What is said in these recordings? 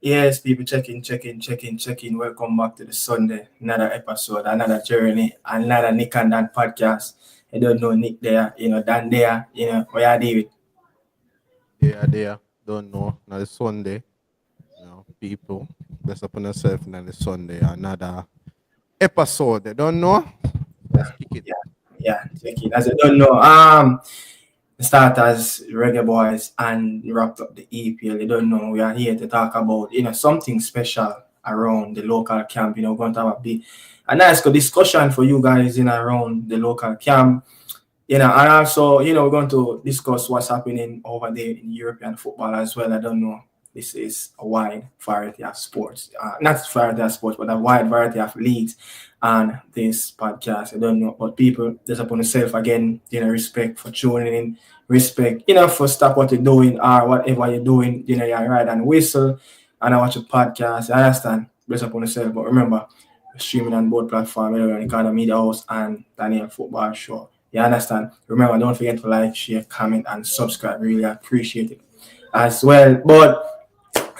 Yes, people check in. Welcome back to the Sunday. Another episode, another journey, another Nick and Dan podcast. I don't know Nick there, Dan there, what you David. There. Don't know. Now it's Sunday. People. Bless upon yourself now it's Sunday. Another episode. They don't know. Let's kick it. Yeah, yeah, check in. As I don't know, start as Reggae Boys and wrapped up the EPL. You don't know, we are here to talk about, something special around the local camp. We're going to have a nice good discussion for you guys in around the local camp. And also, we're going to discuss what's happening over there in European football as well. I don't know. This is a wide variety of sports, not variety of sports, but a wide variety of leagues. And this podcast, I don't know, but people, just upon yourself again, respect for tuning in, respect, for stop what you're doing or whatever you're doing, you ride and whistle, and I watch a podcast. I understand, bless upon yourself, but remember, we're streaming on both platforms, on Economy Media House and Daniel Football Show. You understand? Remember, don't forget to like, share, comment, and subscribe. Really appreciate it as well. But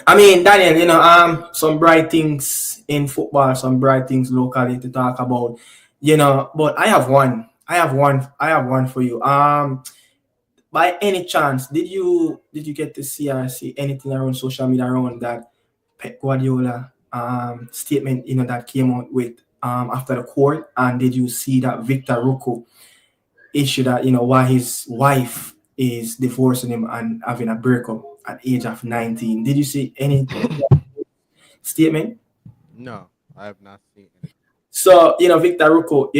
I mean, Daniel, some bright things in football, some bright things locally to talk about. But I have one. I have one for you. By any chance, did you get to see or see anything around social media around that Pep Guardiola statement, that came out with after the court? And did you see that Victor Rucco issue that why his wife is divorcing him and having a breakup at age of 19? Did you see any statement? No, I have not seen anything. So Victor Rucco,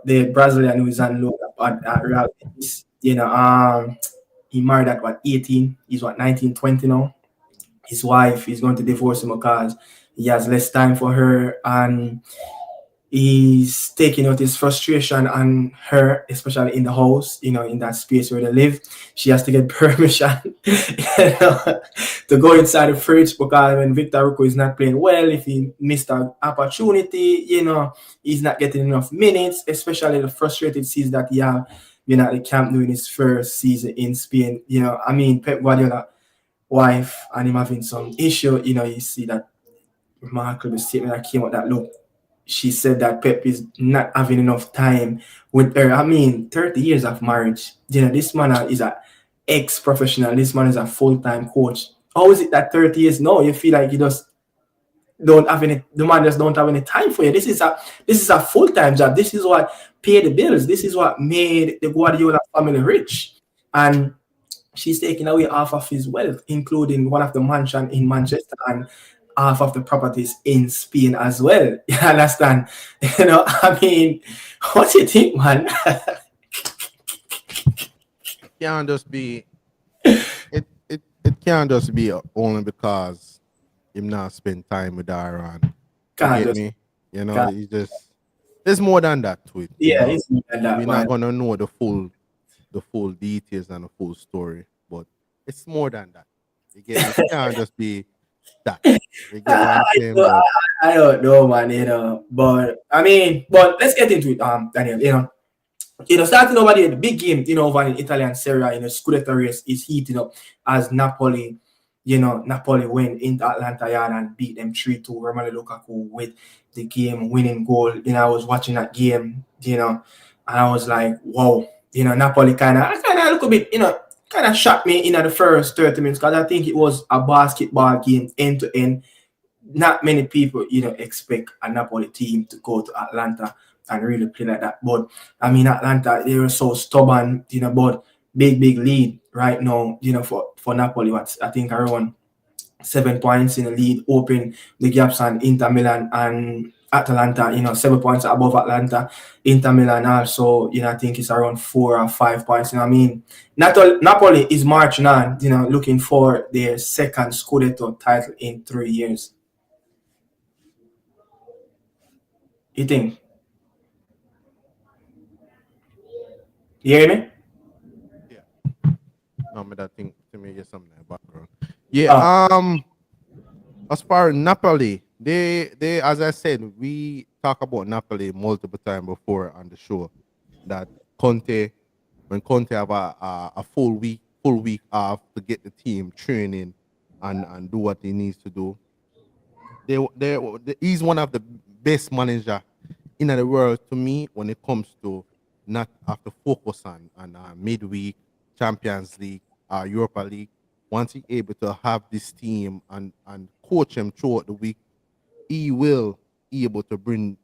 the Brazilian who is on loan at Real Betis, he married at what 18? He's what 19, 20 now. His wife is going to divorce him because he has less time for her, and he's taking out his frustration on her, especially in the house, in that space where they live. She has to get permission to go inside the fridge because when Victor Rucco is not playing well, if he missed an opportunity, he's not getting enough minutes, especially the frustrated season that he have, at the camp doing his first season in Spain. I mean, Pep Guardiola wife and him having some issue, you see that remarkable statement that came out that look, she said that Pep is not having enough time with her. I mean, 30 years of marriage. This man is a ex-professional. This man is a full-time coach. How is it that 30 years now you feel like you just don't have any, the man just don't have any time for you? This is a full-time job. This is what paid the bills. This is what made the Guardiola family rich. And she's taking away half of his wealth, including one of the mansion in Manchester and half of the properties in Spain as well. You understand? I mean, what do you think, man? It can't just be. It can't just be only because him not spend time with her and you Can't get just, me. can't. It's just there's more than that to it. Yeah, it's more than that, We're not man. gonna know the full details and the full story, but it's more than that. You get me? It can't just be that. You get what I'm I, saying? But I don't know, man. But I mean, but let's get into it, Daniel. Starting over there, the big game, over in Italian Serie A, Scudetto race is heating up as Napoli, Napoli went into Atlanta Yard and beat them 3-2. Romelu Lukaku with the game winning goal. I was watching that game, and I was like, wow, Napoli kind of a little bit, kind of shocked me in the first 30 minutes because I think it was a basketball game end to end. Not many people, expect a Napoli team to go to Atlanta and really play like that. But I mean, Atlanta, they were so stubborn, but big lead right now, for Napoli. What's I think around 7 points in the lead, open the gaps on Inter Milan and Atalanta, 7 points above Atlanta. Inter Milan also, I think it's around 4 or 5 points. I mean, Napoli is marching on, looking for their second Scudetto title in 3 years. You think? You hear me? yeah, no, me that thing to me is something in the background. Yeah. Oh, As far as Napoli, they as I said, we talk about Napoli multiple times before on the show. That Conte, when Conte have a full week off to get the team training and do what he needs to do. He's one of the best manager in the world to me when it comes to not have to focus on midweek, Champions League, Europa League. Once he able to have this team and coach him throughout the week, he will be able to bring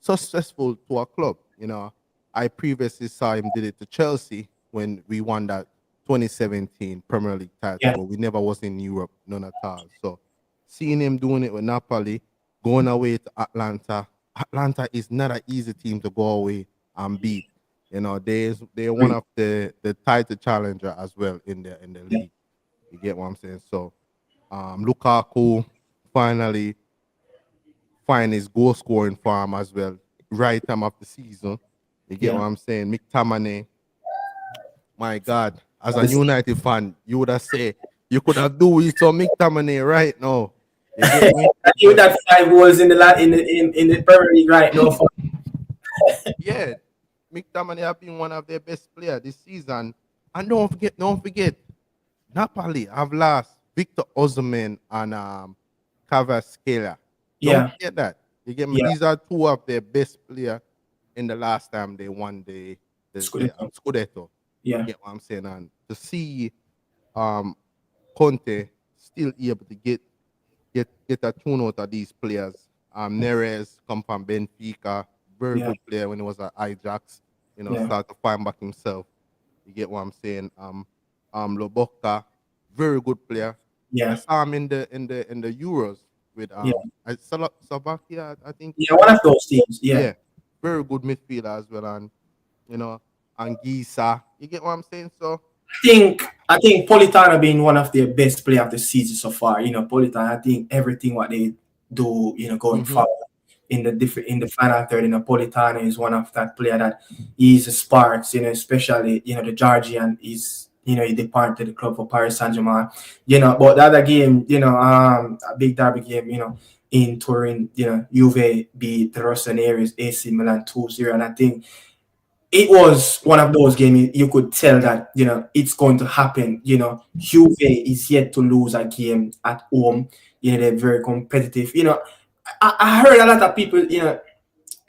successful to a club. You know, I previously saw him did it to Chelsea when we won that 2017 Premier League title, Yeah. but we never was in Europe, none at all. So seeing him doing it with Napoli, going away to Atlanta. Atlanta is not an easy team to go away and beat. You know, they're one Great. of the title challenger as well in the Yeah. league. You get what I'm saying? So Lukaku finally find his goal scoring form as well, right time of the season. You get what Yeah. I'm saying? McTominay, my God, as a This, United fan, you would have said you could have do it to McTominay right now. You get me? I knew But that 5 goals in the in the Premier League right now. For, yeah, McTominay have been one of their best players this season. And don't forget, Napoli have lost Victor Osimhen and Kvaratskhelia. Don't yeah. forget that. You get me? Yeah. These are two of their best players in the last time they won the Scudetto. Scudetto. You Yeah. get what I'm saying? And to see um Conte still able to get a tune out of these players. Neres come from Benfica, very Yeah. good player when he was at Ajax. You know, Yeah. start to find back himself. You get what I'm saying? Lobotka, very good player. I Yeah. saw him in the Euros with Yeah. Slovakia, I think Yeah. it One was. of those teams. Yeah. Yeah, very good midfielder as well, and you know, and Gisa. You get what I'm saying? So I think Politano being one of their best player of the season so far. Politano, I think everything what they do, going mhm, forward in the final third, Politano is one of that player that is a sparks, especially, the Georgian is, he departed the club for Paris Saint-Germain. But the other game, a big derby game, in Turin, Juve beat the Rossoneri's AC Milan 2-0, and I think it was one of those games you could tell that it's going to happen. Juve is yet to lose a game at home. They're very competitive. I heard a lot of people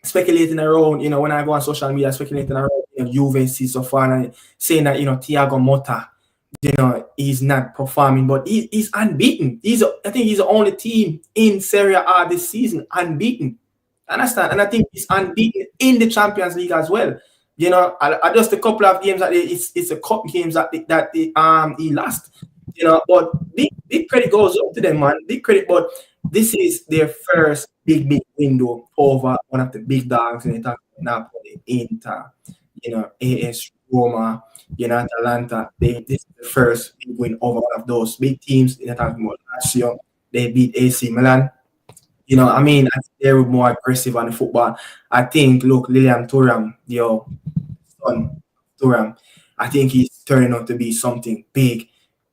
speculating around. When I go on social media, speculating around Juve so far, and saying that Thiago Motta, he's not performing, but he's unbeaten. I think he's the only team in Serie A this season unbeaten. Understand? And I think he's unbeaten in the Champions League as well. Just a couple of games that it's a cup games he lost. But big credit goes up to them, man. Big credit, but this is their first big window over one of the big dogs in the top Napoli, Inter, AS Roma, Atalanta. This is the first big win over one of those big teams in the top Lazio. They beat AC Milan. I mean, I think they were more aggressive on the football. I think, look, Lilian Thuram, son, Thuram, I think he's turning out to be something big,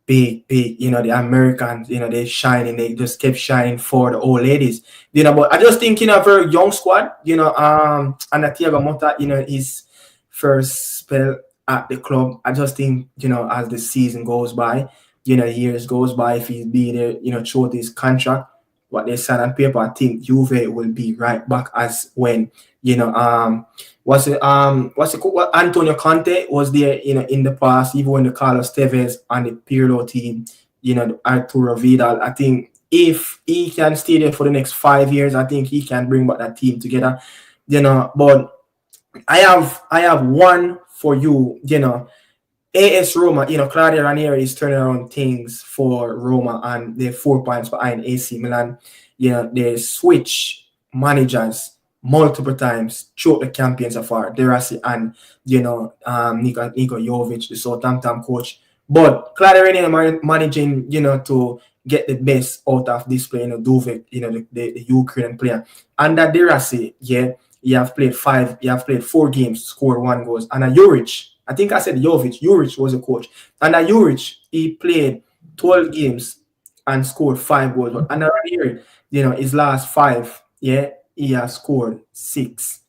big, big. The Americans, they shining, they just kept shining for the old ladies. But I just think, a very young squad, and Thiago Motta, his first spell at the club. I just think, as the season goes by, years goes by, if he's being there, throughout his contract, what they sign on paper, I think Juve will be right back as when, what Antonio Conte was there, in the past, even when the Carlos Tevez and the Pirlo team, Arturo Vidal. I think if he can stay there for the next 5 years, I think he can bring back that team together. But I have one for you, AS Roma, Claudio Ranieri is turning around things for Roma, and they're 4 points behind AC Milan. They switch managers multiple times throughout the campaign so far. Derasi and Niko Jovic, the Southampton coach. But Claudio Ranieri managing, to get the best out of this player, Duvik, the Ukrainian player. And that Derasi, you have played 4 games, scored 1 goal. And a Juric, I think I said Jovic. Juric was a coach. And a Juric, he played 12 games and scored 5 goals. But another year, his last 5, he has scored 6.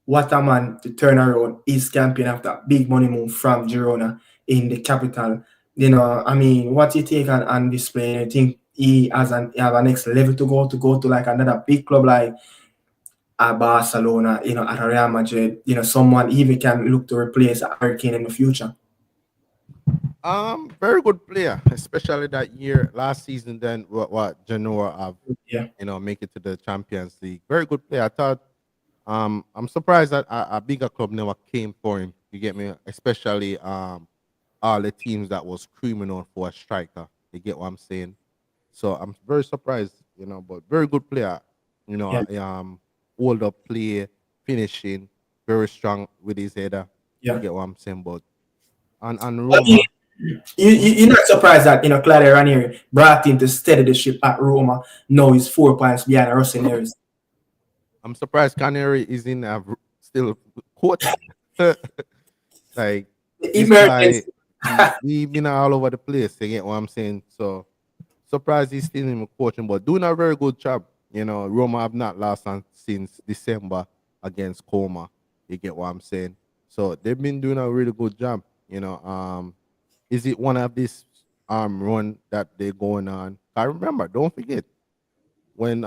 What a man to turn around his campaign after big money move from Girona in the capital. I mean, what you take on display, I think he has a next level to go to like another big club like at Barcelona, at Real Madrid, someone even can look to replace Hurricane in the future. Very good player, especially that year last season. Then what Genoa have, Yeah, make it to the Champions League. Very good player. I thought. I'm surprised that a bigger club never came for him. You get me? Especially all the teams that was screaming on for a striker. You get what I'm saying? So I'm very surprised, but very good player. yeah, Hold up play, finishing, very strong with his header. You yeah. get what I'm saying? But and But Roma, hmm? you're not surprised that Claudio Ranieri brought him to steady the ship at Roma. Now he's 4 points behind Rossoneri. I'm surprised Canary is in still coaching. Like this guy, Emergency. he been all over the place. You get what I'm saying? So surprised he's still in coaching, but doing a very good job. Roma have not lost since December against Coma. You get what I'm saying? So they've been doing a really good job. Is it one of these run that they're going on? I remember. Don't forget when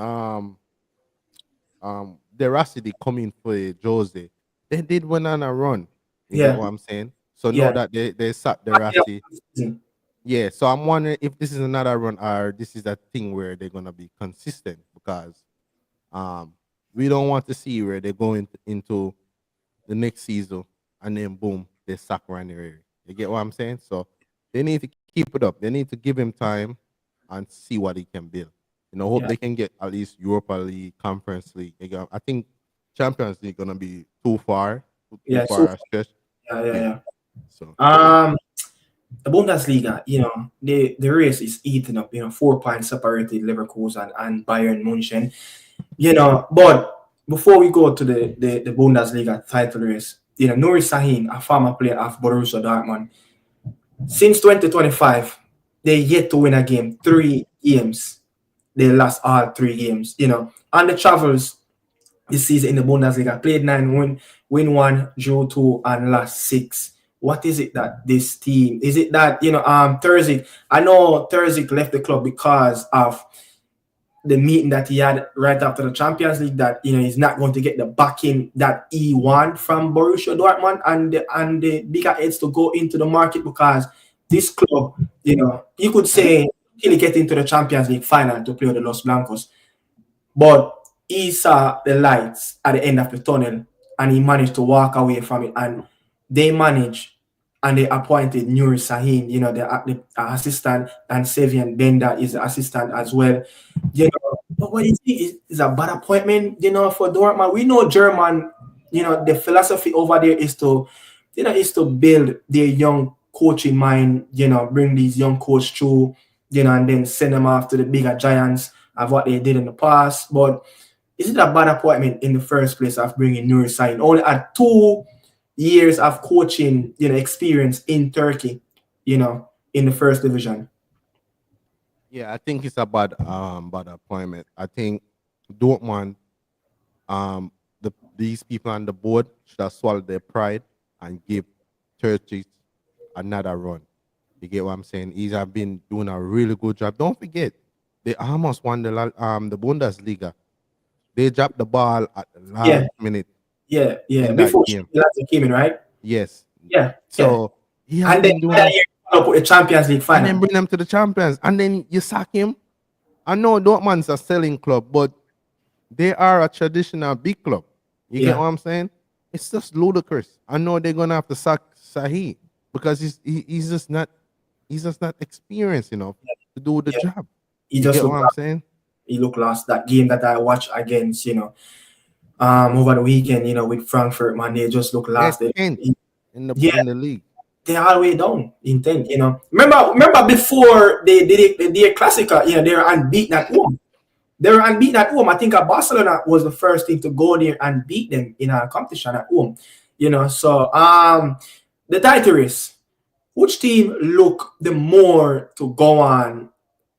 Veracity coming for Jose, they did went on a run. You get Yeah, what I'm saying? So know yeah. that they sat At the end of Veracity. the season. Yeah, so I'm wondering if this is another run or this is a thing where they're gonna be consistent because um we don't want to see where they're going into the next season and then boom they sack Ranieri. You get what I'm saying? So they need to keep it up. They need to give him time and see what he can build. Hope Yeah, they can get at least Europa League, Conference League. I think Champions League gonna be too far, too yeah. So far a stretch. yeah, yeah, Yeah. yeah. So The Bundesliga, the race is eating up. 4 points separated Leverkusen and Bayern Munchen. But before we go to the Bundesliga title race, Nuri Sahin, a former player of Borussia Dortmund, since 2025, they yet to win a game. 3 games, they lost all 3 games. On the travels this season in the Bundesliga, played 9, win 1, drew 2, and lost 6. What is it that this team? Is it that Terzic? I know Terzic left the club because of the meeting that he had right after the Champions League that he's not going to get the backing that he want from Borussia Dortmund and the bigger heads to go into the market because this club, you could say he'll get into the Champions League final to play with the Los Blancos, but he saw the lights at the end of the tunnel and he managed to walk away from it. And they managed and they appointed Nuri Sahin, the assistant, and Savian Bender is the assistant as well. But what do you think is a bad appointment, for Dortmund? We know German, the philosophy over there is to build their young coaching mind, bring these young coach through, and then send them off to the bigger giants of what they did in the past. But is it a bad appointment in the first place of bringing Nuri Sahin? Only had 2 years of coaching, experience in Turkey, in the first division. yeah, I think it's a bad appointment. I think Dortmund, these people on the board should have swallowed their pride and give Turkey another run. You get what I'm saying? He's have been doing a really good job. Don't forget, they almost won the Bundesliga. They dropped the ball at the Yeah, last minute yeah. in that Before game. Lazio came in, right? Yes. Yeah, yeah. So he has And then been doing that a year, up with the Champions League and then final. bring them to the champions. And then you sack him. I know Dortmund's a selling club, but they are a traditional big club. You get Yeah, what I'm saying? It's just ludicrous. I know they're gonna have to sack Sahi because he's just not experienced enough to do the yeah. job. He You just get what looked I'm lost. saying? He looked lost. That game that I watched against, over the weekend, with Frankfurt, man, they just look They're lost. tenth Yeah, in the league. they're all the way down in 10th. Remember before they did the Classica, they were unbeaten at home. They were unbeaten at home. I think Barcelona was the first team to go there and beat them in a competition at home. So the title race, which team look the more to go on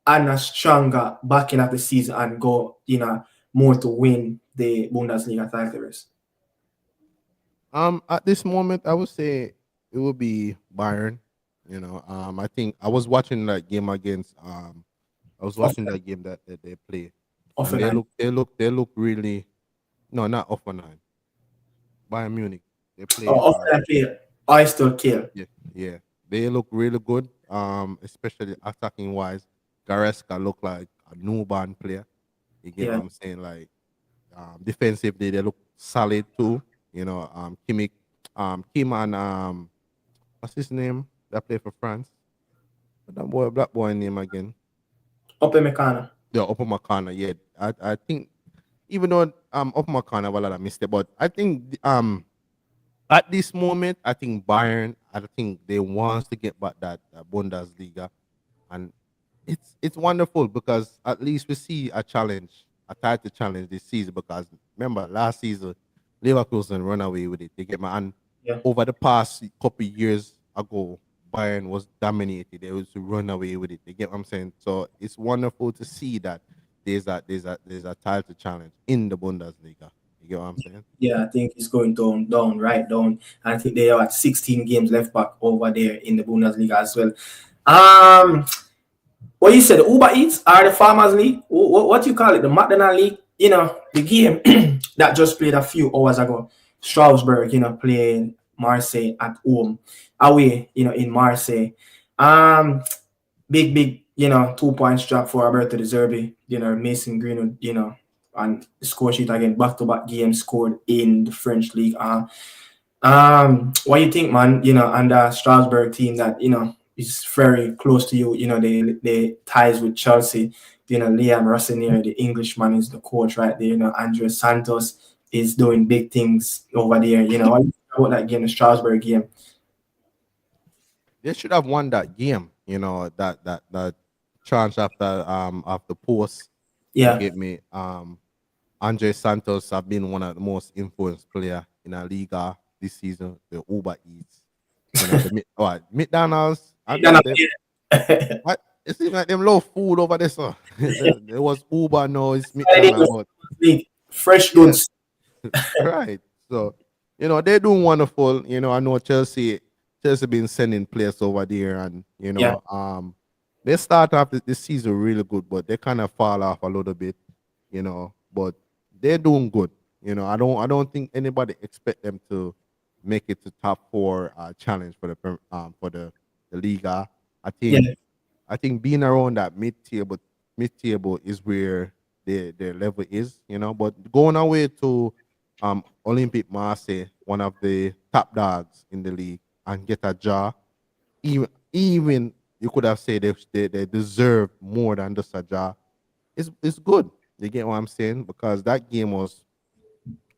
and a stronger backing of the season and go, more to win the Bundesliga title race? At this moment, I would say it would be Bayern. I think I was watching that game against I was watching that game that they play, and Offenheim. they look really no, not Offenheim, Bayern Munich. They play Oh, Offenheim player. I still kill. yeah, yeah. They look really good. Especially attacking wise. Gareska look like a newborn player. You get what Yeah. I'm saying? Like defensively they look solid too. Kimmich, Kim and what's his name? That play for France. What that boy, black boy name again? Upamecano. Yeah, Upper Makana. Yeah, I think even though Upper Makana, well, I missed it, but I think at this moment, I think Bayern, I think they wants to get back that Bundesliga, and it's wonderful because at least we see a challenge, a title challenge this season. Because remember last season, Leverkusen run away with it. They get my and Yeah. over the past couple years ago, Bayern was dominated. They was to run away with it. They get what I'm saying. So it's wonderful to see that there's a title challenge in the Bundesliga. You get what I'm saying? Yeah, I think it's going down, right down. I think they are at 16 games left back over there in the Bundesliga as well. Um, what you said, the Uber Eats or the Farmers League? What you call it? The McDonald League? The game that just played a few hours ago. Strasbourg, playing Marseille at home, away, in Marseille. Um, big, 2 points drop for Alberto De Zerbi, Mason Greenwood, and score sheet again, back-to-back games scored in the French league. What do you think, man? And the Strasbourg team that is very close to you. They ties with Chelsea. Liam Rossinier, the Englishman, is the coach right there. Andre Santos is doing big things over there. What do you think about that game, the Strasbourg game? They should have won that game. That chance after post. You Yeah, get me? Andre Santos have been one of the most influenced player in our Liga this season. The Uber Eats, McDonald's. I They're know not them. playing. It seems like them low food over there. So there was Uber, no, it's I think McDonald's. But fresh yeah, goods. right. So they're doing wonderful. I know Chelsea been sending players over there, and Yeah. they start off this season really good, but they kind of fall off a little bit. But they're doing good. I don't think anybody expect them to make it to top four challenge for the Liga. I think Yeah. I think being around that mid table is where their level is. But going away to Olympic Marseille, one of the top dogs in the league, and get a jaw, even you could have said they deserve more than just a jaw. It's good. You get what I'm saying? Because that game was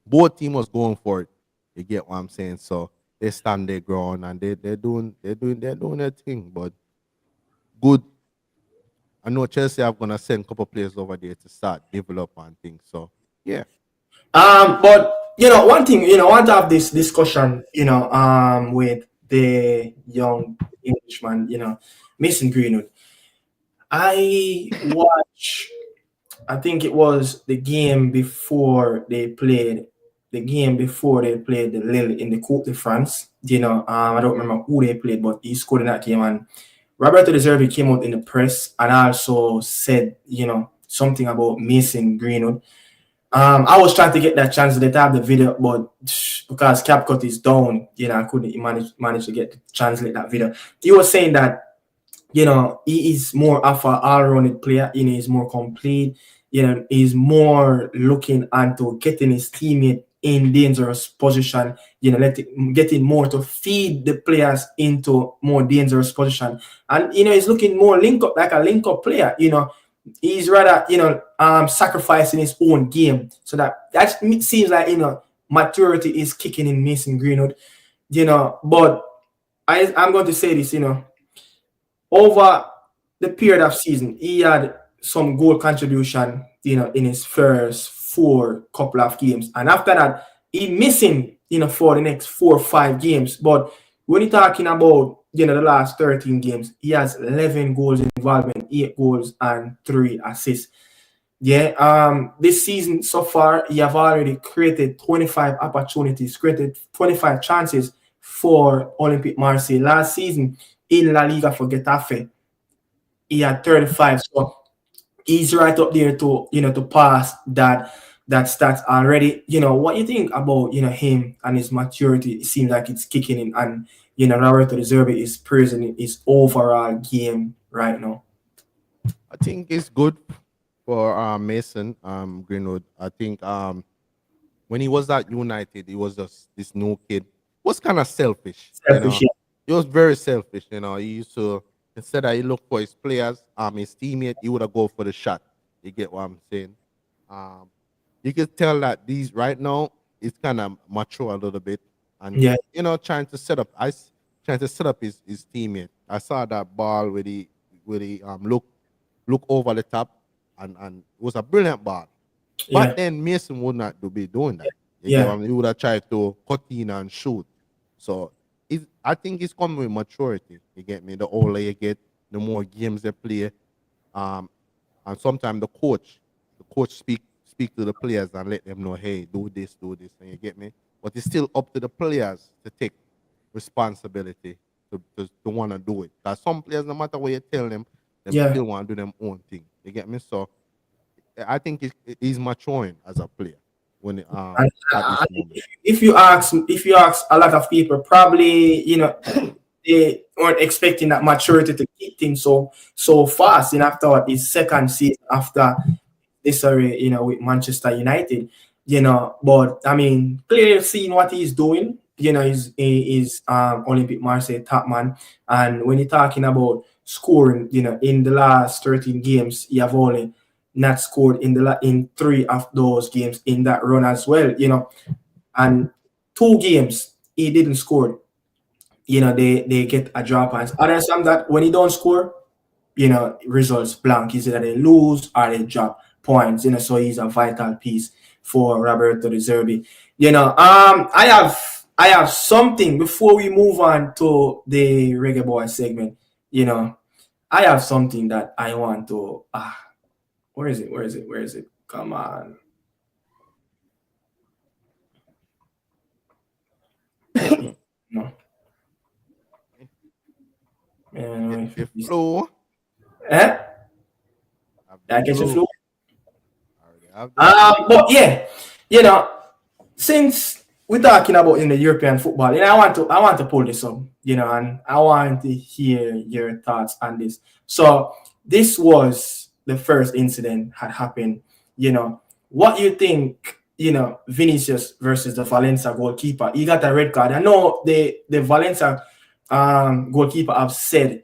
both team was going for it. You get what I'm saying? So they stand their ground and they're doing their thing. But good. I know Chelsea are gonna send a couple players over there to start develop and things. So yeah. But one thing, I want to have this discussion, with the young Englishman, Mason Greenwood. I think it was the game before they played the Lille in the Coupe de France. I don't remember who they played, but he scored in that game. And Roberto De Zerbi came out in the press and also said, something about Mason Greenwood. I was trying to get that chance to have the video, but because CapCut is down, I couldn't manage to get to translate that video. He was saying that he is more of an all-rounded player. He's more complete. He's more looking into getting his teammate in dangerous position. Getting more to feed the players into more dangerous position, and he's looking more link up like a link up player. He's rather sacrificing his own game, so that seems like maturity is kicking in Mason Greenwood. But I'm going to say this. Over the period of season, he had some goal contribution, in his first four couple of games. And after that, he missing, for the next 4 or 5 games. But when you're talking about, the last 13 games, he has 11 goals involvement, 8 goals and 3 assists. Yeah. This season so far, he have already created 25 opportunities, created 25 chances for Olympic Marseille. Last season, in La Liga for Getafe, he had 35. So he's right up there to to pass that stats already. What you think about him and his maturity? It seems like it's kicking in, and Roberto De Zerbi is praising his overall game right now. I think it's good for Mason Greenwood. I think when he was at United, he was just this new kid. Was kind of selfish, you Selfish, know. He was very selfish, you know. He used to instead of he look for his players, his teammate, he would have go for the shot. You get what I'm saying? Um, you can tell that these right now it's kind of mature a little bit, and yeah, trying to set up. Trying to set up his teammate. I saw that ball where he look over the top, and it was a brilliant ball. But yeah, then Mason would not be doing that. You get what yeah, I mean? He would have tried to cut in and shoot. So I think it's coming with maturity. You get me? The older you get, the more games they play. Um, and sometimes the coach speak to the players and let them know, hey, do this, and you get me. But it's still up to the players to take responsibility to want to do it. Because some players, no matter what you tell them yeah. still want to do their own thing. You get me? So I think he's maturing as a player when And at this I think moment. if you ask a lot of people, probably they weren't expecting that maturity to kick in so fast. After his second season after this, with Manchester United, But I mean, clearly seeing what he's doing, he's Olympic Marseille top man, and when you're talking about scoring, in the last 13 games, you have only not scored in three of those games in that run as well, and two games he didn't score. They get a draw points. Other than that, when he don't score, results blank. Is either they lose or they drop points. So he's a vital piece for Roberto De Zerbi. I have something before we move on to the Reggae Boy segment. I have something that I want to. Where is it? Where is it? Where is it? Come on. No. Get Man, the flow. eh? Have the I get your flow. flu. Already have the flow. But yeah, you know, since we're talking about in the European football, I want to pull this up, and I want to hear your thoughts on this. So this was the first incident had happened. What you think? Vinicius versus the Valencia goalkeeper. He got a red card. I know the Valencia goalkeeper have said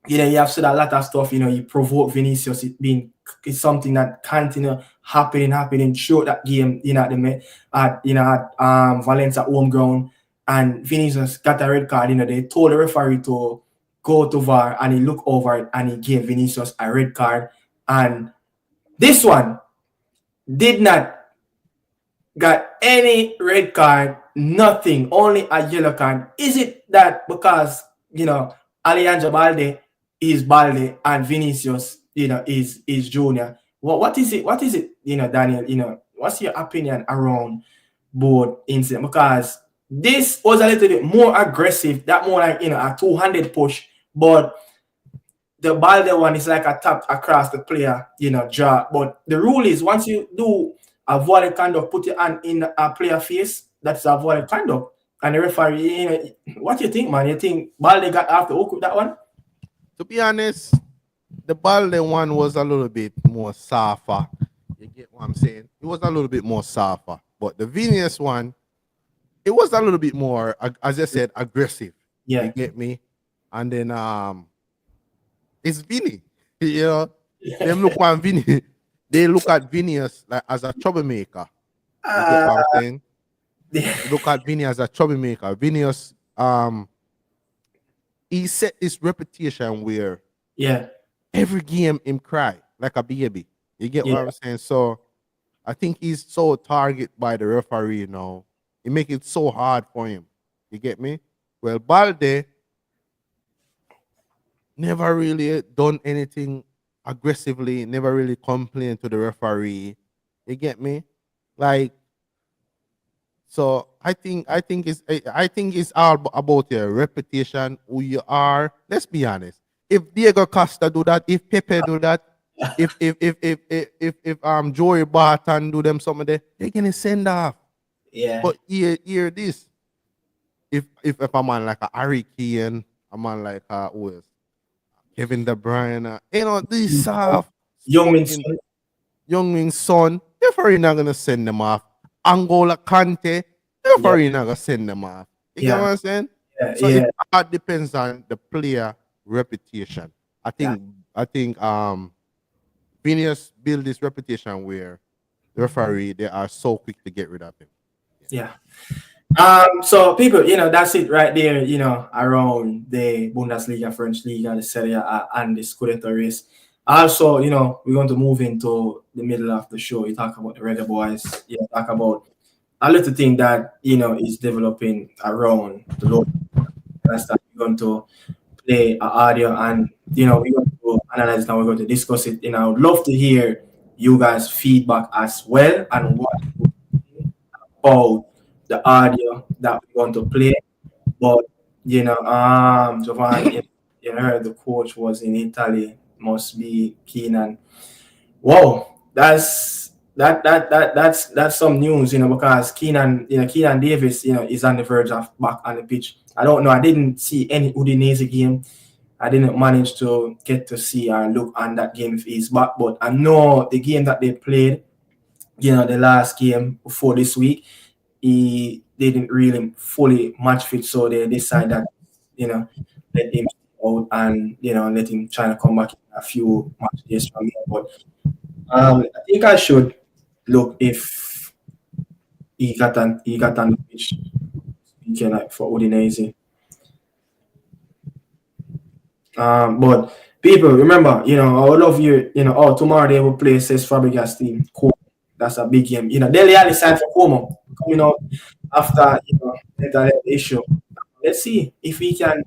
you have said a lot of stuff. You provoke Vinicius. It's something that continue happening throughout that game. At Valencia home ground, and Vinicius got a red card. They told the referee to go to VAR, and he looked over it and he gave Vinicius a red card. And this one did not got any red card, nothing, only a yellow card. Is it that because Alejandro Balde is Balde and Vinicius is Junior? What is it? What is it? Daniel. What's your opinion around both incident? Because this was a little bit more aggressive, that more like a two-handed push, but the Balde one is like a tap across the player, jaw. But the rule is once you do a volley conduct, put your hand in a player face, that's a volley conduct. And the referee, what you think, man? You think Balde got off the hook with that one? To be honest, the Balde one was a little bit more softer. You get what I'm saying? It was a little bit more softer. But the Venus one, it was a little bit more, as I said, aggressive. You Yeah. get me? And then it's Vinny. You know, them look at Vinny. They look at Vinny as like as a troublemaker. You get what I'm saying? They look at Vinny as a troublemaker. Vinny's he set this reputation where Yeah. every game him cry like a baby. You get what Yeah. I'm saying? So I think he's so targeted by the referee now. It make it so hard for him. You get me? Well, Balde never really done anything aggressively, never really complained to the referee. You get me? Like, so I think it's all about your reputation, who you are. Let's be honest. If Diego Costa do that, if Pepe do that, if Joey Barton do them something there, they gonna send off. Yeah. But hear this. If a man like a Harry Kane, a man like who is Kevin De Bruyne, this soft Young Min spoken Son. young Ming's son, they're probably not gonna send them off. Angola Kante, they're Yeah. probably not gonna send them off. You get Yeah. what I'm saying? Yeah. So Yeah. it all depends on the player reputation. I Yeah. think Phineas built this reputation where the referee they are so quick to get rid of him. Yeah. So people, that's it right there, around the Bundesliga, French Liga, the Serie A, and the Scudetto race. Also, we're going to move into the middle of the show. You talk about the Reggae Boys. Talk about a little thing that, is developing around the local. That's that we're going to play an audio and, we're going to analyze now. We're going to discuss it. I would love to hear you guys' feedback as well and what you think about the audio that we want to play. But Jovan, you heard the coach was in Italy, must be keen and wow, that's some news, because Keenan Davis, is on the verge of back on the pitch. I don't know. I didn't see any Udinese game. I didn't manage to get to see or look on that game if he's back, but I know the game that they played, the last game before this week, he didn't really fully match fit, so they decided that let him out and let him try to come back in a few matches from here. But I think I should look if he got on the pitch speaking like for Udinese. But people, remember, all of you, tomorrow they will play Cesc Fabregas team. Cool. That's a big game. Dele Alli signed for Como coming out after mental health issue. Let's see if he can,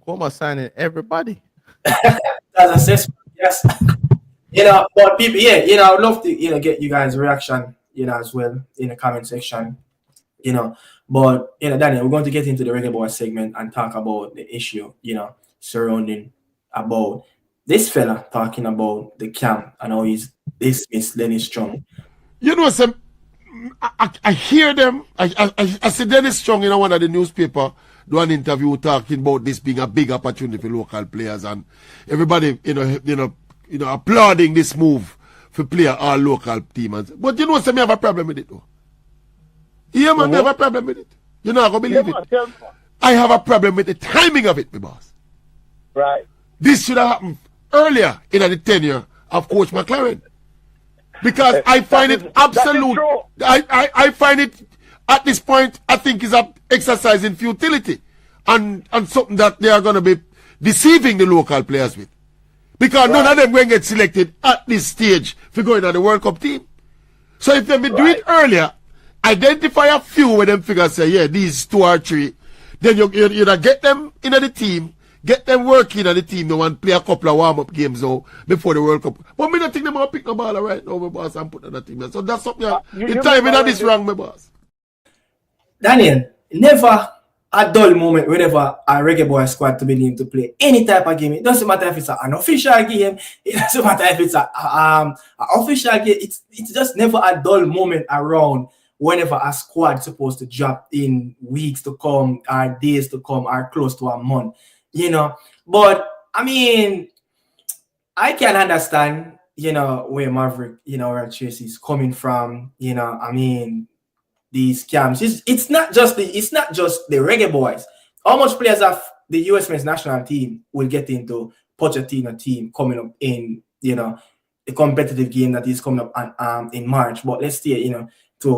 Como signing everybody. as a Cesc yes. But people, I would love to, get you guys' reaction, as well in the comment section. But Daniel, we're going to get into the Reggae Boy segment and talk about the issue, surrounding about this fella talking about the camp and how he's dismissed Dennis Strong. Some I hear them. I see Dennis Strong in one of the newspaper do an interview talking about this being a big opportunity for local players and everybody, applauding this move for player all local teams. But some have a problem with it though. Yeah, man, they have a problem with it. You're not gonna believe it. I have a problem with the timing of it, my boss. Right. This should have happened earlier in the tenure of Coach McLaren. Because I find it absolute. I find it at this point, I think is an exercise in futility and something that they are going to be deceiving the local players with. Because none of them going to get selected at this stage for going on the World Cup team. So if they been doing it earlier, identify a few where them figures say, yeah, these 2 or 3, then you get them into the team. Get them working on the team now and play a couple of warm-up games now before the World Cup. But me not think them going to pick the ball right now, my boss, and put on the team. So that's something, the timing of this wrong, my boss. Daniel, never a dull moment whenever a Reggae Boy squad to be named to play any type of game. It doesn't matter if it's an official game. It doesn't matter if it's an official game. It's just never a dull moment around whenever a squad supposed to drop in weeks to come or days to come or close to a month. But I mean, I can understand, where Maverick, where Tracy is coming from, I mean, these camps. It's not just the Reggae Boys. How much players of the US men's national team will get into Pochettino team coming up in, the competitive game that is coming up in March. But let's stay, to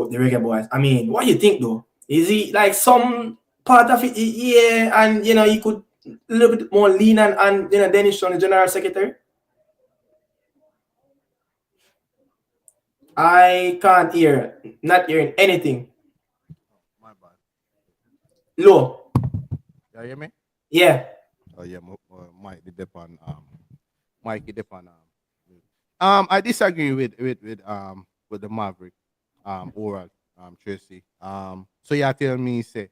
the Reggae Boys. I mean, what do you think though? Is he like some part of it? Yeah, and he could a little bit more lean and Dennis Strong, the general secretary. I can't hear, not hearing anything. My bad. Low. You hear me? Yeah. Oh yeah, Mike did on Mike did on I disagree with the Maverick oral Tracy. So you tell me say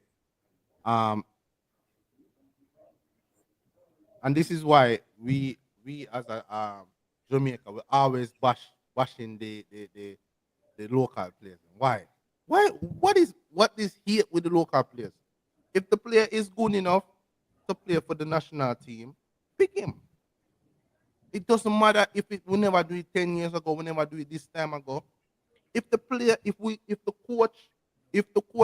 and this is why we as a Jamaica will always bashing the local players. Why? Why? What is here with the local players? If the player is good enough to play for the national team, pick him. It doesn't matter if we never do it 10 years ago, we never do it this time ago. If the player, if the coach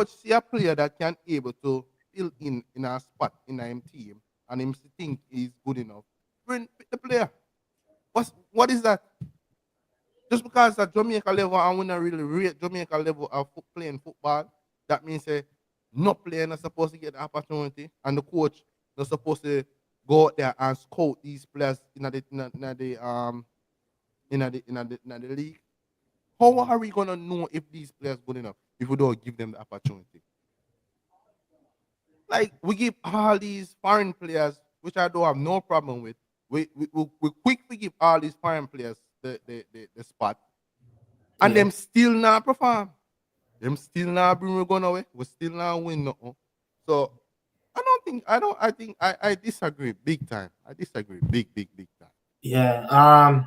see a player that can able to fill in a spot in a team and him think he's good enough, bring pick the player. What is that? Just because at Jamaica level and we not really rate Jamaica level of playing football, that means no player not supposed to get the opportunity and the coach not supposed to go out there and scout these players in the league. How are we gonna know if these players good enough if we don't give them the opportunity? Like we give all these foreign players, which I don't have no problem with. We quickly give all these foreign players the spot, and them still not perform. Them still not bring we going away. We still not win nothing. So I think I disagree big time. I disagree big time. Yeah.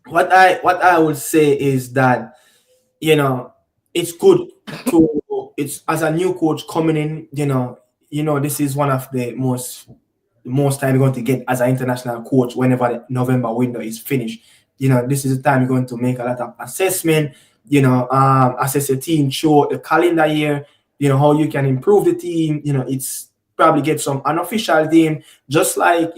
What I would say is that it's good to it's as a new coach coming in. This is one of the most time you're going to get as an international coach whenever the November window is finished. This is the time you're going to make a lot of assessment. Assess your team, show the calendar year. How you can improve the team. It's probably get some unofficial team, just like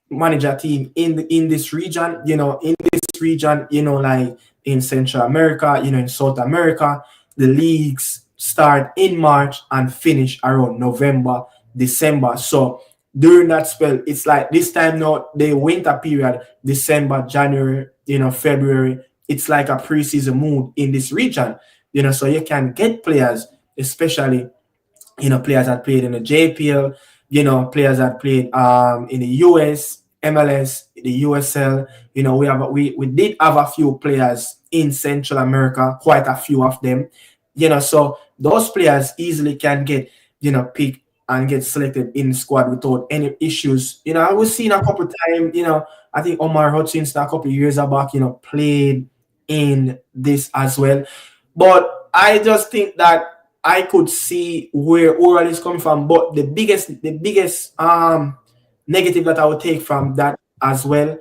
manage a team in this region, like in Central America, in South America, the leagues start in March and finish around November, December. So during that spell, it's like this time now, the winter period, December, January, February, it's like a preseason mood in this region, so you can get players, especially players that played in the JPL, players that played in the US, MLS, the USL. We did have a few players in Central America, quite a few of them. So those players easily can get picked and get selected in the squad without any issues. I was seeing a couple times. I think Omar Hutchinson a couple of years back, played in this as well. But I just think that I could see where Oral is coming from, but the biggest negative that I would take from that as well,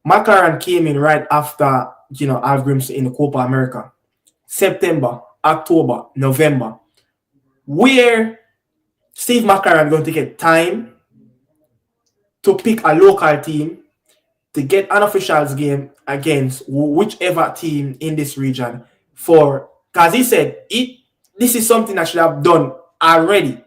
McLaren came in right after Al Grimson in the Copa America, September, October, November, where Steve McLaren going to get time to pick a local team to get an officials game against whichever team in this region because he said this is something that should have done already.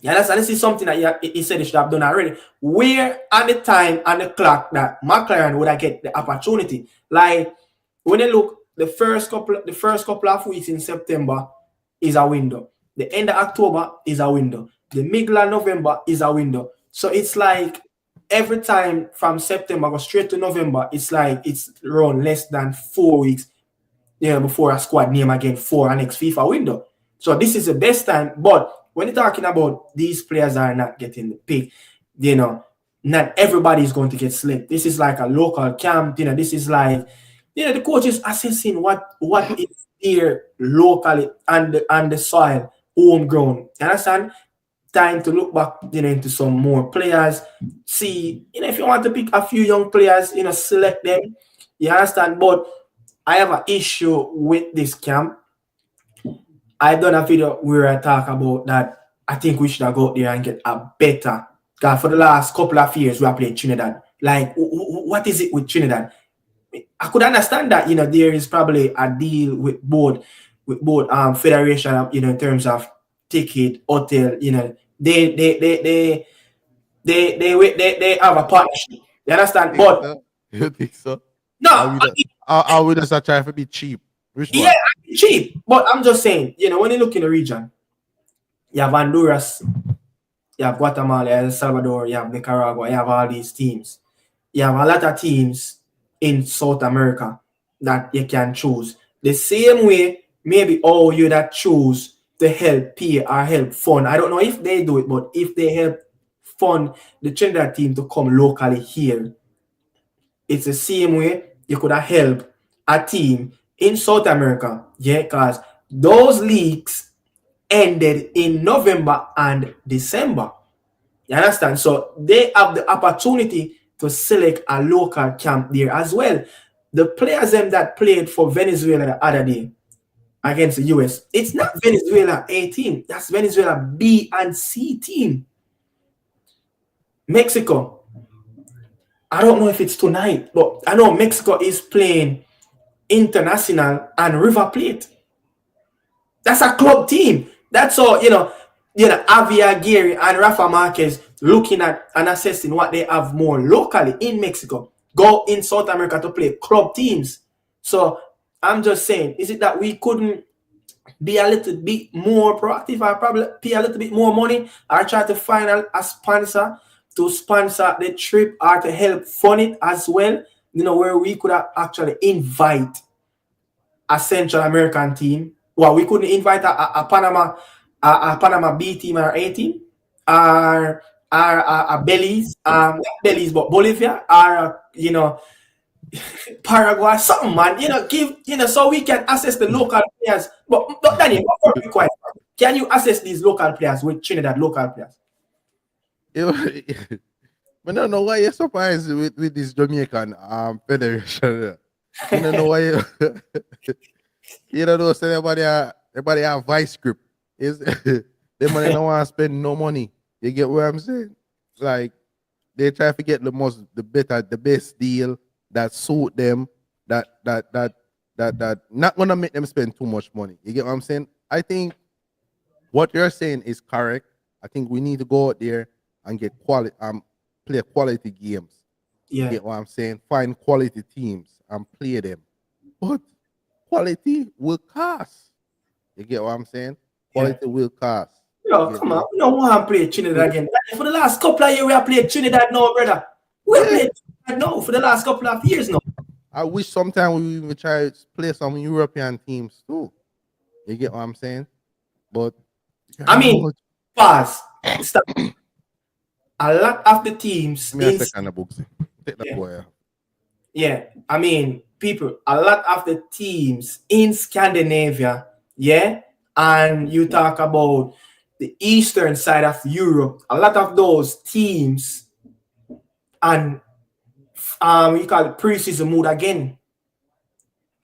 This is something that he said he should have done already. Where on the time and the clock that McLaren would have get the opportunity? Like when you look, the first couple of weeks in September is a window. The end of October is a window. The middle of November is a window. So it's like every time from September go straight to November, it's like it's around less than 4 weeks, before a squad name again for our next FIFA window. So this is the best time. But when you're talking about these players are not getting the pick, not everybody is going to get selected. This is like a local camp. This is like, the coach is assessing what is here locally and the soil, homegrown. You understand? Time to look back, into some more players. See, if you want to pick a few young players, select them. You understand? But I have an issue with this camp. I've done a video where I talk about that. I think we should have go out there and get a better. Because for the last couple of years, we have played Trinidad. Like, what is it with Trinidad? I could understand that, there is probably a deal with both federation, in terms of ticket, hotel, they have a partnership. You understand? But you think so? No, I would just try to be cheap. Yeah, cheap. But I'm just saying, when you look in the region, you have Honduras, you have Guatemala, El Salvador, you have Nicaragua, you have all these teams. You have a lot of teams in South America that you can choose. The same way, maybe all you that choose to help pay or help fund. I don't know if they do it, but if they help fund the Trinidad team to come locally here, it's the same way you could have helped a team in South America, yeah, because those leagues ended in November and December. You understand? So they have the opportunity to select a local camp there as well. The players them that played for Venezuela the other day against the US, it's not Venezuela A team, that's Venezuela B and C team. Mexico, I don't know if it's tonight, but I know Mexico is playing International and River Plate. That's a club team. That's all, Javier Gary and Rafa Marquez looking at and assessing what they have more locally in Mexico. Go in South America to play club teams. So I'm just saying, is it that we couldn't be a little bit more proactive or probably pay a little bit more money or try to find a sponsor to sponsor the trip or to help fund it as well, where we could actually invite a Central American team. Well, we couldn't invite a Panama B team or A team, or a Belize, not Belize, but Bolivia, or Paraguay, something, man. So we can assess the local players. But Daniel, what be quiet? Can you assess these local players with Trinidad local players? I don't know why you're surprised with this Jamaican federation. I don't know why you don't know. So everybody have vice grip. Is they money don't want to spend no money. You get what I'm saying? Like they try to get the best deal that suit them. That not gonna make them spend too much money. You get what I'm saying? I think what you're saying is correct. I think we need to go out there and get play quality games. Yeah. You get what I'm saying? Find quality teams and play them. But quality will cost. You get what I'm saying? Quality will cost. Yo, come on. We don't want to play Trinidad again. For the last couple of years, we have played Trinidad now, brother. We have played Trinidad now for the last couple of years now. I wish sometime we even try to play some European teams too. You get what I'm saying? But I mean, pause. Stop. A lot of the teams. Take that boy. Yeah, I mean, people, a lot of the teams in Scandinavia, yeah, and you talk about the eastern side of Europe, a lot of those teams, and you call it preseason mood again.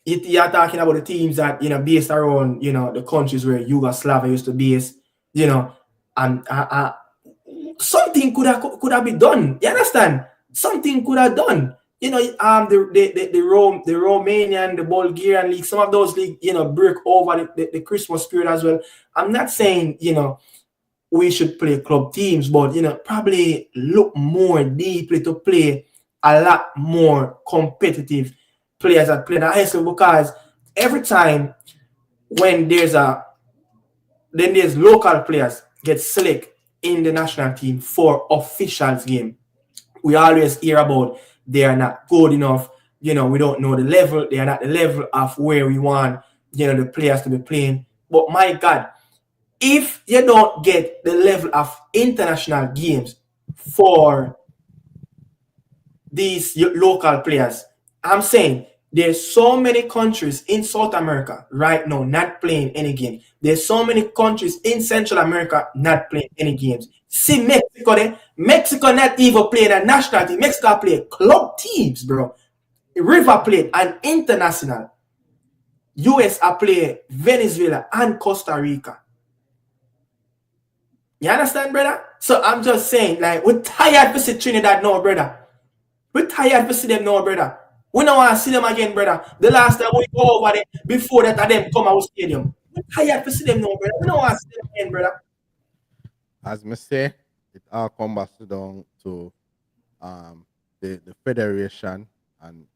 You're talking about the teams that based around the countries where Yugoslavia used to base, and something could have been done. You understand? Something could have done. The Romanian, the Bulgarian league, some of those leagues, break over the Christmas period as well. I'm not saying, we should play club teams, but, probably look more deeply to play a lot more competitive players that play at high school, because every time when there's local players get selected in the national team for officials game, we always hear about they are not good enough. We don't know the level. They are not the level of where we want, the players to be playing. But my God, if you don't get the level of international games for these local players, I'm saying there's so many countries in South America right now not playing any game. There's so many countries in Central America not playing any games. See Mexico there. Mexico not even playing a national team. Mexico play club teams, bro. River Plate and International. US are playing Venezuela and Costa Rica. You understand, brother? So I'm just saying, like, we're tired to see Trinidad now, brother. We're tired to see them now, brother. We don't want to see them again, brother. The last time we go over there, before that, them come out stadium. We're tired to see them now, brother. We don't want to see them again, brother. As me say, it all comes back down to the federation, and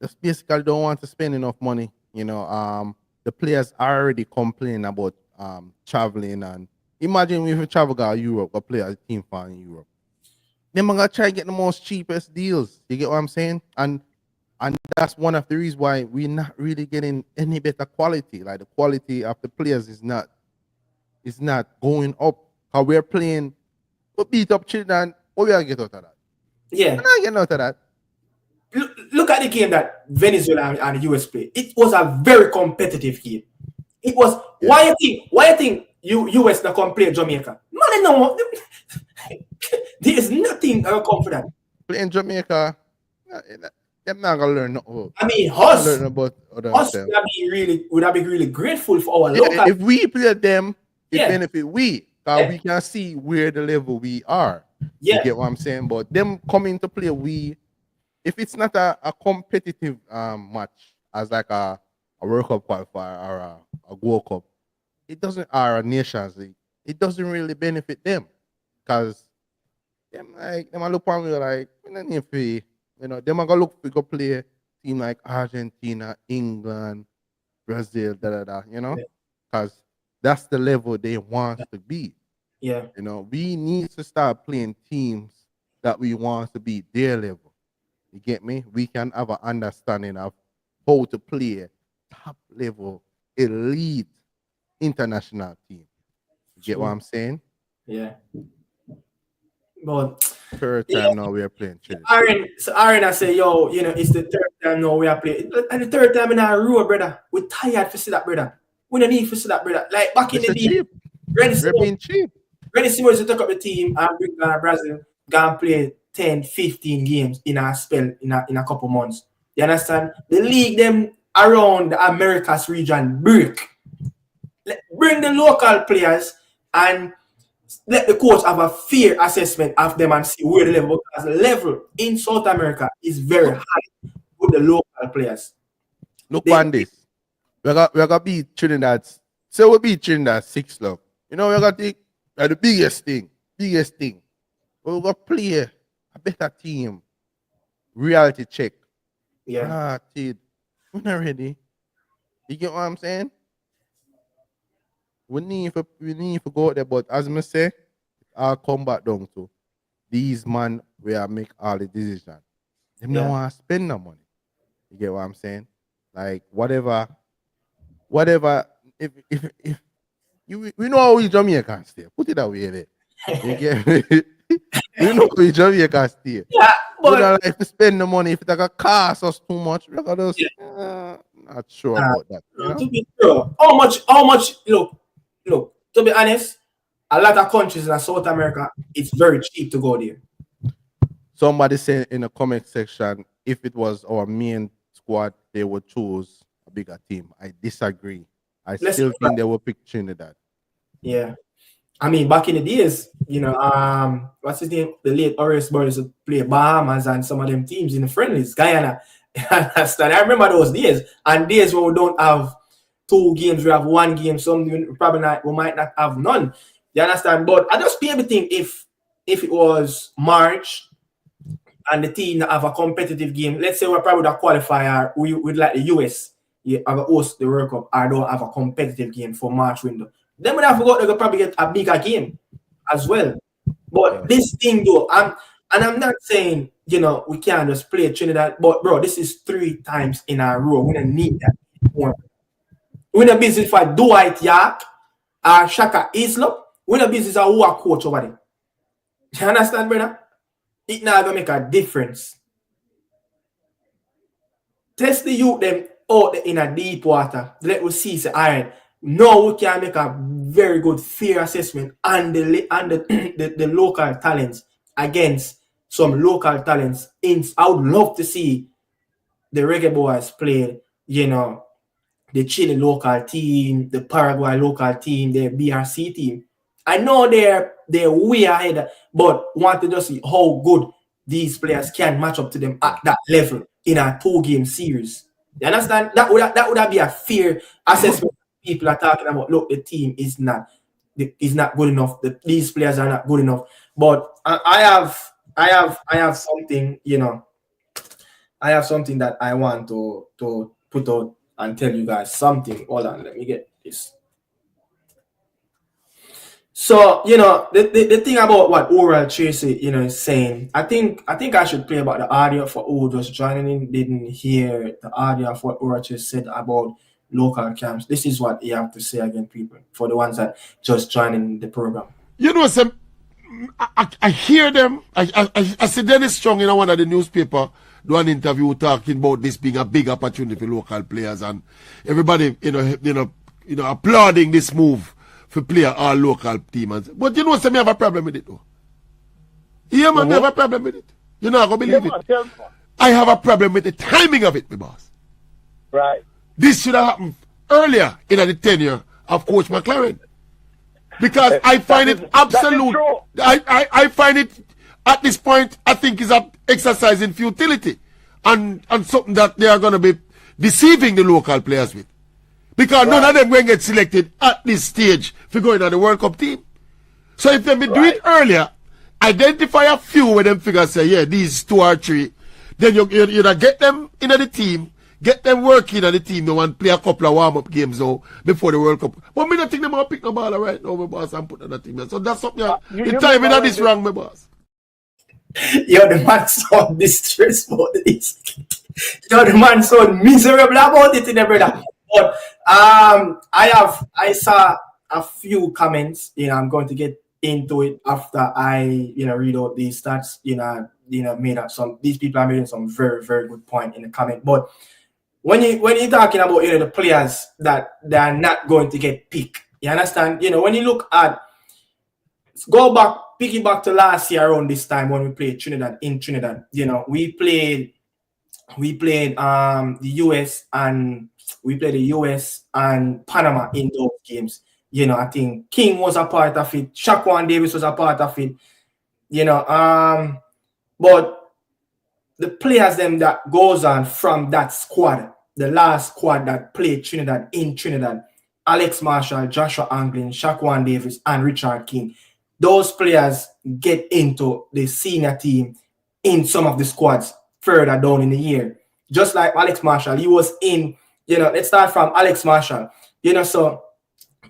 just basically don't want to spend enough money. The players are already complaining about traveling, and imagine if we travel to Europe, go play a team for in Europe. Then I'm gonna try to get the most cheapest deals. You get what I'm saying? And that's one of the reasons why we're not really getting any better quality. Like the quality of the players is not going up. How we're playing, we beat up Trinidad. What we gonna get out of that? Yeah. I get out of that. Look at the game that Venezuela and the US played. It was a very competitive game. It was why you think US not come play Jamaica? Man, no, there is nothing that will come for that. Playing Jamaica, they're not gonna learn nothing. I mean, Learn about us themselves. would have been really grateful for our local. If we play them, it benefit we. Because we can see where the level we are. You get what I'm saying? But them coming to play we, if it's not a competitive match as like a World Cup qualifier or a Gold Cup, it doesn't, or a Nations League, it doesn't really benefit them. Because them a look on me like, we don't need to, you know, them are gonna look to go play team like Argentina, England, Brazil, you know? Because that's the level they want to be. Yeah. You know, we need to start playing teams that we want to be their level. You get me? We can have an understanding of how to play top level, elite, international team. You get what I'm saying? Yeah. But third time now we are playing Chile. Aaron, I say, yo, you know, it's the third time now we are playing. And the third time in our row, brother. We're tired to see that, brother. We don't need to see that, brother. Like back in the day, Rennie Simons took up the team and bring Brazil, go and play 10, 15 games in a spell in a couple months. You understand? The league them around the Americas region break. Bring the local players and let the coach have a fair assessment of them and see where the level, because the level in South America is very high with the local players. Look on this. We're gonna beat Trinidad. So we'll beat Trinidad 6-0. You know, we're gonna take the biggest thing. We're gonna play a better team. Reality check. Yeah. We're not ready. You get what I'm saying? We need to go out there, but as I say, I'll come back down to these man where I make all the decisions. They don't want to spend no money. You get what I'm saying? Like whatever. If you know how we Jamaicans stay, put it that way there. You get me? You know how we Jamaicans stay. Yeah, but we don't like to spend the money if it like cost us too much. We're gonna not sure about that. You know? To be sure, how much? Look. To be honest, a lot of countries in South America, it's very cheap to go there. Somebody said in the comment section, if it was our main squad, they would choose a bigger team. I disagree. I still think they will pick Trinidad. Yeah. I mean, back in the days, you know, what's his name? The late Horace Burns would play Bahamas and some of them teams in the friendlies, Guyana. I remember those days. And days when we don't have 2 games, we have 1 game, something we might not have none. You understand? But I just be able to think if it was March and the team that have a competitive game, let's say we're probably the qualifier, we would like the US, have a host the World Cup, or don't have a competitive game for March window. Then we have forgot they'll probably get a bigger game as well. But this thing though, I'm not saying, you know, we can't just play Trinidad, but bro, this is 3 times in a row. We don't need that anymore. We're in a business for Dwight York or Shaka Islop. We're in a business of who a coach over there. You understand, brother? It not gonna make a difference. Test the youth them out in a deep water. Let us see, say, all right, now we can make a very good fair assessment on the local talents against some local talents. I would love to see the Reggae Boys play, you know, the Chile local team, the Paraguay local team, the BRC team. I know they're way ahead, but want to just see how good these players can match up to them at that level in a 2-game series. You understand? That would be a fair assessment. People are talking about, look, the team is not good enough. These players are not good enough. But I have something, you know. I have something that I want to put out and tell you guys something. Hold on, let me get this. So, you know, the thing about what Oral Tracy, you know, is saying, I think I should play about the audio for who just joining in, didn't hear the audio of what Oral Tracy said about local camps. This is what he have to say again, people, for the ones that just joining the program. You know, I hear them. I see Dennis Strong in one of the newspaper do an interview talking about this being a big opportunity for local players, and everybody applauding this move for player all local teams. But you know, me have a problem with it though. Yeah, man, I have a problem with it. You're not gonna believe it. I have a problem with the timing of it, my boss. Right. This should have happened earlier in the tenure of Coach McLaren. Because I find it absolute. I find it at this point, I think is an exercise in futility and something that they are going to be deceiving the local players with. Because none of them going to get selected at this stage for going on the World Cup team. So if they do it earlier, identify a few where them figures say, yeah, these 2 or 3, then you get them into the team, get them working on the team, you want play a couple of warm-up games now before the World Cup. But me don't think they want to pick no ball right now, my boss, and put on the team. So that's something, the timing of this wrong, my boss. Yo, the man sound distressful about this. Yo, the man sound miserable about it, brother. But I saw a few comments. I'm going to get into it after I read out these stats. Made up these people are making some very, very good point in the comment. But when you're talking about the players that they are not going to get picked, you understand? When you look at pick it back to last year around this time when we played Trinidad in Trinidad. We played the US and Panama in those games. I think King was a part of it, Shaquan Davis was a part of it. But the players them that goes on from that squad, the last squad that played Trinidad in Trinidad, Alex Marshall, Joshua Anglin, Shaquan Davis, and Richard King. Those players get into the senior team in some of the squads further down in the year. Just like Alex Marshall, he was in, let's start from Alex Marshall. So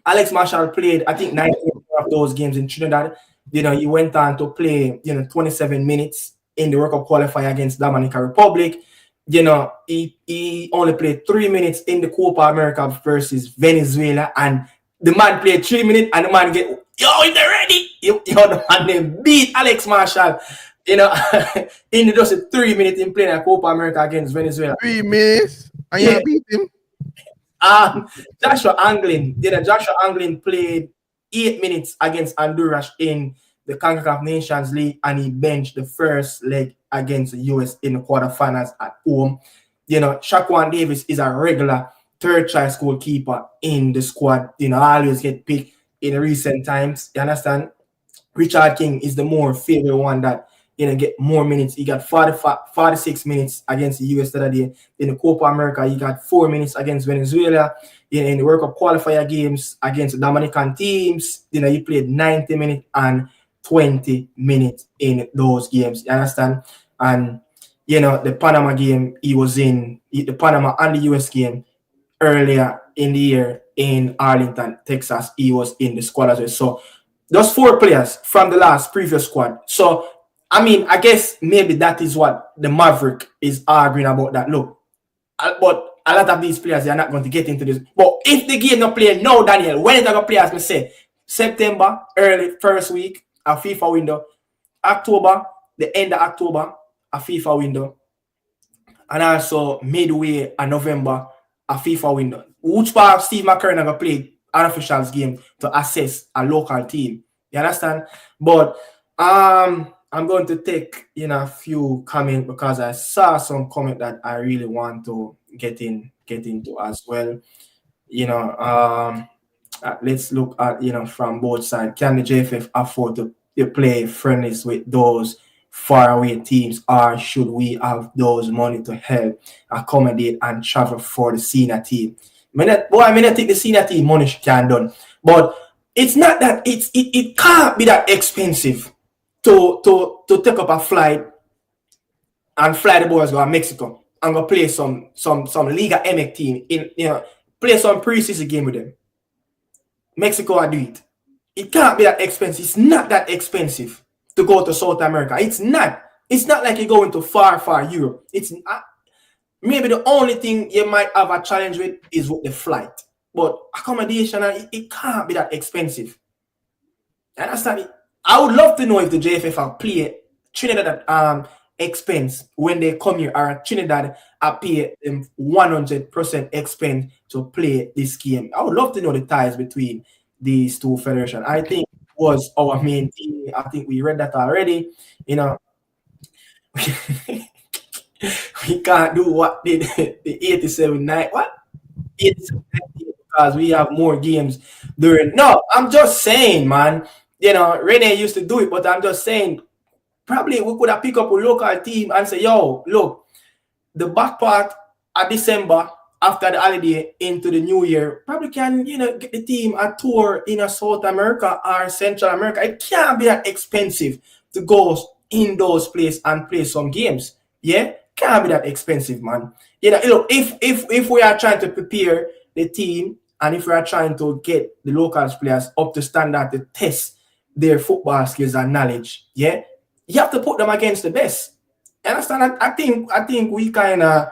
Alex Marshall played, I think, 19 of those games in Trinidad. He went on to play, 27 minutes in the World Cup qualifier against Dominican Republic. He only played 3 minutes in the Copa America versus Venezuela, and the man played 3 minutes, and the man get, is they ready? The man they beat Alex Marshall. In just 3 minutes in playing a Copa America against Venezuela. 3 minutes, and you beat him. Joshua Anglin played 8 minutes against Honduras in the CONCACAF Nations League, and he benched the first leg against the US in the quarterfinals at home. Shaquan Davis is a regular third choice goalkeeper in the squad. Always get picked in recent times. You understand? Richard King is the more favorite one that get more minutes. He got 46 minutes against the US the other day. In the Copa America, he got 4 minutes against Venezuela. In the World Cup qualifier games against Dominican teams, he played 90 minutes and 20 minutes in those games. You understand? And the Panama game, he was in the Panama and the US game earlier in the year in Arlington, Texas. He was in the squad as well. So those 4 players from the previous squad. So I guess maybe that is what the Maverick is arguing about, that look, but a lot of these players, they are not going to get into this. But if the game not playing now, Daniel, when it's going to play, as I say, September, early first week, a FIFA window, October, the end of October, a FIFA window, and also midway and November, a FIFA window. Which part of Steve McCurran going to play an officials game to assess a local team? You understand? But I'm going to take a few comments because I saw some comment that I really want to get into as well. Let's look at from both sides. Can the JFF afford to play friendlies with those faraway teams, or should we have those money to help accommodate and travel for the senior team? I think the senior team money can done, but it's not that it can't be that expensive to take up a flight and fly the boys go to Mexico and go play some Liga MX team play some preseason game with them. Mexico, I do it. It can't be that expensive. It's not that expensive to go to South America. It's not. It's not like you're going to far Europe. It's maybe the only thing you might have a challenge with is with the flight. But accommodation, it can't be that expensive. You understand it? I would love to know if the JFF are play Trinidad expense when they come here, or Trinidad are pay them 100% expense to play this game. I would love to know the ties between these two federations. I think it was our main team. I think we read that already. You know, we can't do what did the 87 night. What? 87 because we have more games during. No, I'm just saying, man. You know, Rene used to do it, but I'm just saying, probably we could have picked up a local team and say, yo, look, the back part of December after the holiday into the new year, probably can, you know, get the team a tour in South America or Central America. It can't be that expensive to go in those places and play some games. Yeah, can't be that expensive, man. You know, look, if we are trying to prepare the team and if we are trying to get the local players up to standard to test their football skills and knowledge, yeah, you have to put them against the best. You understand? I think we kind of,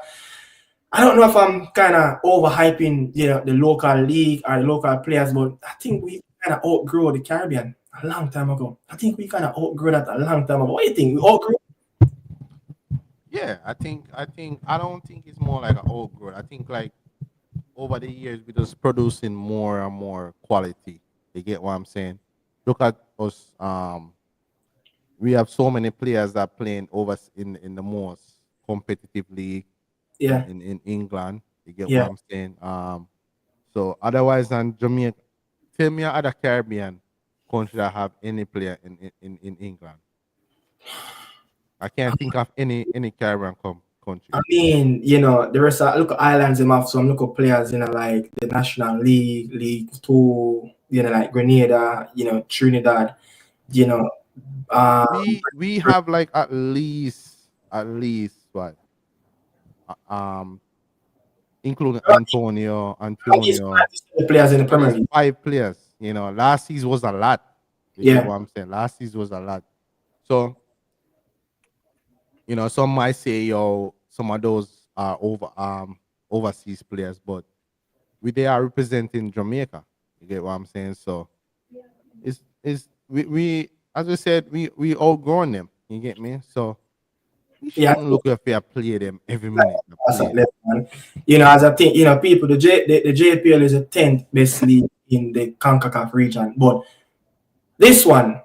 I don't know if I'm kind of overhyping, you know, the local league or the local players, but I think we kind of outgrow the Caribbean a long time ago. I think we kind of outgrow that a long time ago. What do you think? We outgrow? Yeah, I don't think it's more like an old growth. I think like over the years we're just producing more and more quality. You get what I'm saying? Look at us. We have so many players that playing over in the most competitive league. Yeah. In England. You get Yeah. what I'm saying? So otherwise than Jamaica, tell me other Caribbean country that have any player in England. I can't think of any Caribbean country. I mean, you know, the rest of look at islands them have some local players, you know, like the National League, League Two, you know, like Grenada, you know, Trinidad, you know. We have like at least what including Antonio. The players in the Premier League. 5 players. You know, last season was a lot. You get what I'm saying? Last season was a lot. So, you know, some might say, yo, some of those are overseas players, but they are representing Jamaica. You get what I'm saying? So, we as we said, we outgrown them. You get me? So. We shouldn't look if we play them every minute. You know, as I think, you know, people, the JPL is the 10th best league in the CONCACAF region. But this one,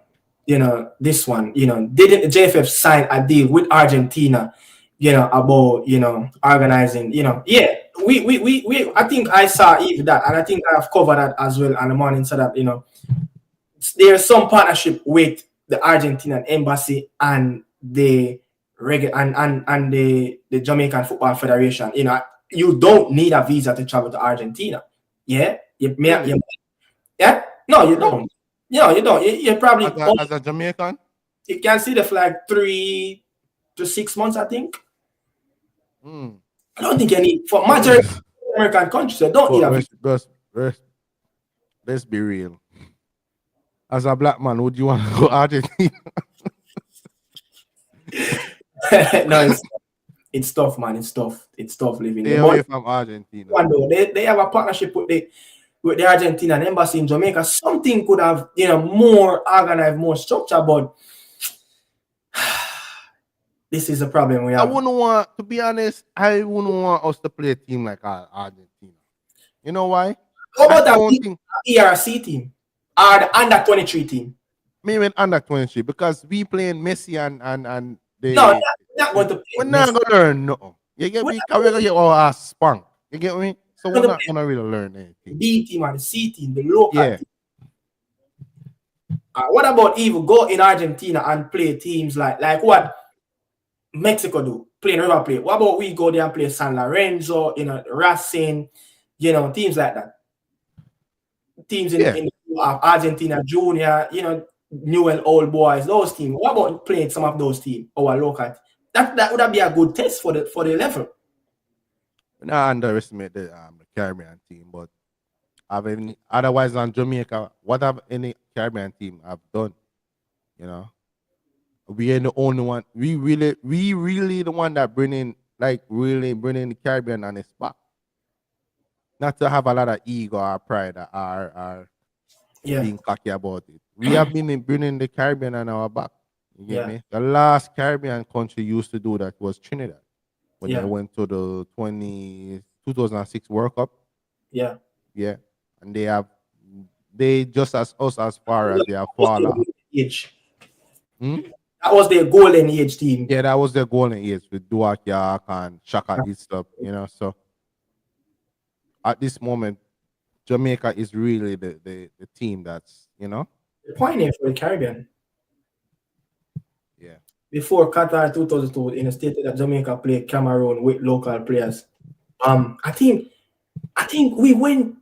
didn't the JFF sign a deal with Argentina, you know, about, you know, organizing, you know, we I think I saw even that, and I think I have covered that as well on the morning, so that, you know, there's some partnership with the Argentinian embassy and the and the Jamaican Football Federation. You know, you don't need a visa to travel to Argentina. Yeah, yeah. No, you don't. No, you don't. You probably as a Jamaican, you can see the flag 3 to 6 months, I think. I don't think you need for majority of American countries. You don't need a visa. Let's be real. As a black man, would you want to go Argentina? No, it's tough, man. It's tough. It's tough living. Stay away from Argentina. They have a partnership with the Argentinian embassy in Jamaica. Something could have, you know, more organized, more structure, but this is a problem we have. I wouldn't want, to be honest, I wouldn't want us to play a team like Argentina. You know why? How about that ERC team or the under 23 team? Maybe under 23, because we playing Messi and they. No, not going to play. We're not going to learn nothing. You get me? We're going to get our ass spunk. You get me? So we're not going to really learn anything. B team and the C team, the local team. What about even go in Argentina and play teams like what Mexico do? Play in River Plate. What about we go there and play San Lorenzo, you know, Racing, you know, teams like that. Teams in Argentina Junior, you know, Newell Old Boys, those teams. What about playing some of those teams, our local? That would be a good test for the level. I underestimate the Caribbean team, but otherwise on Jamaica, what have any Caribbean team have done? You know, we are the only one. We really the one that bringing the Caribbean on the spot. Not to have a lot of ego or pride or Yeah. being cocky about it. We have been bringing the Caribbean on our back. You get Yeah. me? The last Caribbean country used to do that was Trinidad when they Yeah. went to the 2006 World Cup. Yeah. Yeah, and they just as us as far as they have fallen. Age. Hmm? That was their golden age team. Yeah, that was their golden years with Duak Yak and Shaka East up. So at this moment, Jamaica is really the team that's. The pioneer for the Caribbean. Yeah. Before Qatar 2002, in the stated that Jamaica played Cameroon with local players. I think we went.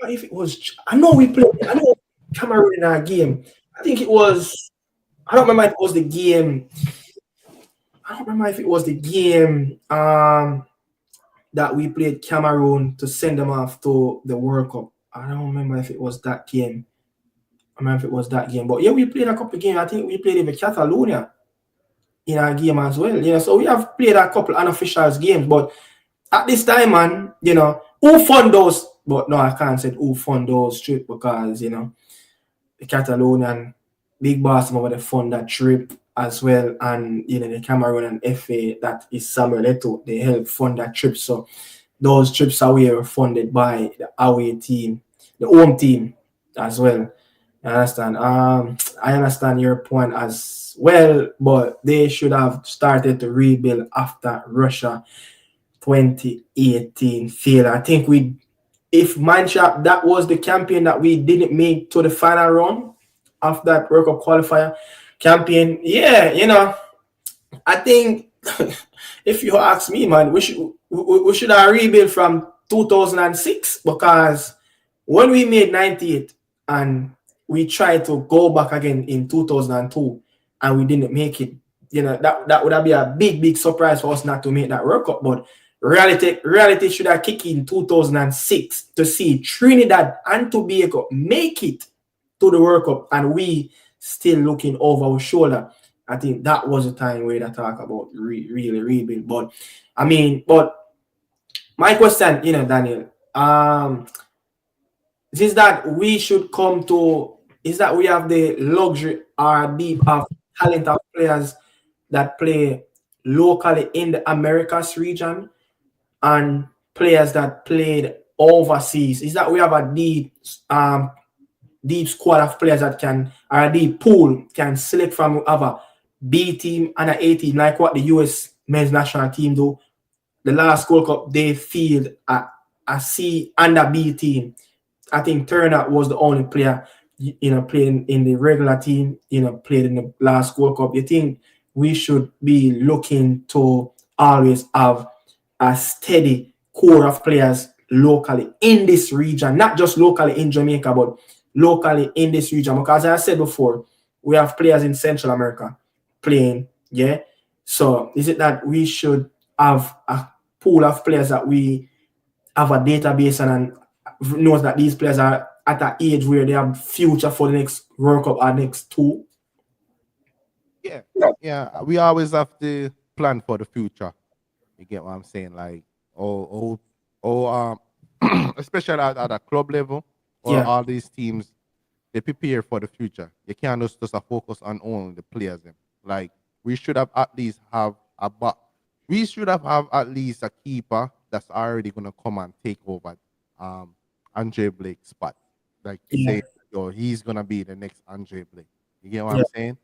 If it was, I know we played. I know Cameroon in our game. I think it was. I don't remember if it was the game. I don't remember if it was the game. That we played Cameroon to send them off to the World Cup. I don't remember if it was that game. I remember if it was that game. But yeah, we played a couple of games. I think we played even Catalonia in our game as well. So we have played a couple unofficial games. But at this time, man, who fund those? But no, I can't say who fund those trip because, the Catalonian big boss over the fund that trip as well. And, the Cameroon and FA, that is Samuel Eto'o, they help fund that trip. So those trips away were funded by the away team, the home team as well. You understand? I understand your point as well, but they should have started to rebuild after Russia 2018 failed. I think if Manshap, that was the campaign that we didn't make to the final round of that World Cup qualifier campaign. Yeah, I think if you ask me, man, we should have rebuilt from 2006 because when we made 98 and we tried to go back again in 2002 and we didn't make it, that would have been a big surprise for us not to make that World Cup. But reality should have kicked in 2006 to see Trinidad and Tobago make it to the World Cup and we still looking over our shoulder. I think that was the time where they talk about really rebuild. But my question, Daniel, is that we should come to, is that we have the luxury or deep of talent of players that play locally in the Americas region and players that played overseas? Is that we have a deep squad of players that can, or a deep pool can select from other B team and an A team, like what the US men's national team do? The last World Cup, they field a C and a B team. I think Turner was the only player, playing in the regular team, played in the last World Cup. You think we should be looking to always have a steady core of players locally in this region, not just locally in Jamaica, but locally in this region? Because as I said before, we have players in Central America playing, yeah? So is it that we should have a pool of players that we have a database and knows that these players are at an age where they have future for the next World Cup or next two? Yeah. We always have to plan for the future. You get what I'm saying? Like, especially at a club level or Yeah. all these teams, they prepare for the future. You can't just focus on only the players. Like, we should have at least we should have at least a keeper that's already gonna come and take over Andre Blake's spot. Like, Yeah. say, yo, he's gonna be the next Andre Blake. You get what I'm saying?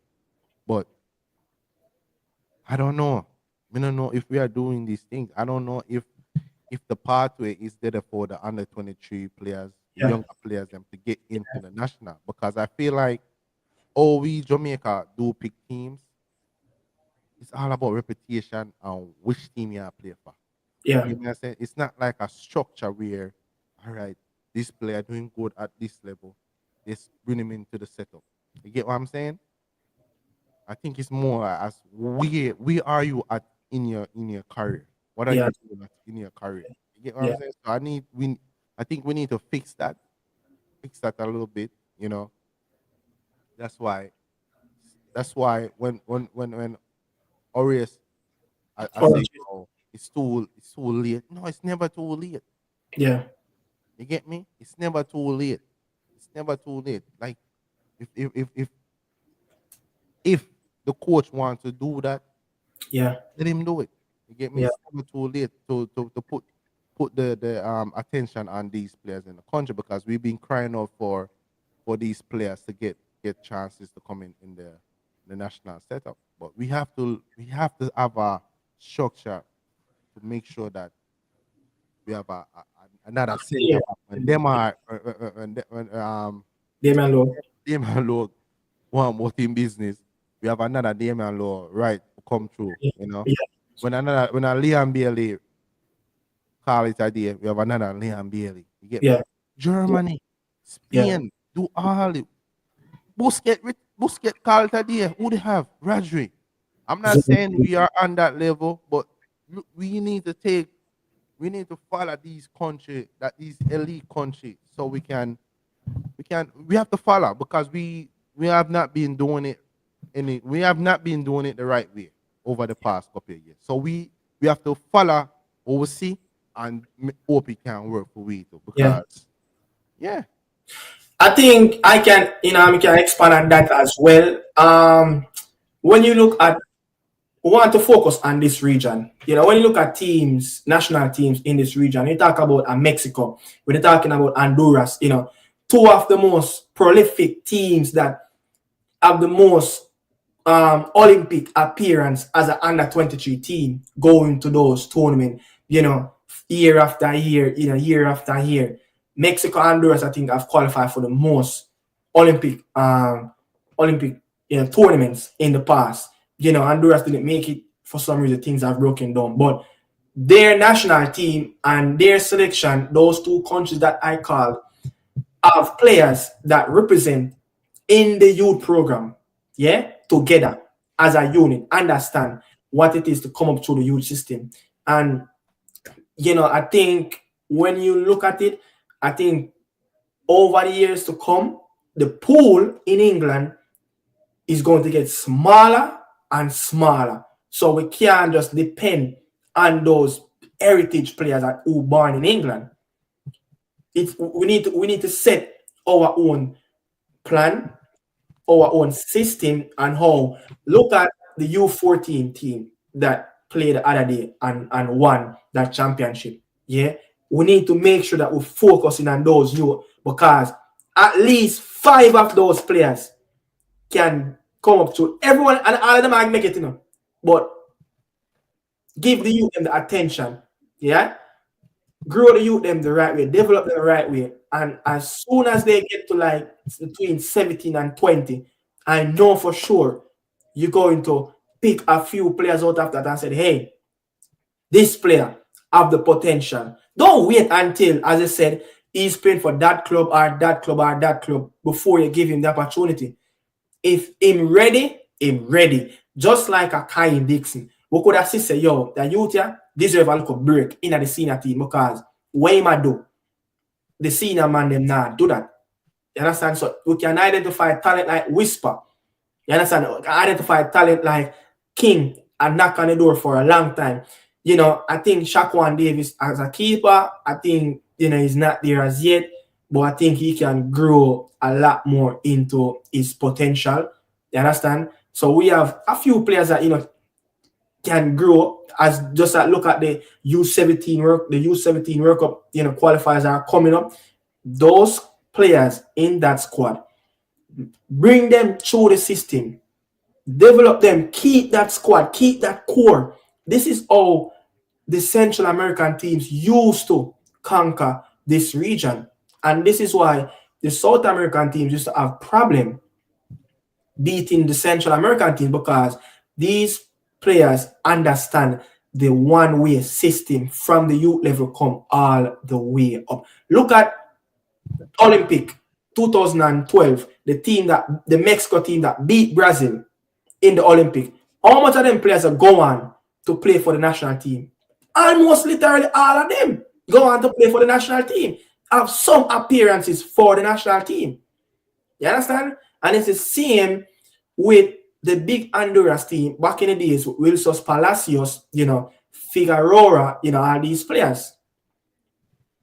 But I don't know. I don't know if we are doing these things. I don't know if the pathway is there for the under 23 players, the Yeah. younger players, them to get into the national. Because I feel like we Jamaica do pick teams. It's all about reputation and which team you are play for. Yeah. You know what I'm saying? It's not like a structure where, all right, this player doing good at this level, let's bring him into the setup. You get what I'm saying? I think it's more as where are you at in your career? What are Yeah. you doing in your career? You get what Yeah. I'm saying? So I think we need to fix that a little bit. That's why when Orius, I say, oh, it's too late. No, it's never too late. Yeah. You get me? It's never too late. It's never too late. Like if the coach wants to do that, Yeah. let him do it. You get me? Yeah. It's never too late to put the attention on these players in the country, because we've been crying out for these players to get chances to come in the national setup. But we have to have a structure to make sure that we have another center Yeah. back. When them are Damian Lowe. Damian Lowe want more team business, we have another Damian Lowe right to come through. Yeah. You know, Yeah. when a Liam Bailey call it a day, we have another Liam Bailey. You get Yeah. me? Germany, Yeah. Spain, do all it. Busquets call it a day. Who they have? Rodri. I'm not saying we are on that level, but we need to follow these elite countries, so we have to follow, because we have not been doing it the right way over the past couple of years. So we have to follow what we see and hope it can work for we too, because yeah. I think I can expand on that as well. When you look at, we want to focus on this region. When you look at teams, national teams in this region, you talk about Mexico, we're talking about Honduras, two of the most prolific teams that have the most Olympic appearance as an under 23 team going to those tournaments, year after year, year after year. Mexico and Honduras, I think, have qualified for the most Olympic tournaments in the past. Honduras didn't make it for some reason. Things have broken down, but their national team and their selection, those two countries that I called, have players that represent in the youth program, together as a unit, understand what it is to come up through the youth system. And I think when you look at it, I think over the years to come, the pool in England is going to get smaller and smaller. So we can't just depend on those heritage players who born in England. We need to set our own plan, our own system, and how. Look at the U14 team that played the other day and won that championship. Yeah, we need to make sure that we're focusing on those youth, because at least 5 of those players can come up to everyone, and all of them are make it, but give the youth them the attention, grow the youth them the right way, develop them the right way, and as soon as they get to like between 17 and 20, I know for sure you're going to pick a few players out of that and say, hey, this player have the potential. Don't wait until, as I said, he's playing for that club or that club or that club before you give him the opportunity. If him ready, just like a Kai Dixon. We could have said, yo, the youth here deserve a little break in the senior team, because what him a do, the senior man them not do that. You understand? So we can identify talent like Whisper. You understand? We can identify talent like King and knock on the door for a long time. I think Shaquan Davis as a keeper, I think, he's not there as yet, but I think he can grow a lot more into his potential. You understand? So we have a few players that, can grow, as just look at the U17 World Cup, qualifiers are coming up. Those players in that squad, bring them through the system, develop them, keep that squad, keep that core. This is how the Central American teams used to conquer this region. And this is why the South American teams used to have problem beating the Central American team, because these players understand the one-way system from the youth level come all the way up. Look at Olympic 2012, the Mexico team that beat Brazil in the Olympic. How much of them players are go on to play for the national team? Almost literally all of them go on to play for the national team, have some appearances for the national team. You understand? And it's the same with the big Honduras team back in the days, Wilsos Palacios, Figueroa, all these players.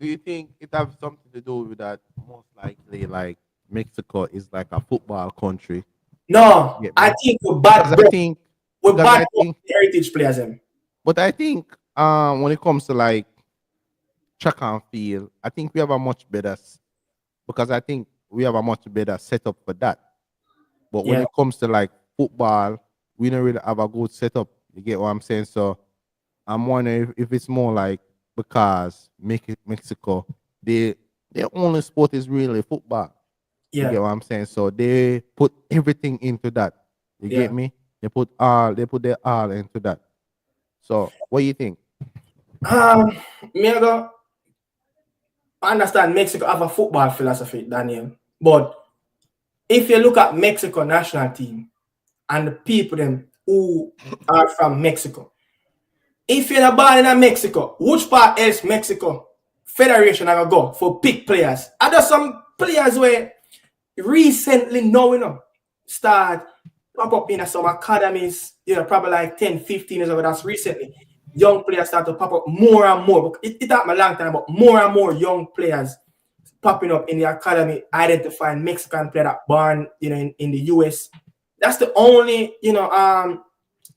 do you think it have something to do with that? Most likely, like Mexico is like a football country. No, Get I me? think we're Because bad I broke. think We're because bad I broke think heritage players. Them. but I think when it comes to like track and field, I think we have a much better because I think we have a much better setup for that. But when Yeah, it comes to like football, we don't really have a good setup. You get what I'm saying? So I'm wondering if it's more like because Mexico, they their only sport is really football. You yeah, get what I'm saying? So they put everything into that. You get yeah. me? They put their all into that. So what do you think? Me I go I understand Mexico have a football philosophy, Daniel. But if you look at Mexico national team and the people them who are from Mexico, if you're born in Mexico, which part else Mexico Federation are gonna go for pick players? Are there some players where recently now, start pop up in some academies, probably like 10, 15 years ago, that's recently. Young players start to pop up more and more. It took me a long time, but more and more young players popping up in the academy, identifying Mexican player that born, in the US. That's the only,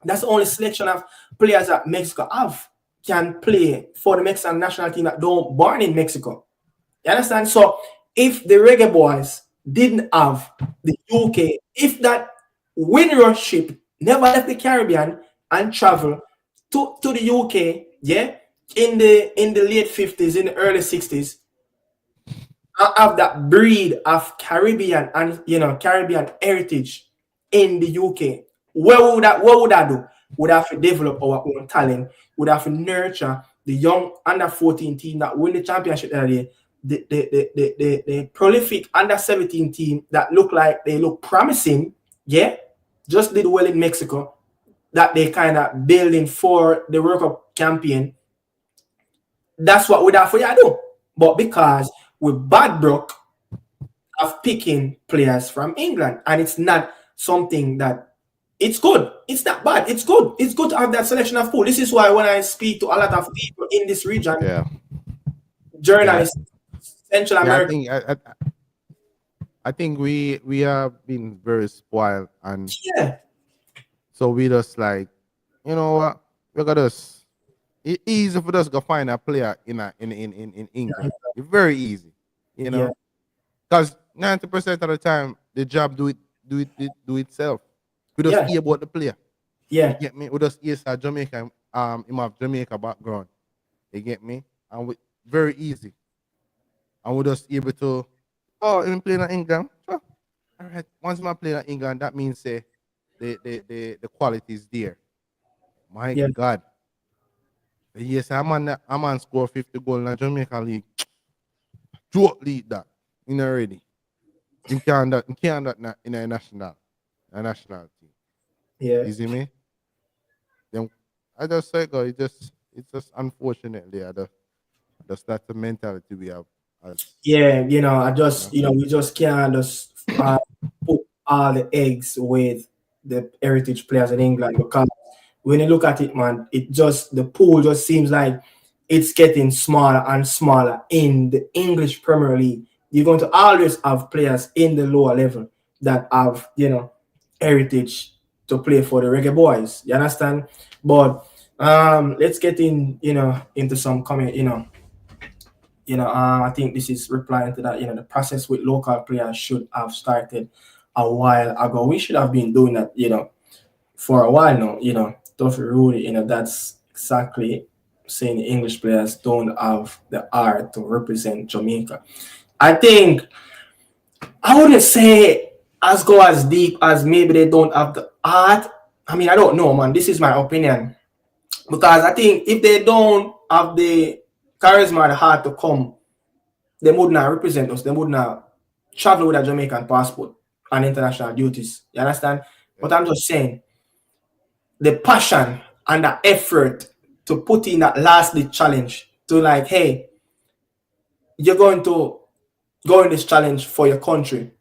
that's the only selection of players that Mexico have can play for the Mexican national team that don't born in Mexico. You understand? So if the Reggae Boys didn't have the UK, if that Windrush ship never left the Caribbean and traveled to the UK, yeah, in the late 50s, in the early 60s, I have that breed of Caribbean and Caribbean heritage in the UK. What would I do? Would have to develop our own talent, would have to nurture the young under 14 team that win the championship that day, the prolific under 17 team that look promising, yeah, just did well in Mexico, that they kind of building for the World Cup campaign. That's what we'd have to do. But because we're bad broke of picking players from England, and it's not something that it's good. It's not bad. It's good. It's good to have that selection of pool. This is why when I speak to a lot of people in this region, Yeah. Yeah. journalists, Central Yeah, America, I think we have been very spoiled, and yeah, so we just like, you know what, we got us. It's easy for us to find a player in England. It's very easy, yeah, because 90% of the time the job do itself. We just yeah, hear about the player. You yeah, get me? We just hear a Jamaican him have Jamaica background. You get me? And very easy. And we just able to him playing in England. Sure. All right. Once I play in England, that means say the quality is there. My yeah, God. Yes, I'm on score 50 goal in the Jamaica League. Don't lead that. You know already. You can't that in a national team. yeah, You see me? Then I just say go, it's just unfortunately that's the mentality we have as yeah. I you know. just, we just can't just put all the eggs with the heritage players in England, because when you look at it, man, the pool just seems like it's getting smaller and smaller in the English Premier League. You're going to always have players in the lower level that have, heritage to play for the Reggae Boys. You understand? But let's get into some comment. I think this is replying to that. The process with local players should have started a while ago. We should have been doing that, for a while now. Don't feel rude. That's exactly saying the English players don't have the art to represent Jamaica. I think I wouldn't say go as deep as maybe they don't have the art. I mean, I don't know, man. This is my opinion, because I think if they don't have the charisma, the heart to come, they would not represent us. They would not travel with a Jamaican passport on international duties. You understand? But I'm just saying, the passion and the effort to put in that last big challenge to, like, hey, you're going to go in this challenge for your country,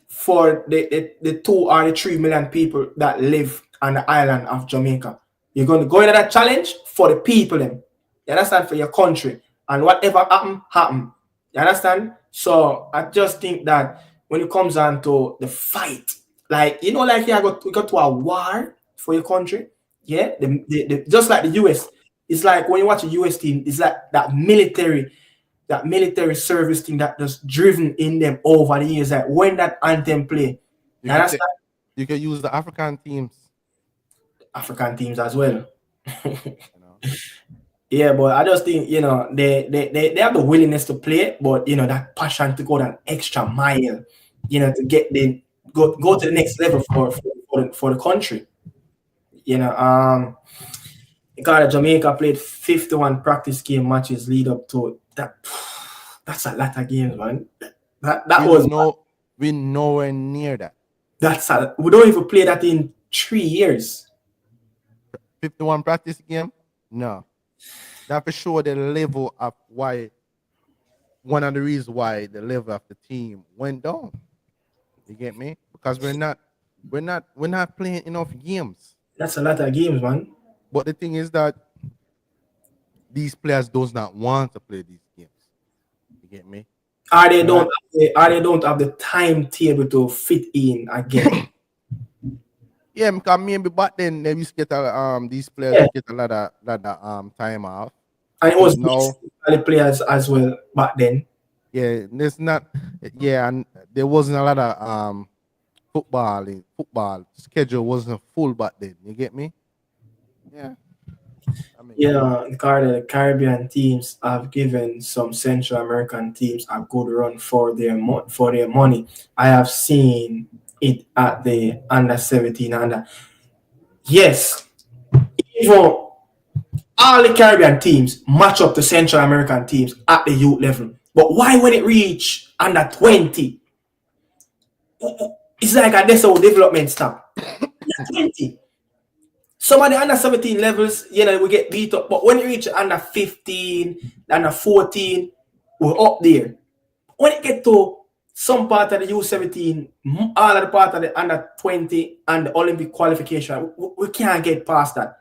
for the 2 or 3 million people that live on the island of Jamaica. You're going to go into that challenge for the people, then. You understand? For your country. and whatever happen. You understand? So I just think that when it comes down to the fight, like you know, like we got to a war for your country. Yeah, just like the US. It's like when you watch a US team, it's like that military service thing that just driven in them over the years. Like when that anthem play, you understand? You can use the African teams as well. Yeah, but I just think they have the willingness to play, but that passion to go that extra mile, to get go to the next level for the country. Jamaica played 51 practice game matches lead up to that. That's a lot of games, man. We're nowhere near that. We don't even play that in 3 years. 51 practice game? No. That for sure the level of why one of the reasons why the level of the team went down. You get me? Because we're not playing enough games. That's a lot of games, man. But the thing is that these players does not want to play these games. You get me? Or they don't have the timetable to fit in again. Yeah, because maybe back then they used to get these players get a lot of time off. And it was the players as well back then. Yeah, and there wasn't a lot of football schedule wasn't full back then. You get me? Yeah. The Caribbean teams have given some Central American teams a good run for their money. I have seen it at the under 17 Yes, even all the Caribbean teams match up to Central American teams at the youth level. But why when it reach under 20? It's like a desert development stop. 20. Some of the under 17 levels, we get beat up. But when it reach under 15, under 14, we're up there. When it get to some part of the U17, all of the part of the under 20 and the Olympic qualification, we can't get past that.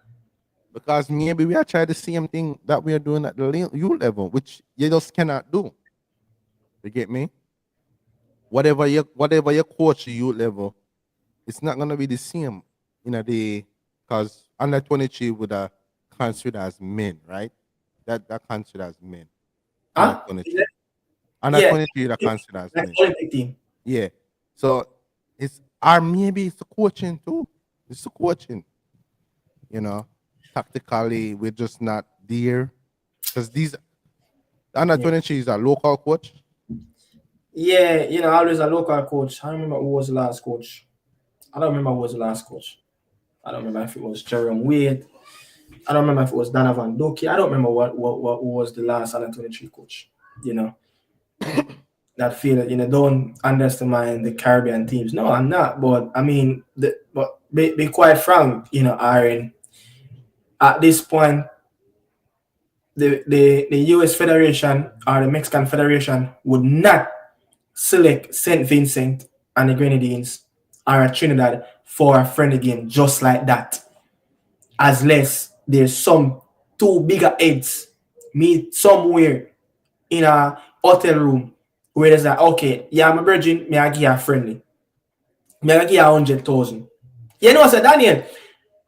Because maybe we are trying the same thing that we are doing at the youth level, which you just cannot do. You get me? Whatever your coach at youth level, it's not gonna be the same in a day, because under 23 would considered as men, right? That considered as men. Under 23. Under 23 are considered as men. Olympic team. Yeah. So maybe it's the coaching too. It's the coaching. Tactically, we're just not there. Because these under 23 is a local coach. Yeah, always a local coach. I don't remember who was the last coach. I don't remember if it was Jerome Wade. I don't remember if it was Donovan Doki. I don't remember what was the last under 23 coach. That feel that don't underestimate the Caribbean teams. No, I'm not. But I mean, but be quite frank, Aaron. At this point, the US Federation or the Mexican Federation would not select St. Vincent and the Grenadines or Trinidad for a friendly game just like that. Unless there's some two bigger heads meet somewhere in a hotel room where there's like, okay, yeah, I'm a virgin, may I give you a friendly. May I give you 100,000. Daniel,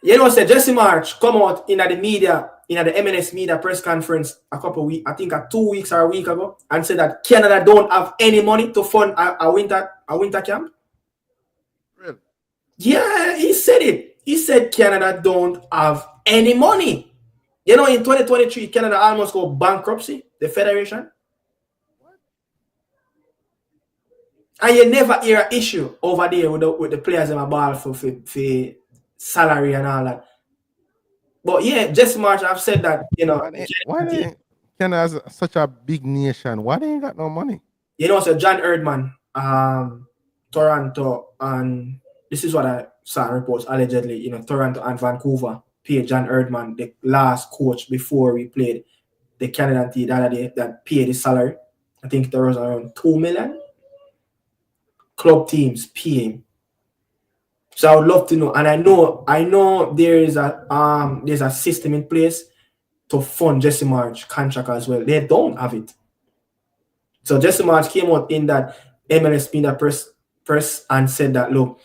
Jesse March come out in the media, in the MLS media press conference a couple of weeks, I think 2 weeks or a week ago, and said that Canada don't have any money to fund a winter camp. Really? Yeah, he said it. He said Canada don't have any money. In 2023, Canada almost go bankruptcy, the federation. What? And you never hear an issue over there with the players in my ball for salary and all that. But yeah, Jesse March, I've said that, why Canada has such a big nation? Why they ain't got no money? So John Erdman, Toronto, and this is what I saw reports allegedly, Toronto and Vancouver paid John Erdman, the last coach before we played the Canadian team the other day, that paid his salary. I think there was around $2 million. Club teams pay him. So I would love to know, and I know there is there's a system in place to fund Jesse March contract as well. They don't have it. So Jesse March came out in that MLS Media press and said that, look,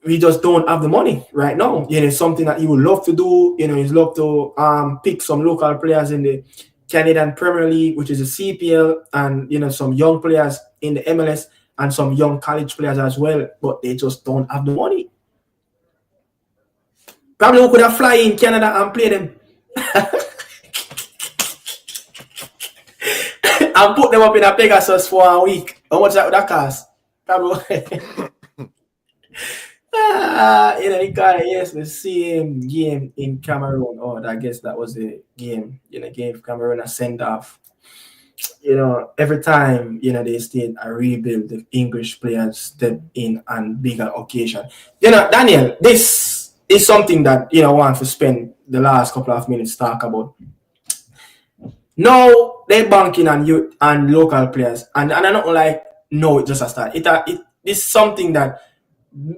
we just don't have the money right now. It's something that he would love to do. He's love to pick some local players in the Canadian Premier League, which is the CPL, and some young players in the MLS and some young college players as well. But they just don't have the money. Probably we could have fly in Canada and play them. And put them up in a Pegasus for a week. How much that would that cost? Probably. Yes, the same game in Cameroon. Oh, I guess that was the game. Gave Cameroon a send off. Every time they stayed a rebuild, the English players step in on bigger occasion. Daniel, this is something that I want to spend the last couple of minutes talk about. Now they banking on youth and local players, and I don't like it just a start. It is something that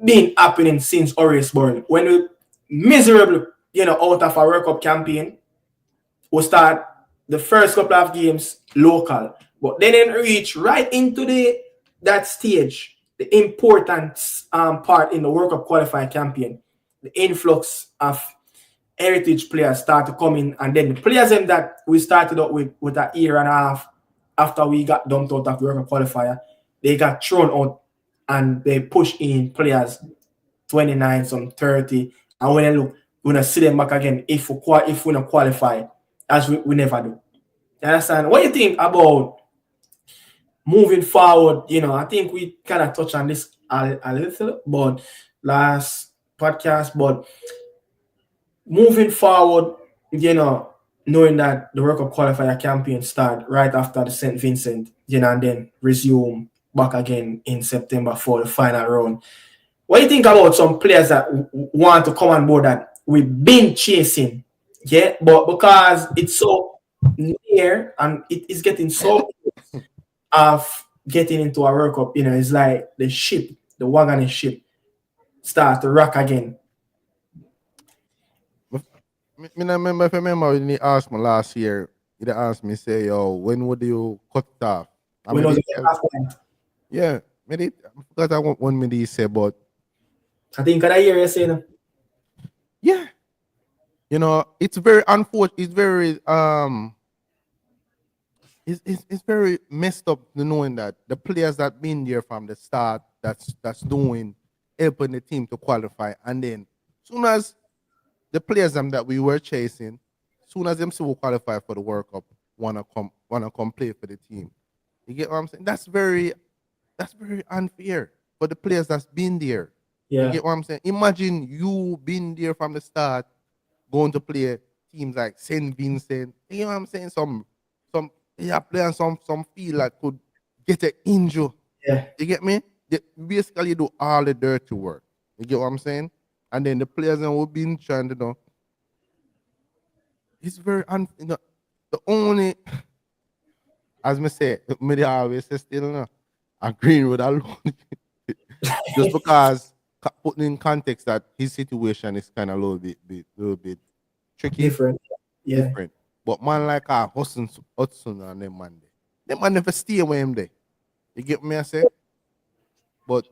been happening since Orius born. When we miserably, out of a World Cup campaign, we start the first couple of games local, but then reach right into that stage, the important part in the World Cup qualifying campaign, the influx of heritage players start to come in, and then the players that we started up with a year and a half after we got dumped out of the World Cup qualifier, they got thrown out. And they push in players 29, some 30. And when I look, we're going to see them back again if we don't qualify, as we never do. You understand? What do you think about moving forward? I think we kind of touched on this a little, but last podcast. But moving forward, knowing that the World Cup qualifier campaign start right after the St. Vincent, and then resume back again in September for the final round. What do you think about some players that want to come on board that we've been chasing? Yeah, but because it's so near and it is getting so of getting into a World Cup, it's like the wagon and ship start to rock again. I remember when he asked me last year, he asked me, say, yo, when would you cut it off? Yeah, maybe because I want 1 minute say, but I think I hear you saying. Yeah, it's very unfortunate. It's very it's very messed up knowing that the players that been there from the start, that's doing helping the team to qualify, and then soon as the players that we were chasing, soon as them still qualify for the World Cup, wanna come play for the team. You get what I'm saying? That's very unfair for the players that's been there. Yeah. You get what I'm saying? Imagine you been there from the start, going to play teams like St. Vincent. You know what I'm saying? Some players some feel like could get an injury. Yeah. You get me? They basically do all the dirty work. You get what I'm saying? And then the players that we've been trying to it's very the only, as me say, me always say still a Greenwood alone. Just because putting in context that his situation is kind of a little bit tricky. Different. Yeah. Different. But man like Hudson and them man never stay away him there. You get me I say? But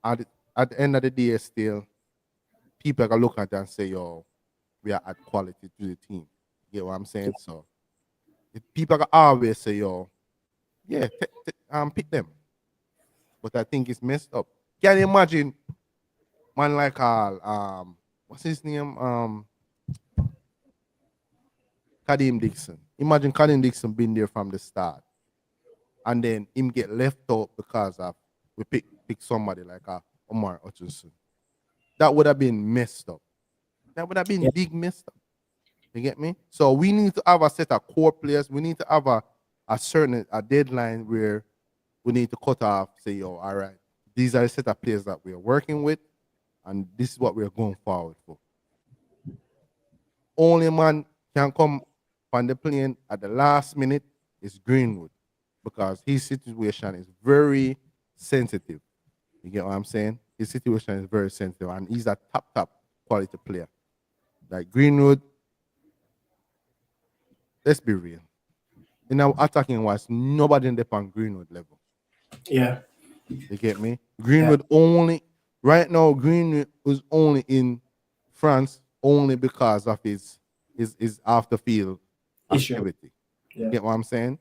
at the end of the day still, people can look at that and say, yo, we are at quality to the team. You get what I'm saying? So people can always say, yo, yeah, pick them. But I think it's messed up. Can you imagine man like what's his name? Kadeem Dixon. Imagine Kadeem Dixon being there from the start. And then him get left out because of we pick somebody like Omar Hutchinson. That would have been messed up. That would have been big messed up. You get me? So we need to have a set of core players. We need to have a certain deadline where we need to cut off, say, yo, all right, these are the set of players that we are working with, and this is what we're going forward for. Only man can come on the plane at the last minute is Greenwood, because his situation is very sensitive. You get what I'm saying? His situation is very sensitive, and he's a top quality player. Like Greenwood, let's be real. In our attacking wise, nobody in the on Greenwood level. Yeah. You get me? Greenwood only right now. Greenwood was only in France only because of his after field Issue. activity. Yeah. You get what I'm saying?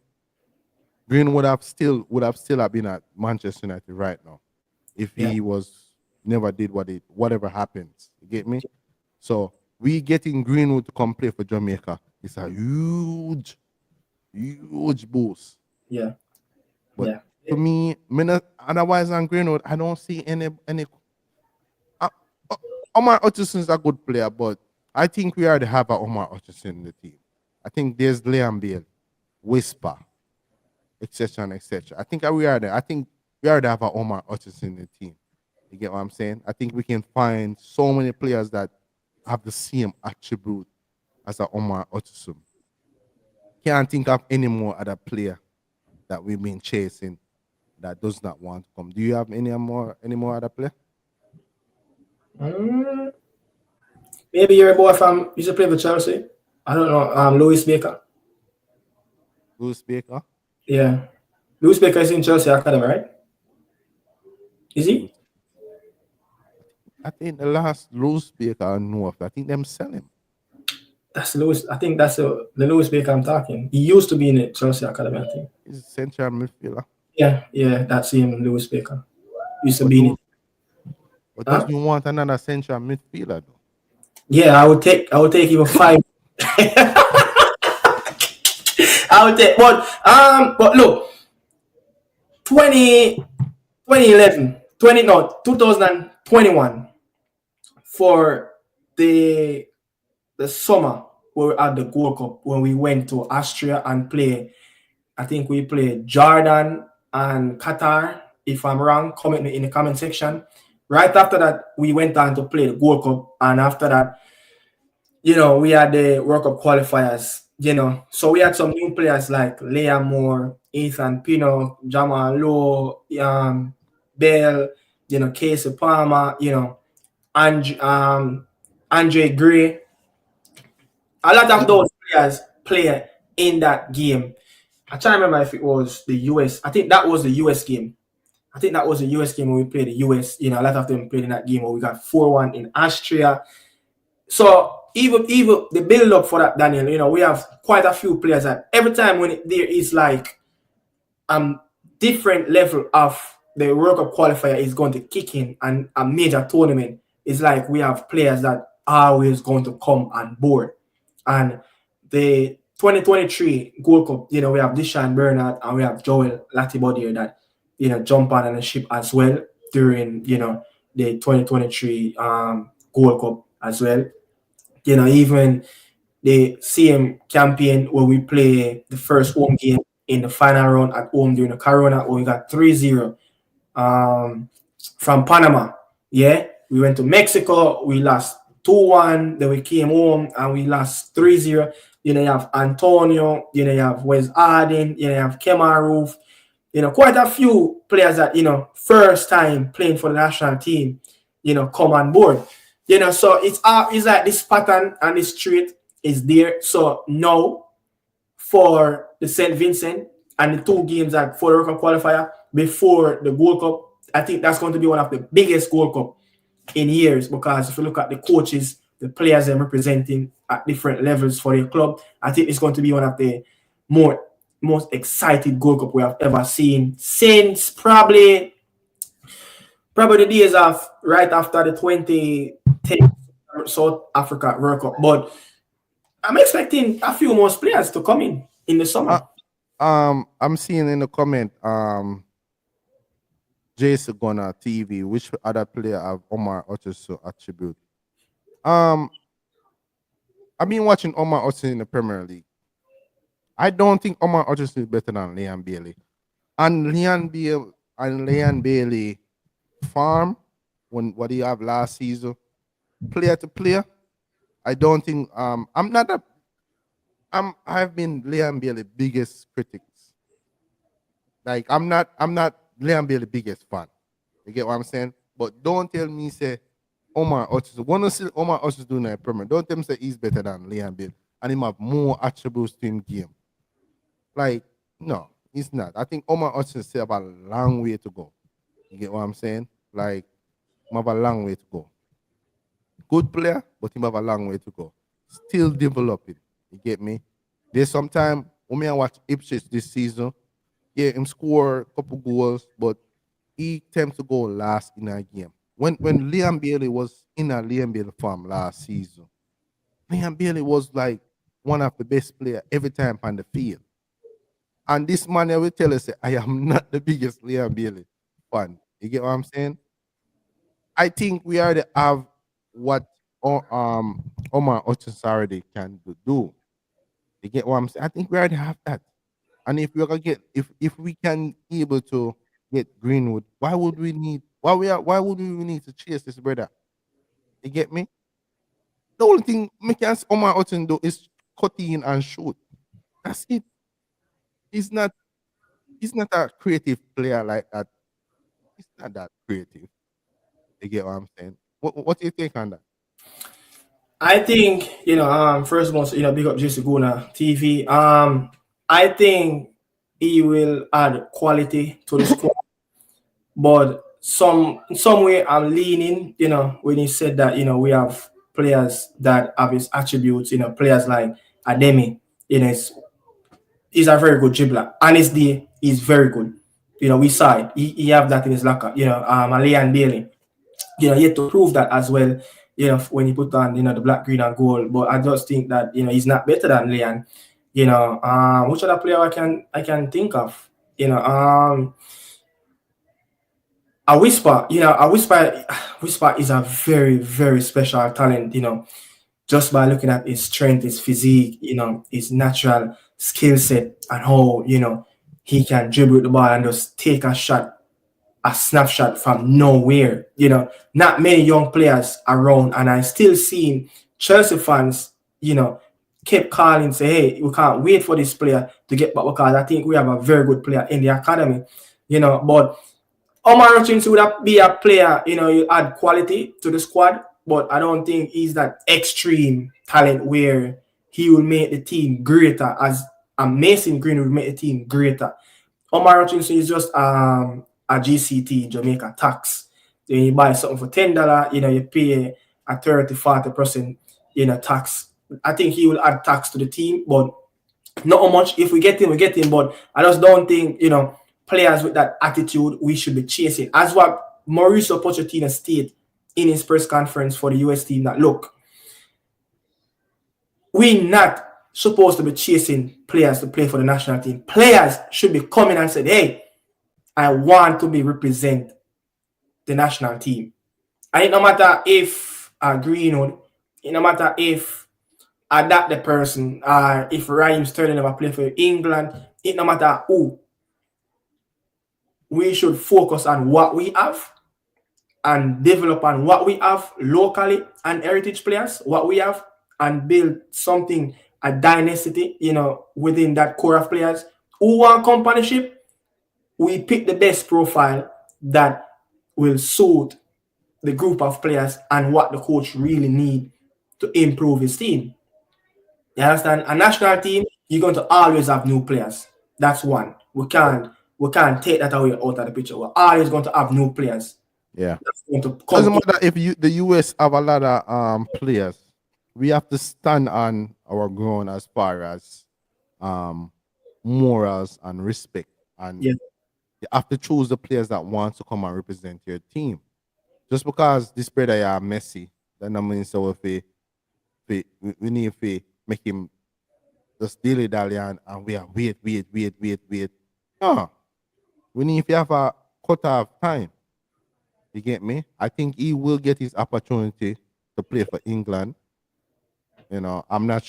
Green would have still have been at Manchester United right now if he was never did whatever happens. You get me? So we getting Greenwood to come play for Jamaica. It's a huge boost. Yeah. But to me, otherwise on Greenwood, I don't see any. Omar Hutchinson's a good player, but I think we already have a Omar Hutchinson in the team. I think there's Liam Bale, Whisper, etc. and etc. I think we already have a Omar Hutchinson in the team. You get what I'm saying? I think we can find so many players that have the same attribute as a Omar Hutchinson. Can't think of any more other player that we've been chasing that does not want to come. Do you have any more other player? Maybe you're a boy from used to play for Chelsea. I don't know. Lewis Baker. Lewis Baker? Yeah. Lewis Baker is in Chelsea Academy, right? Is he? I think the last Lewis Baker I know of, I think them sell him. That's Lewis. I think that's the Lewis Baker I'm talking. He used to be in the Chelsea Academy, I think. He's a central midfielder. Yeah, that's him, Lewis Baker. Used to be in it. But does you want another central midfielder though? Yeah, I would take even 5. I would take, but look, 2021 for the summer where we had the Gold Cup when we went to Austria and play. I think we played Jordan and Qatar. If I'm wrong, comment me in the comment section. Right after that, we went on to play the Gold Cup, and after that, we had the World Cup qualifiers. So we had some new players like Liam Moore, Ethan Pino, Jamal Lowe, Bell, Casey Palmer, Andre Gray. A lot of those players play in that game. I can't remember if it was the US. I think that was the US game. When we played the US. A lot of them played in that game where we got 4-1 in Austria. So even the build up for that, Daniel, we have quite a few players that every time when there is like different level of the World Cup qualifier is going to kick in and a major tournament, it's like we have players that are always going to come on board. And the 2023 Gold Cup, we have Deshaun Bernard and we have Joel Latibody that, jump on the ship as well during, the 2023 Gold Cup as well. Even the same campaign where we play the first home game in the final round at home during the Corona, where we got 3-0 from Panama. Yeah, we went to Mexico, we lost 2-1, then we came home and we lost 3-0. You have Antonio, you have Wes Arden, you have Kemar Roof, quite a few players that, first time playing for the national team, come on board. So it's like this pattern and this trait is there. So now for the St. Vincent and the 2 games that for the World Cup qualifier before the Gold Cup, I think that's going to be one of the biggest Gold Cup in years, because if you look at the coaches, the players they're representing at different levels for their club, I think it's going to be one of the most excited Gold Cup we have ever seen since probably the days of right after the 2010 South Africa World Cup. But I'm expecting a few more players to come in the summer. I'm seeing in the comment, Jason Gunner TV, which other player have Omar Hutchinson attribute? I've been watching Omar Hutchinson in the Premier League. I don't think Omar Hutchinson is better than Leon Bailey. And Leon Bailey farm what he have last season, player to player. I don't think I've been Leon Bailey's biggest critics. Like I'm not Leon Bailey's biggest fan. You get what I'm saying? But don't tell me say Omar Hutchins. Wanna see Omar Hutchins doing that Premier. Don't tell me say he's better than Liam Bill. And he have more attributes to him game. Like, no, he's not. I think Omar Hutchins still have a long way to go. You get what I'm saying? Like, he have a long way to go. Good player, but he have a long way to go. Still developing. You get me? There's sometime when I watch Ipswich this season, yeah, him score a couple goals, but he tends to go last in a game. When Liam Bailey was in a Liam Bailey farm last season, Liam Bailey was like one of the best players every time on the field. And this man I will tell us, I am not the biggest Liam Bailey fan. You get what I'm saying? I think we already have what Omar Hutchins already can do. You get what I'm saying? I think we already have that. And if we're gonna get if we can able to get Greenwood, why would we need to chase this brother? You get me? The only thing Omar Hutchins do is cut in and shoot. That's it. He's not a creative player like that. He's not that creative. You get what I'm saying? What do you think on that? I think, first of all, big up Jesse Guna TV. I think he will add quality to the squad, but some way I'm leaning, when he said that, we have players that have his attributes, players like Ademi, he's a very good dribbler. Honestly, he's very good. We saw it. He have that in his locker. Leon Bailey, he had to prove that as well. When he put on, the black, green, and gold. But I just think that he's not better than Leon. Which other player I can think of? A Whisper. Whisper is a very, very special talent. Just by looking at his strength, his physique, his natural skill set, and how he can dribble the ball and just take a snapshot from nowhere. Not many young players around, and I still seen Chelsea fans, kept calling, say, hey, we can't wait for this player to get back because I think we have a very good player in the academy. But Omar Hutchins would be a player, you add quality to the squad, but I don't think he's that extreme talent where he will make the team greater as Mason Greenwood will make the team greater. Omar Hutchins is just a GCT Jamaica tax. Then you buy something for $10, you pay a 30-40% tax. I think he will add tax to the team, but not how much. If we get him, we get him. But I just don't think players with that attitude we should be chasing. As what Mauricio Pochettino stated in his press conference for the US team, that look, we're not supposed to be chasing players to play for the national team. Players should be coming and saying, hey, I want to be represent the national team. And it no matter if Greenwood, it no matter if that the person, if Raheem Sterling never play for England, it no matter who. We should focus on what we have and develop on what we have locally and heritage players, what we have, and build something, a dynasty, within that core of players who want companionship. We pick the best profile that will suit the group of players and what the coach really need to improve his team. You understand? A national team, you're going to always have new players. That's one. We can't take that away out of the picture. We're always going to have new players. Yeah. Doesn't matter if the US have a lot of players. We have to stand on our ground as far as morals and respect. And you have to choose the players that want to come and represent your team. Just because this brother is Messi, that doesn't mean so we need to make him just dilly-dally and we are wait. No. We need to have a cut off time. You get me? I think he will get his opportunity to play for England. I'm not.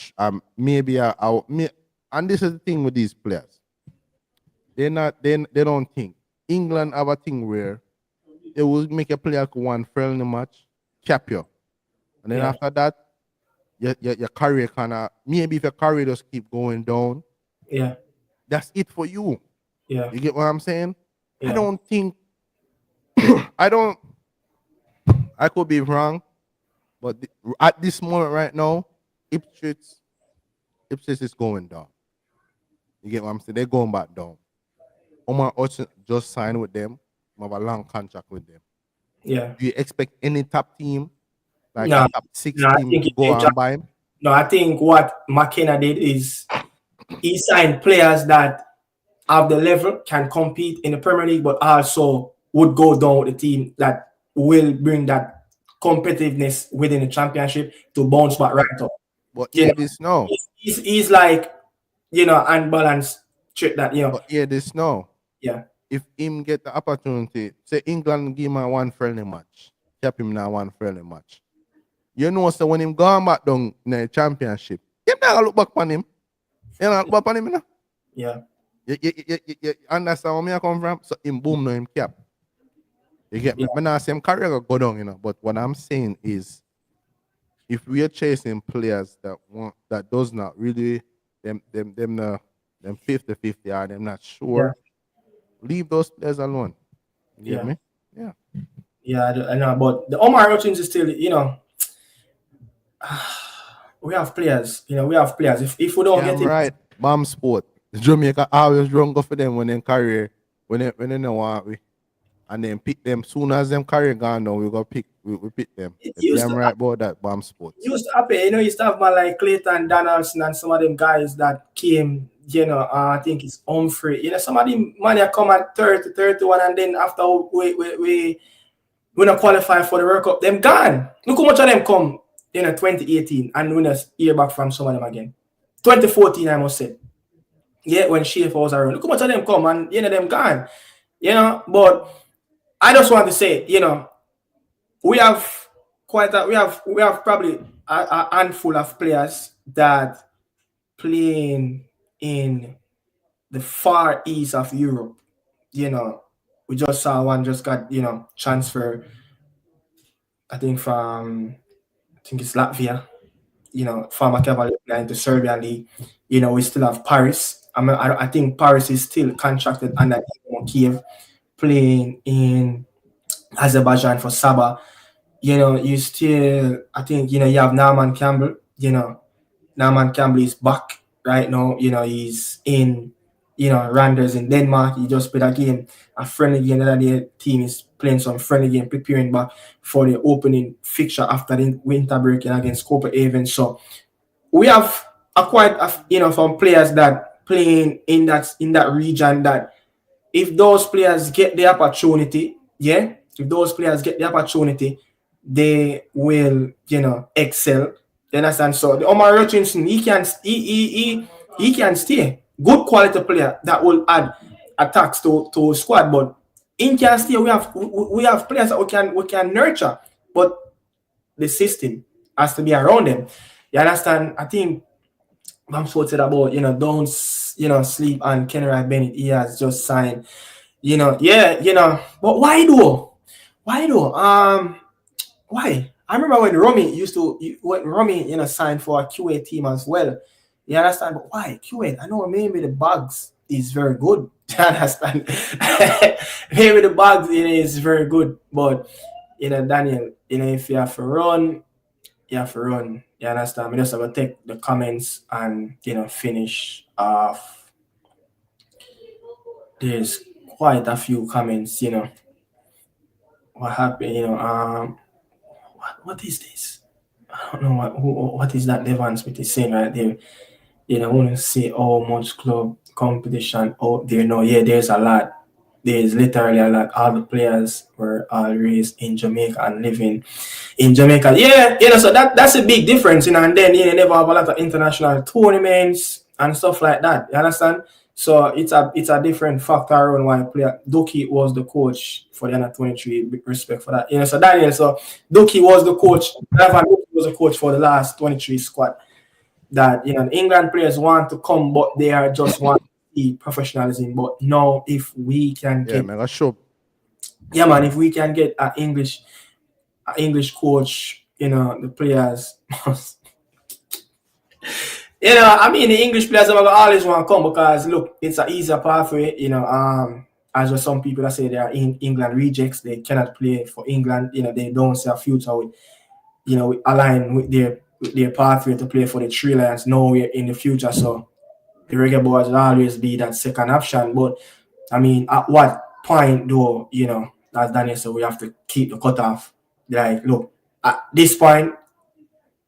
Maybe and this is the thing with these players. They don't think England have a thing where they will make a player go one friendly match, cap you, and then after that, your career maybe if your career just keep going down, that's it for you. Yeah, you get what I'm saying? Yeah. I don't think I could be wrong, But at this moment right now, Ipswich is going down. You get what I'm saying? They're going back down. Omar Hudson just signed with them. Have a long contract with them. Yeah. Do you expect any top team, like No, a top 6 team, to go and buy him? No, I think what McKenna did is he signed players that have the level, can compete in the Premier League, but also would go down with the team that will bring that competitiveness within the championship to bounce back right up. But this now. He's like, unbalanced trick that, But this now. Yeah. If him get the opportunity, say England give him one friendly match, keep him now one friendly match. You know, so when him gone back down in the championship, you not look back on him. You not look back on him, you know? Yeah. You understand where I come from? So him boom no him cap. You get me? I'm not saying career go down, you know. But what I'm saying is, if we are chasing players that does not really them 50-50 or them not sure, leave those players alone. You get me? Yeah. Yeah, I know. But the Omar Hutchins is still, we have players. We have players. If we don't get it right, bomb sport. Jamaica always run go for them when they career when they know what we, and then pick them soon as them career gone down. We go pick them. I'm right about that bomb sport. Used to happen, you used to have man like Clayton Donaldson and some of them guys that came. I think it's Humphrey. Some of them man come at 30, 31, and then after we not qualify for the World Cup, them gone. Look how much of them come. 2018, and we just hear back from some of them again. 2014, I must say. Yeah, when Schaefer was around. Look how much of them come and them gone. But I just want to say, we have probably a handful of players that playing in the far east of Europe. We just saw one just got, transfer, I think it's Latvia, former Cavalier into Serbian League. We still have Paris. I think Paris is still contracted under Kiev, playing in Azerbaijan for Sabah. You still, I think, you have Norman Campbell. Norman Campbell is back right now. He's in, Randers in Denmark. He just played a game, a friendly game. The team is playing some friendly game, preparing back for the opening fixture after the winter break against Copenhagen. So we have some players that playing in that region that if those players get the opportunity, they will, excel. You understand? So the Omar Hutchinson, he can stay. Good quality player that will add attacks to squad, but in can stay. We have players that we can nurture, but the system has to be around them. You understand? I think I'm sorted about don't sleep on Kenry Bennett. He has just signed. But why though? Why? I remember when Romy signed for a QA team as well. You understand? But why? QA, I know maybe the Bugs is very good. You understand? Maybe the Bugs is very good. But Daniel, if you have to run, you have to run. You understand? We just have to take the comments and finish off. There's quite a few comments, what happened, what is this? I don't know what is that Devon Smith is saying right there. I want to see how much club competition out there. No, there's a lot. There's literally a lot. All the players were all raised in Jamaica and living in Jamaica. So that's a big difference, and then you never have a lot of international tournaments and stuff like that. You understand? So it's a different factor around why player Doki was the coach for the under 23. Respect for that. So Daniel, so Doki was the coach. Doki was the coach for the last 23 squad. That England players want to come, but they are just want to see professionalism. But now, if we can get, if we can get an English coach, the players must. The English players are always want to come because look, it's an easier pathway. As with some people that say they are in England rejects, they cannot play for England. They don't see a future with align with their pathway to play for the Three Lions nowhere in the future. So the Reggae Boys will always be that second option. But I mean, at what point though, as Daniel said, we have to keep the cutoff. Like, look, at this point,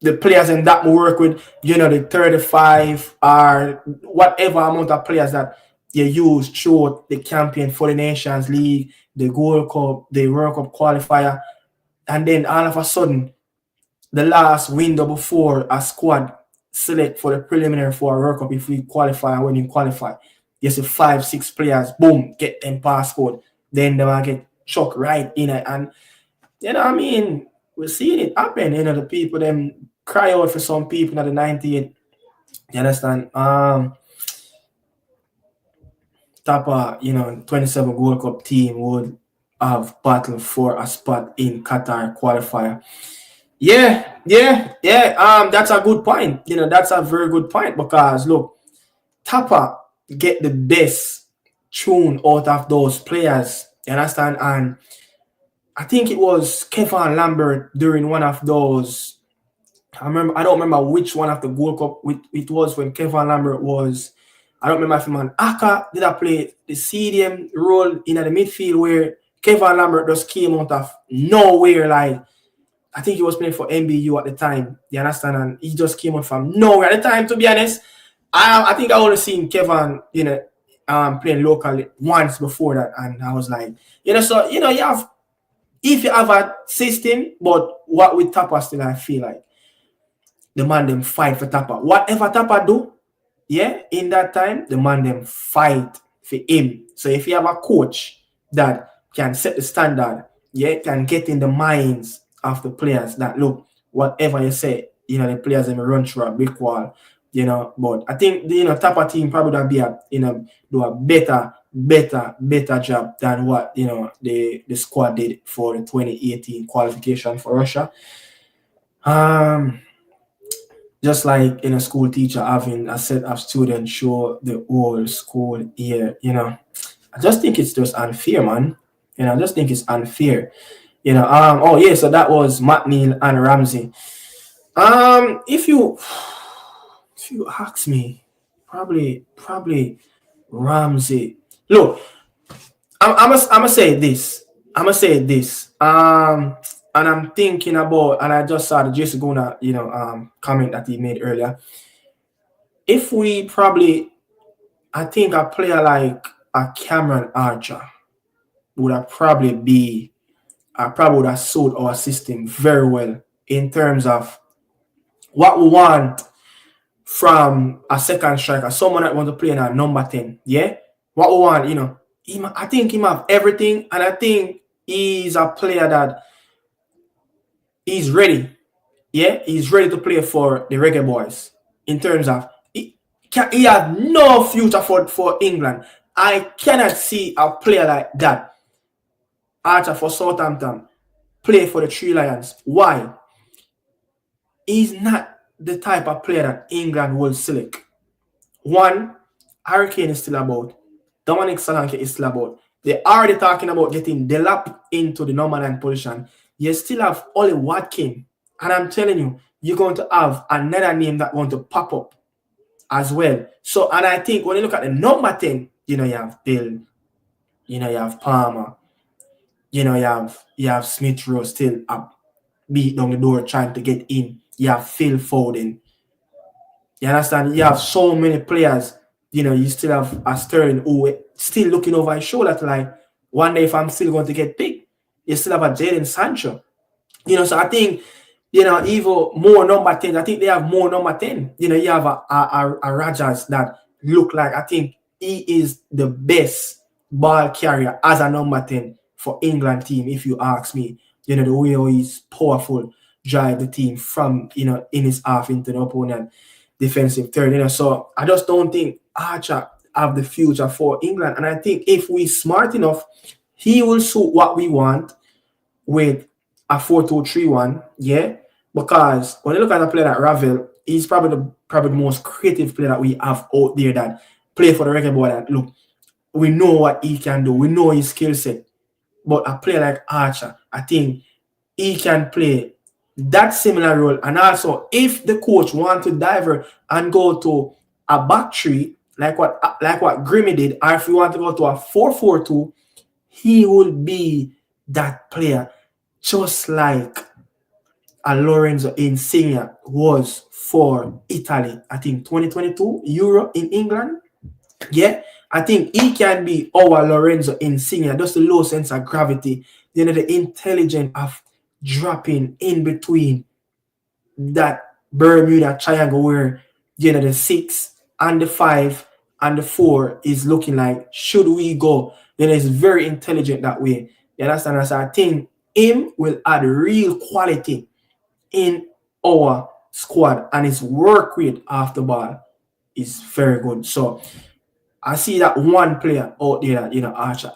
the players in that we work with, the 35 or whatever amount of players that you use throughout the campaign for the Nations League, the Gold Cup, the World Cup qualifier, and then all of a sudden, the last window before a squad select for the preliminary for a World Cup, if we qualify and when you qualify, you see 5-6 players, boom, get them passport, then they will get chucked right in it. And I mean, we're seeing it happen. The people them cry out for some people at the 98. You understand? Tapa, 27 Gold Cup team would have battled for a spot in Qatar qualifier. Yeah. That's a good point. That's a very good point because look, Tapa get the best tune out of those players. You understand? And I think it was Kevin Lambert during one of those. I don't remember which one of the Gold Cup it was when Kevin Lambert was. I don't remember if man Aka did I play the CDM role in the midfield where Kevin Lambert just came out of nowhere. Like I think he was playing for MBU at the time. You understand? And he just came out from nowhere at the time. To be honest, I think I only seen Kevin playing locally once before that, and I was like, so you have. If you have a system, but what with Tapa still, I feel like the man them fight for Tapa. Whatever Tapa do, in that time, the man them fight for him. So if you have a coach that can set the standard, can get in the minds of the players that look, whatever you say, the players them run through a brick wall, But I think the Tapa team probably would be do a better job than what the squad did for the 2018 qualification for Russia. Just like in a school teacher having a set of students show the whole school year, I just think it's just unfair, man. I just think it's unfair. So that was McNeil and Ramsey. If you ask me, probably Ramsey. Look, I'm gonna say this. And I'm thinking about, and I just saw the Jason Guna, comment that he made earlier. If we I think a player like a Cameron Archer would have probably would have suited our system very well in terms of what we want from a second striker, someone that wants to play in a number 10. Yeah? What we want, I think he might have everything, and I think he's a player that he's ready. Yeah? He's ready to play for the Reggae Boys in terms of he has no future for England. I cannot see a player like that, Archer for Southampton, play for the Three Lions. Why? He's not the type of player that England will select. One, Hurricane is still about. Dominic Solanke is still about. They're already talking about getting Delap into the number 9 position. You still have Ollie Watkin. And I'm telling you, you're going to have another name that want to pop up as well. So, and I think when you look at the number 10, you have Bill, you have Palmer, you have Smith Rowe still up, beat down the door trying to get in. You have Phil Foden. You understand? You have so many players. You still have a Sterling who still looking over his shoulder to like, one day if I'm still going to get picked. You still have a Jadon Sancho. So I think, even more number 10. I think they have more number 10. You have a Rajas that look like, I think he is the best ball carrier as a number 10 for England team, if you ask me. The way he's powerful, drive the team from, in his half into the opponent defensive third. So I just don't think Archer have the future for England. And I think if we smart enough, he will suit what we want with a 4-2-3-1, because when you look at a player like Ravel, he's probably the most creative player that we have out there that play for the Reggae Boy. That look, we know what he can do, we know his skill set. But a player like Archer, I think he can play that similar role. And also, if the coach want to divert and go to a back three, like what Grimmy did, or if you want to go to a 4-4-2, he will be that player, just like a Lorenzo Insigne was for Italy, I think 2022 Euro in England. Yeah, I think he can be our Lorenzo Insigne. Just the low sense of gravity, the intelligence of dropping in between that Bermuda Triangle where the 6 and the 5 and the 4 is looking like, should we go? Then it's very intelligent that way. You understand? So I think him will add real quality in our squad, and his work rate off the ball is very good. So I see that one player out there, Archer.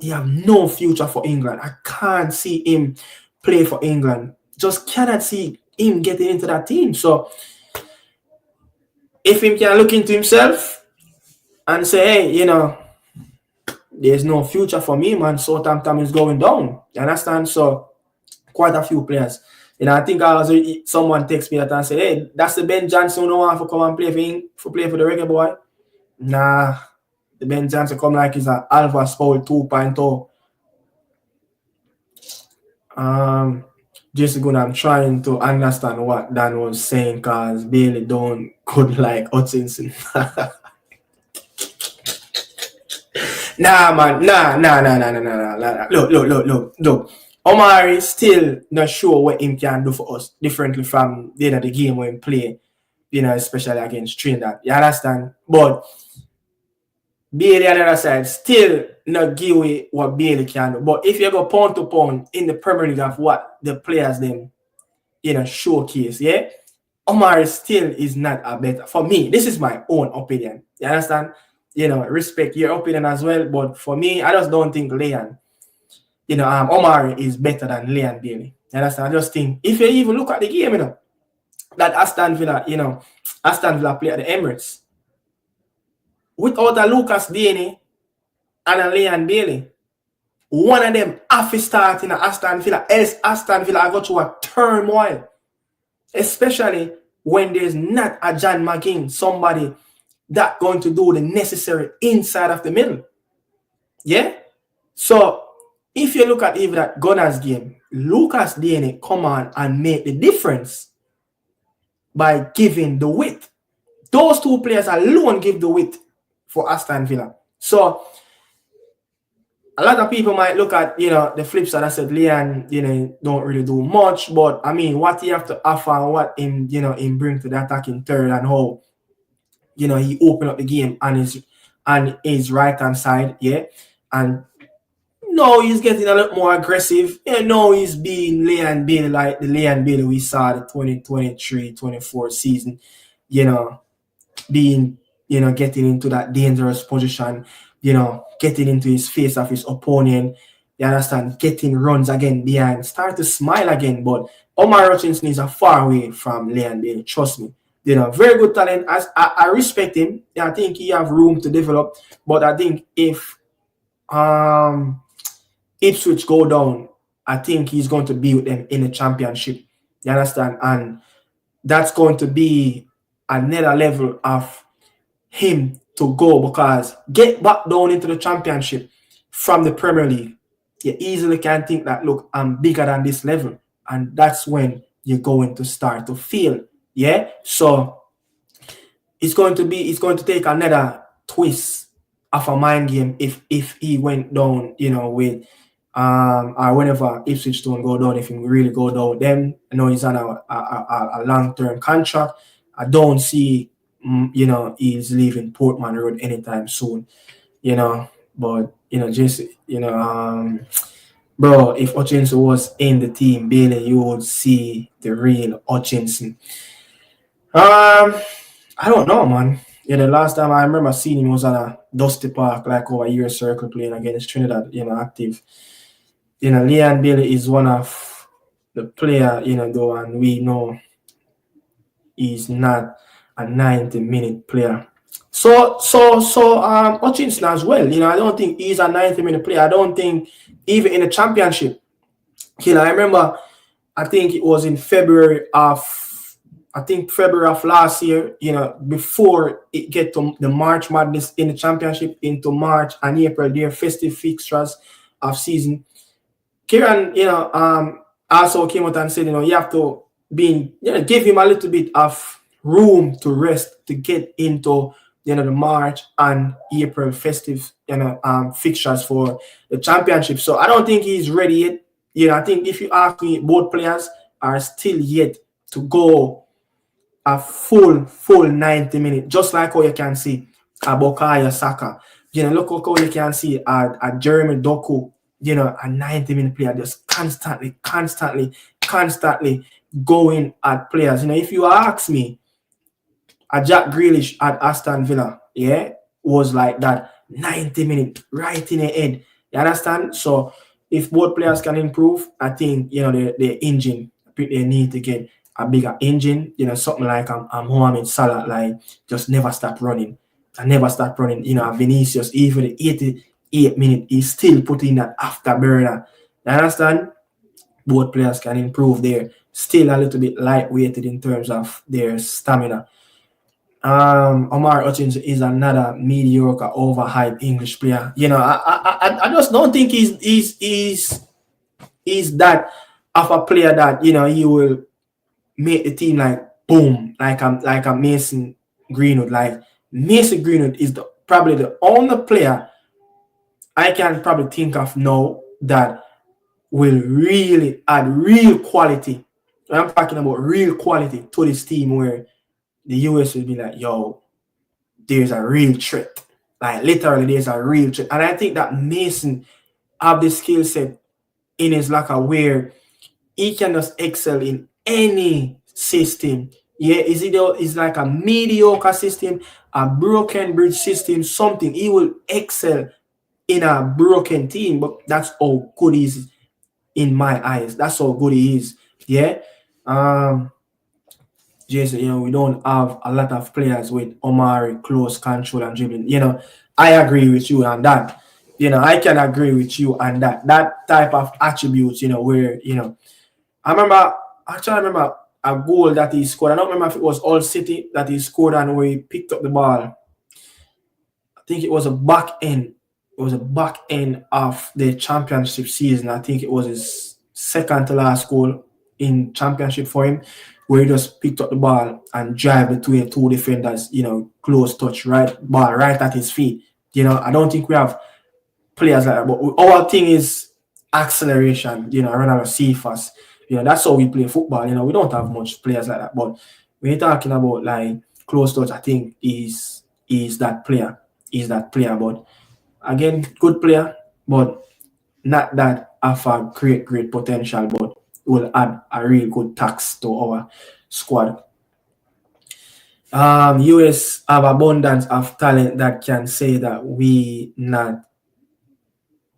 He have no future for England. I can't see him play for England. Just cannot see him getting into that team. So if he can look into himself and say, hey, there's no future for me, man. Southampton is going down. You understand? So quite a few players. I think someone texted me that and said, hey, that's the Ben Johnson who don't want to come and play for the Reggae Boy. Nah, the Ben Johnson come like he's an Alpha Spoil 2.0. Just good, I'm trying to understand what Dan was saying because Bailey don't could like Hutchinson. Nah, man. Nah. Look. Omari still not sure what him can do for us differently from the game when he play, especially against Trinidad. You understand? But Bailey on the other side still not give away what Bailey can do. But if you go pound to pound in the Premier League of what the players them, showcase, yeah, Omari still is not a better. For me, this is my own opinion. You understand? Respect your opinion as well. But for me, I just don't think Leon, Omari is better than Leon Bailey. You understand? I just think if you even look at the game, that Aston Villa play at the Emirates. Without a Lucas Digne and a Leon Bailey, one of them have to start in Aston Villa, else Aston Villa go through a turmoil. Especially when there's not a John McGinn, somebody that going to do the necessary inside of the middle. Yeah? So, if you look at even that Gunners game, Lucas Digne come on and make the difference by giving the width. Those two players alone give the width for Aston Villa. So, a lot of people might look at, the flip side. I said, Leon, don't really do much. But, I mean, what he have to offer and what him, him bring to the attacking third and how, he open up the game on his right-hand side, yeah. And now he's getting a lot more aggressive. Now he's being Leon Bailey like the Leon Bailey we saw the 2023-24 season, being, getting into that dangerous position, getting into his face of his opponent, you understand, getting runs again behind, start to smile again. But Omar Hutchinson is a far away from Leon Bailey, trust me. Very good talent. As I respect him. I think he have room to develop. But I think if Ipswich go down, I think he's going to be with them in the championship. You understand? And that's going to be another level of him to go, because get back down into the championship from the Premier League, you easily can think that, look, I'm bigger than this level. And that's when you're going to start to feel. Yeah. So it's going to take another twist of a mind game if he went down, with or whenever Ipswich don't go down, if he really go down, then he's on a long-term contract. I don't see he's leaving Portman Road anytime soon, but just bro, if Hutchinson was in the team, Bailey, you would see the real Hutchinson. I don't know, man. The last time I remember seeing him was on a dusty park, like over a year circle playing against Trinidad, active. Leon Bailey is one of the player, though, and we know he's not a 90-minute player. So Hutchinson as well, I don't think he's a 90-minute player. I don't think even in the championship, I remember I think it was in February of last year, before it get to the March Madness in the championship into March and April, their festive fixtures of season. Kieran, also came out and said, you have to give him a little bit of room to rest to get into, the March and April festive, fixtures for the championship. So I don't think he's ready yet. I think if you ask me, both players are still yet to go a full 90 minutes, just like how you can see a Bukayo Saka. Look how you can see a Jeremy Doku, a 90-minute player just constantly going at players. If you ask me, a Jack Grealish at Aston Villa, was like that 90 minutes right in the head. You understand? So if both players can improve, I think the engine, they need to get a bigger engine, something like Mohamed Salah, like just never stop running. Vinicius, even the 88 minutes, he's still putting that afterburner. You understand? Both players can improve there. Still a little bit lightweighted in terms of their stamina. Omar Hutchins is another mediocre, overhyped English player. I just don't think he's that of a player that he will make the team like boom, like a Mason Greenwood. Like Mason Greenwood is probably the only player I can probably think of now that will really add real quality. I'm talking about real quality to this team where the US will be like, yo, there's a real threat. Like literally there's a real threat. And I think that Mason have the skill set in his locker where he can just excel in any system. Yeah, it's like a mediocre system, a broken bridge system, something. He will excel in a broken team, but that's how good he is in my eyes. That's how good he is. Yeah. Jason, we don't have a lot of players with Omari close control and dribbling. I agree with you on that. I can agree with you on that. That type of attributes, where, I remember a goal that he scored. I don't remember if it was All City that he scored and where he picked up the ball. I think it was a back end. It was a back end of the championship season. I think it was his second to last goal in championship for him, where he just picked up the ball and drive between two defenders, close touch, ball right at his feet. I don't think we have players like that, but our thing is acceleration, run out of Cephas. That's how we play football. We don't have much players like that. But when you're talking about like close touch, I think is that player. But again, good player, but not that of a great potential, but will add a real good tax to our squad. US have abundance of talent that can say that we not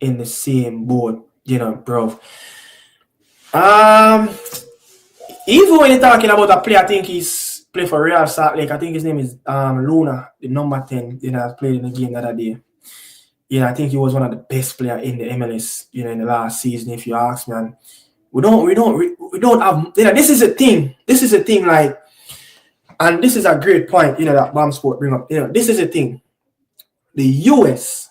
in the same boat, bro. Even when you're talking about a player, I think he's played for Real Salt Lake. I think his name is Luna, the number 10. Played in the game the other day. I think he was one of the best players in the MLS. In the last season. If you ask me, and we don't have. This is a thing. Like, and this is a great point. That Bomb Sport bring up. This is a thing. The US,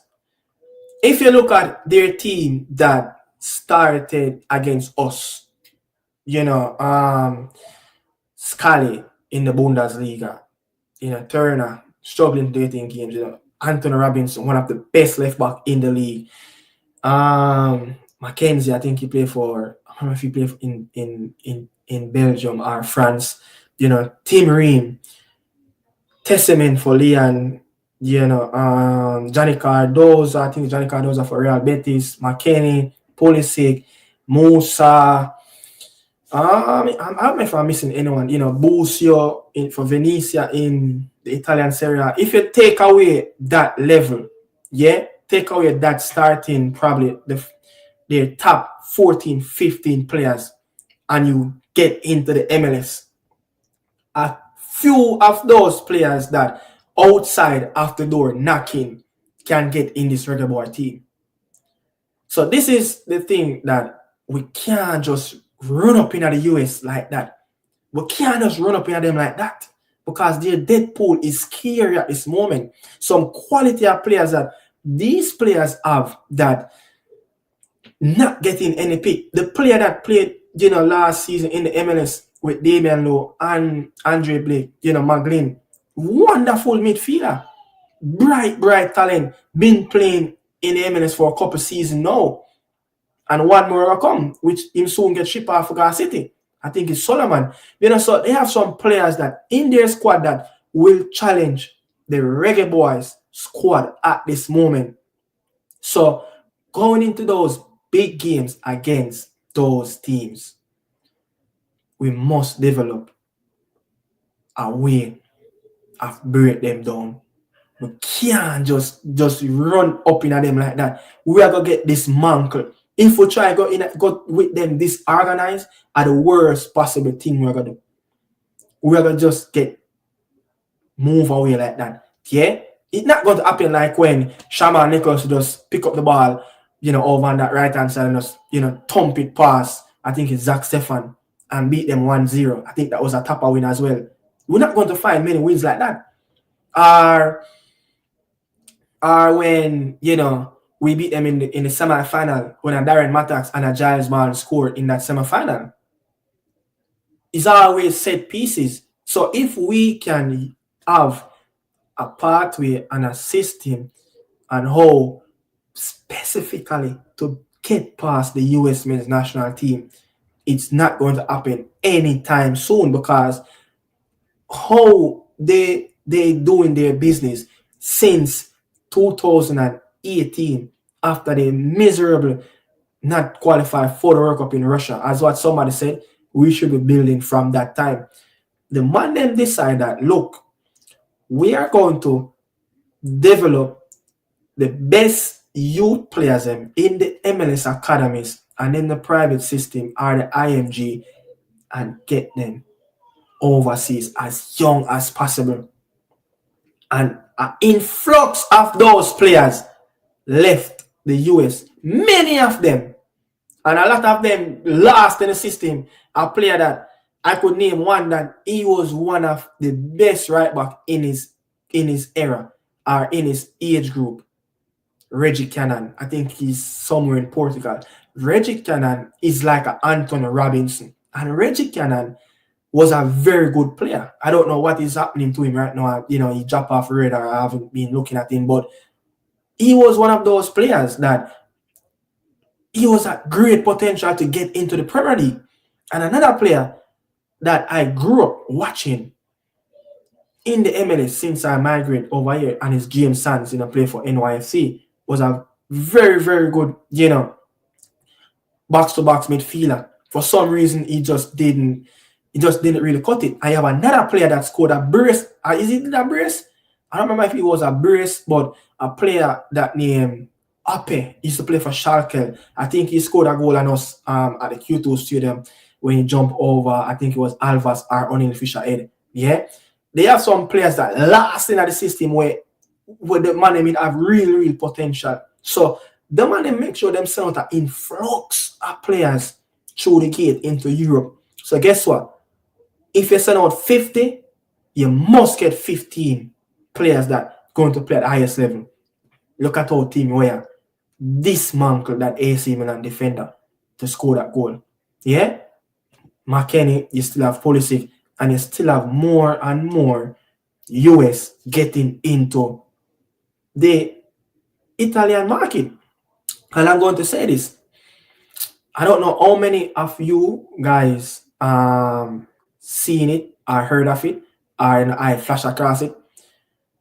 if you look at their team that started against us, Scully in the Bundesliga, Turner struggling to get in games, Anthony Robinson, one of the best left back in the league. Mackenzie, I think he played for, I don't know if he played in Belgium or France. Tim Ream, Testament for Leon, Johnny Cardoza, I think Johnny Cardoza for Real Betis, McKennie, Pulisic, Musa. I don't know if I'm missing anyone. Busio for Venezia in the Italian Serie A. If you take away that level, take away that starting probably the top 14, 15 players, and you get into the MLS. A few of those players that outside of the door knocking can get in this Reggae Boy team. So this is the thing that we can't just run up in the US like that. We can't just run up in them like that because their dead pool is scary at this moment. Some quality of players that these players have that not getting any pick. The player that played, last season in the MLS with Damian Lowe and Andre Blake, McGlynn, wonderful midfielder, bright talent, been playing in the MLS for a couple seasons now. And one more will come, which him soon get shipped off for Gar City. I think it's Solomon. So they have some players that in their squad that will challenge the Reggae Boys squad at this moment. So going into those big games against those teams, we must develop a way of break them down. We can't just run up in at them like that. We are gonna get dismantled. If we try go with them disorganized, are the worst possible thing we're gonna do. We're gonna just get move away like that. Yeah? It's not going to happen like when Shaman Nichols just pick up the ball, over on that right hand side and just, thump it past, I think it's Zach Stefan, and beat them 1-0. I think that was a topper win as well. We're not going to find many wins like that. Or when, we beat them in the semi-final when a Darren Mattax and a Giles Ball scored in that semi-final. It's always set pieces. So if we can have a pathway and a system and how specifically to get past the US men's national team, it's not going to happen anytime soon because how they doing their business since 2018 after they miserable not qualify for the World Cup in Russia, as what somebody said, we should be building from that time. The man then decide that, look, we are going to develop the best youth players in the MLS academies and in the private system or the IMG and get them overseas as young as possible. And an influx of those players left the US. Many of them. And a lot of them lost in the system. A player that I could name one that he was one of the best right back in his era or in his age group. Reggie Cannon. I think he's somewhere in Portugal. Reggie Cannon is like an Anthony Robinson. And Reggie Cannon was a very good player. I don't know what is happening to him right now. He dropped off the radar. I haven't been looking at him, but he was one of those players that he was a great potential to get into the Premier League. And another player that I grew up watching in the MLS since I migrated over here and is James Sands, play for NYFC, was a very, very good, box-to-box midfielder. For some reason, he just didn't really cut it. I have another player that scored a brace. Is it a brace? I don't remember if it was a brace, but a player that named Ape used to play for Schalke. I think he scored a goal on us at the Q2 Stadium when he jumped over, I think it was Alvas or O'Neill Fisher-Head. Yeah? They have some players that last in the system where the man have real potential. So the man make sure them send out an influx of players through the gate into Europe. So guess what? If you send out 50, you must get 15 players that going to play at the highest level. Look at our team where dismantle that AC Milan defender to score that goal. Yeah? McKennie, you still have Pulisic, and you still have more and more US getting into the Italian market. And I'm going to say this. I don't know how many of you guys seen it or heard of it or I flash across it.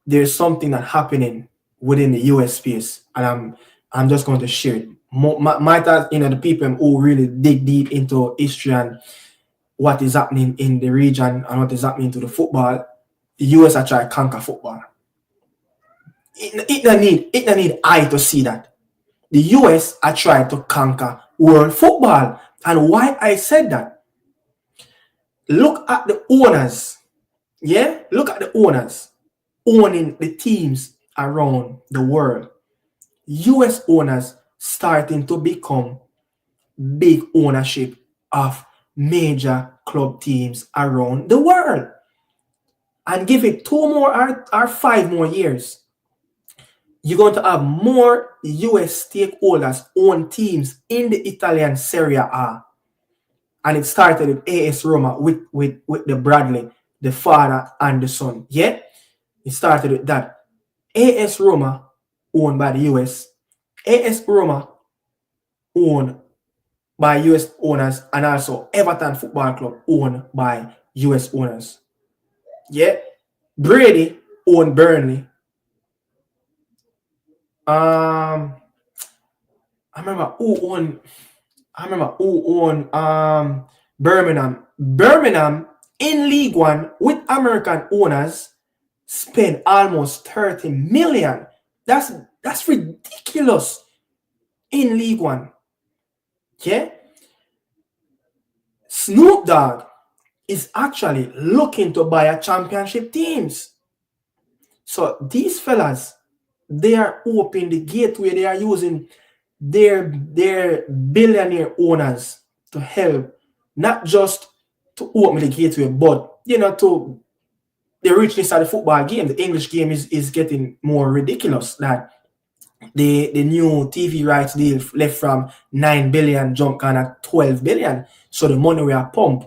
There's something that's happening within the US space, and I'm just going to share it. The people who really dig deep into history and what is happening in the region and what is happening to the football, the US are trying to conquer football. It don't need I to see that. The US are trying to conquer world football. And why I said that? Look at the owners. Yeah? Look at the owners owning the teams around the world. US owners starting to become big ownership of major club teams around the world. And give it 2 more or 5 more years, you're going to have more US stakeholders own teams in the Italian Serie A. And it started with AS Roma with the Bradley, the father and the son. Yeah? It started with that. AS Roma owned by the US. AS Roma owned by US owners, and also Everton Football Club owned by US owners. Yeah? Brady owned Burnley. I remember who owned Birmingham. Birmingham in League One with American owners spent almost 30 million. That's ridiculous in League One. Yeah? Snoop Dogg is actually looking to buy a championship teams. So these fellas, they are opening the gateway. They are using their billionaire owners to help, not just to open the gateway, but to the richness of the football game. The English game is getting more ridiculous. That the new TV rights deal left from 9 billion jump kind of 12 billion. So the money we are pumped,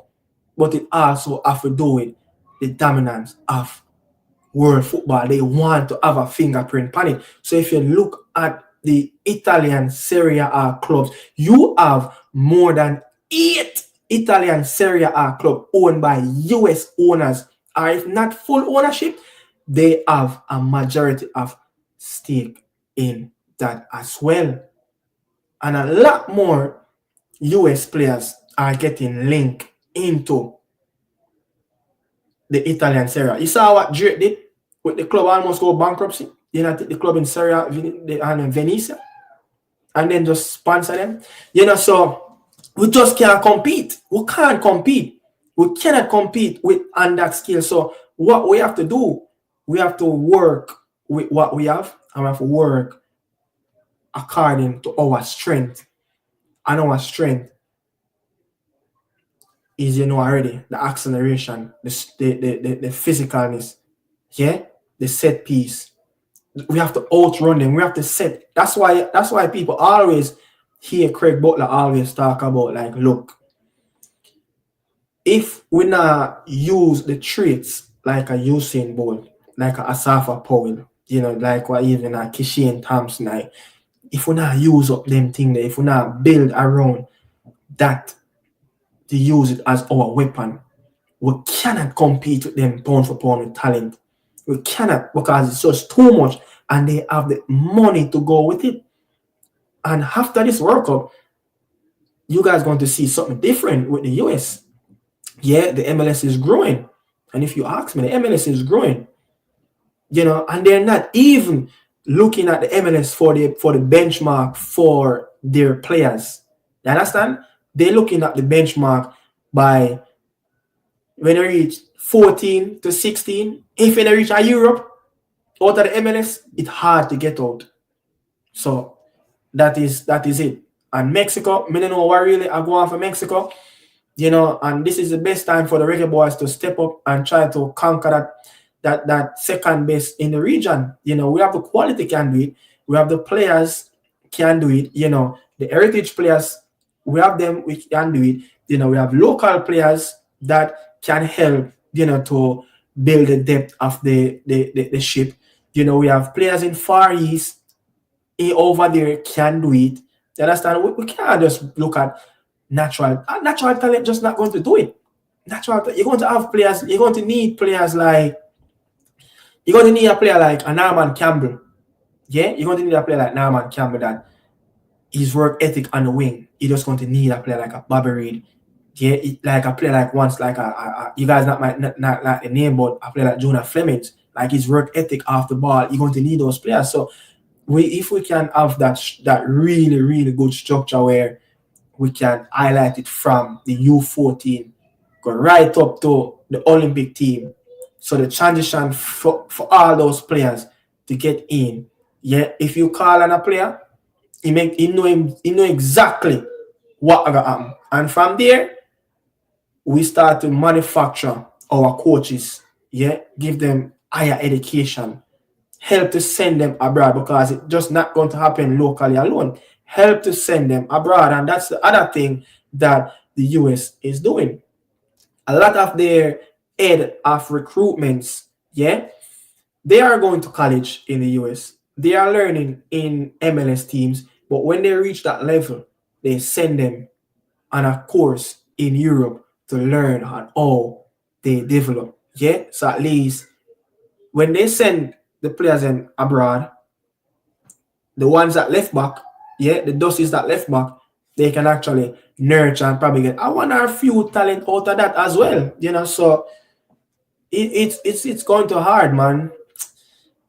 but it also have to do with the dominance of world football. They want to have a fingerprint on it. So if you look at the Italian Serie A clubs, you have more than 8 Italian Serie A clubs owned by US owners, or if not full ownership, they have a majority of stake in that as well. And a lot more US players are getting linked into the Italian Serie A. You saw what Drake did with the club almost go bankruptcy. The club in Serie A and Venice, and then just sponsor them. So we just can't compete. We can't compete. We cannot compete on that scale. So what we have to do, we have to work with what we have, and we have to work according to our strength. And our strength is, already the acceleration, the physicalness, the set piece. We have to outrun them. We have to set. That's why people always hear Craig Butler always talk about, like, look, if we not use the traits like a Usain Bolt, like a Asafa Powell, like what even a Kishane Thompson, like, if we not use up them thing there, if we not build around that to use it as our weapon, we cannot compete with them pound for pound with talent. We cannot, because it's just too much, and they have the money to go with it. And after this World Cup, you guys are going to see something different with the US. Yeah, the MLS is growing. And if you ask me, the MLS is growing. And they're not even looking at the MLS for the benchmark for their players. You understand? They're looking at the benchmark by when they reach 14 to 16. If they reach a Europe out of the MLS, it's hard to get out. So that is it. And Mexico, I don't know what really I go on for Mexico. And this is the best time for the Reggae Boys to step up and try to conquer that second best in the region. We have the quality can do it. We have the players can do it. The heritage players, we have them, we can do it. We have local players that can help, to build the depth of the ship. We have players in Far East over there can do it. You understand? We can't just look at natural talent, just not going to do it. You're going to have players, you're going to need players like, you're going to need a player like a Norman Campbell. Yeah, you're going to need a player like Norman Campbell that his work ethic on the wing. You're just going to need a player like a Bobby Reed. Yeah, like a player like once, like you guys might not like the name, but a player like Jonah Flemings, like his work ethic off the ball. You're going to need those players. So if we can have that really, really good structure where we can highlight it from the U14, go right up to the Olympic team. So the transition for all those players to get in. Yeah, if you call on a player, he know exactly what gonna happen. And from there, we start to manufacture our coaches, yeah, give them higher education, help to send them abroad, because it's just not going to happen locally alone. Help to send them abroad. And that's the other thing that the US is doing. A lot of their head of recruitments, yeah, they are going to college in the US. They are learning in MLS teams, but when they reach that level, they send them on a course in Europe to learn how they develop. Yeah, so at least when they send the players in abroad, the ones that left back, yeah, the dusties that left back, they can actually nurture and probably get I want a few talent out of that as well. You know, so it's going to hard, man.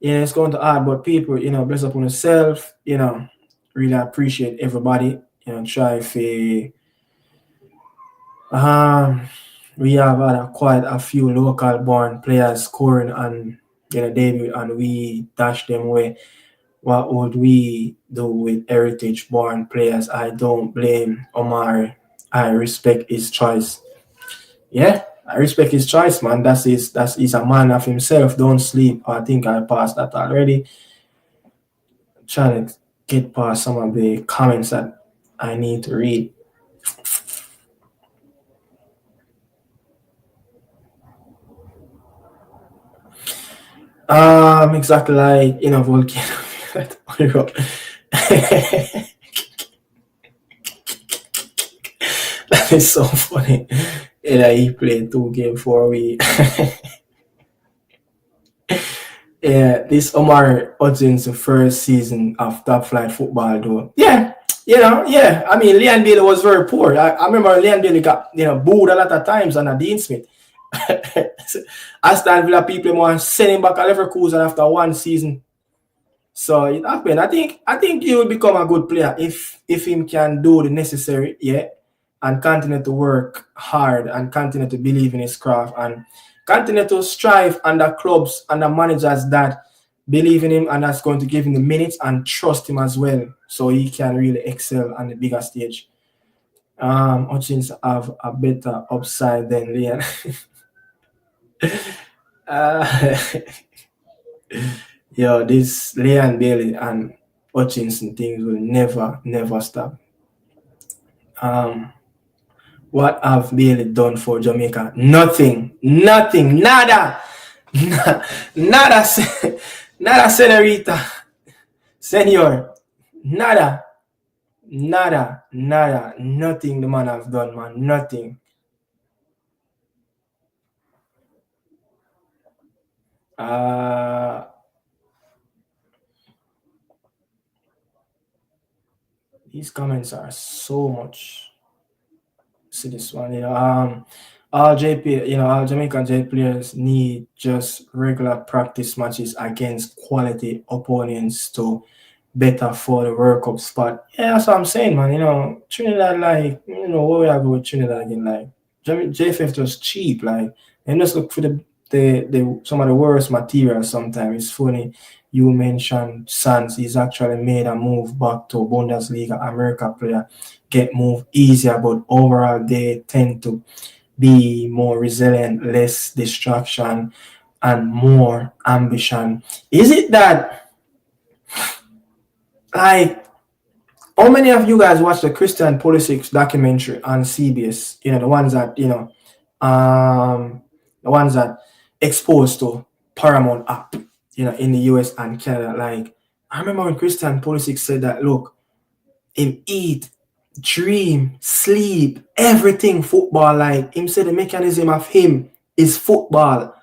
Yeah, it's going to hard, but people, you know, bless up on yourself, you know, really appreciate everybody, you know, try to we have had quite a few local born players scoring on debut, and we dash them away. What would we do with heritage born players? I don't blame Omar. I respect his choice. Yeah, I respect his choice, man. He's a man of himself. Don't sleep. I think I passed that already. I'm trying to get past some of the comments that I need to read. Exactly like volcano. That is so funny. Yeah, he played 2 games 4 weeks. Yeah, this Omar Hudson's first season of top flight football, though. Yeah, yeah. I mean, Leon Bailey was very poor. I remember Leon Bailey got booed a lot of times under Dean Smith. Aston Villa people want to send him back to Leverkusen after 1 season. So it happened. I think he will become a good player if him can do the necessary, yeah, and continue to work hard and continue to believe in his craft and continue to strive under clubs and the managers that believe in him and that's going to give him the minutes and trust him as well, so he can really excel on the bigger stage. Hutchins have a better upside than Leon. Yo, this Leon Bailey and Hutchinson things will never stop. What have Bailey done for Jamaica? Nothing, nada, nada, senorita, senor, nada, nothing the man have done, man, nothing. These comments are so much. See this one, all JP, all Jamaican J players need just regular practice matches against quality opponents to better for the World Cup spot. Yeah, that's what I'm saying, man. Trinidad, like, what we have with Trinidad again, like, JFF just cheap, like, and just look for the some of the worst material sometimes. It's funny you mentioned Sands. He's actually made a move back to Bundesliga America player, get moved easier, but overall they tend to be more resilient, less distraction, and more ambition. Is it that, like, how many of you guys watch the Christian Pulisic documentary on CBS? The ones that the ones that exposed to Paramount app, in the US and Canada. Like, I remember when Christian Pulisic said that, look, him eat, dream, sleep, everything football. Like, him said the mechanism of him is football.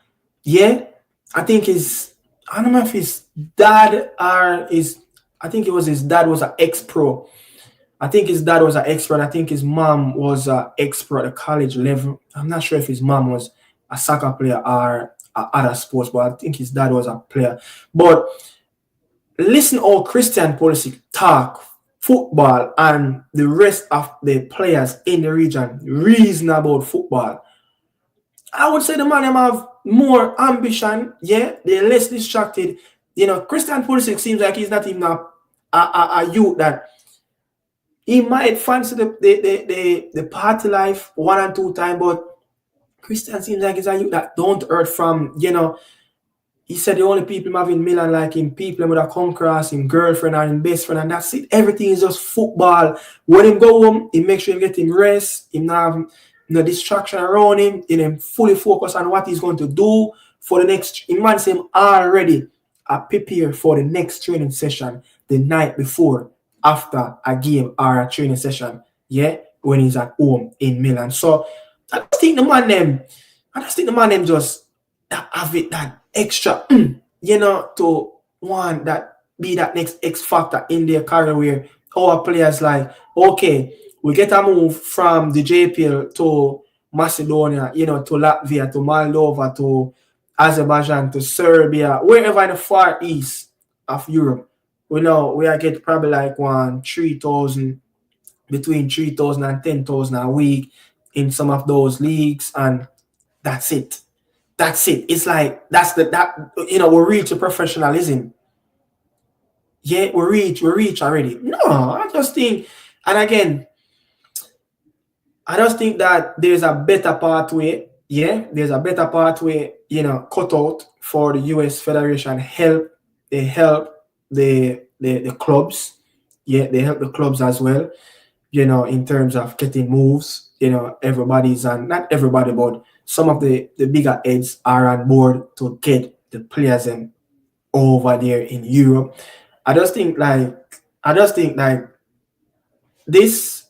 Yeah, I don't know if his dad I think it was his dad was an ex-pro. I think his dad was an ex-pro, and I think his mom was an ex-pro at the college level. I'm not sure if his mom was a soccer player or other sports, but I think his dad was a player. But listen how Christian Pulisic talk football and the rest of the players in the region reason about football. I would say the man have more ambition, yeah, they're less distracted. Christian Pulisic seems like he's not even a youth that he might fancy the party life 1 and 2 times, but Christian seems like he's a youth that don't hurt from, he said the only people him have in Milan like him, people with a come across, him girlfriend and him best friend, and that's it. Everything is just football. When him go home, he make sure he get him rest, him not have no distraction around him, him fully focus on what he's going to do for the next. He man say him already prepare for the next training session the night before, after a game or a training session, when he's at home in Milan. So I just think the man them just have it that extra, to want that be that next X factor in their career where our players like, okay, we get a move from the JPL to Macedonia, to Latvia, to Moldova, to Azerbaijan, to Serbia, wherever in the far east of Europe. We know we are get probably like 3,000, between 3,000 and 10,000 a week in some of those leagues, and that's it. That's it. It's like we reach a professionalism. Yeah, we reach already. No, I just think, and again, I just think that there's a better pathway. Yeah, there's a better pathway, cut out for the US Federation. They help the clubs. Yeah, they help the clubs as well, in terms of getting moves. Everybody's on, not everybody, but some of the bigger heads are on board to get the players in over there in Europe. I just think like this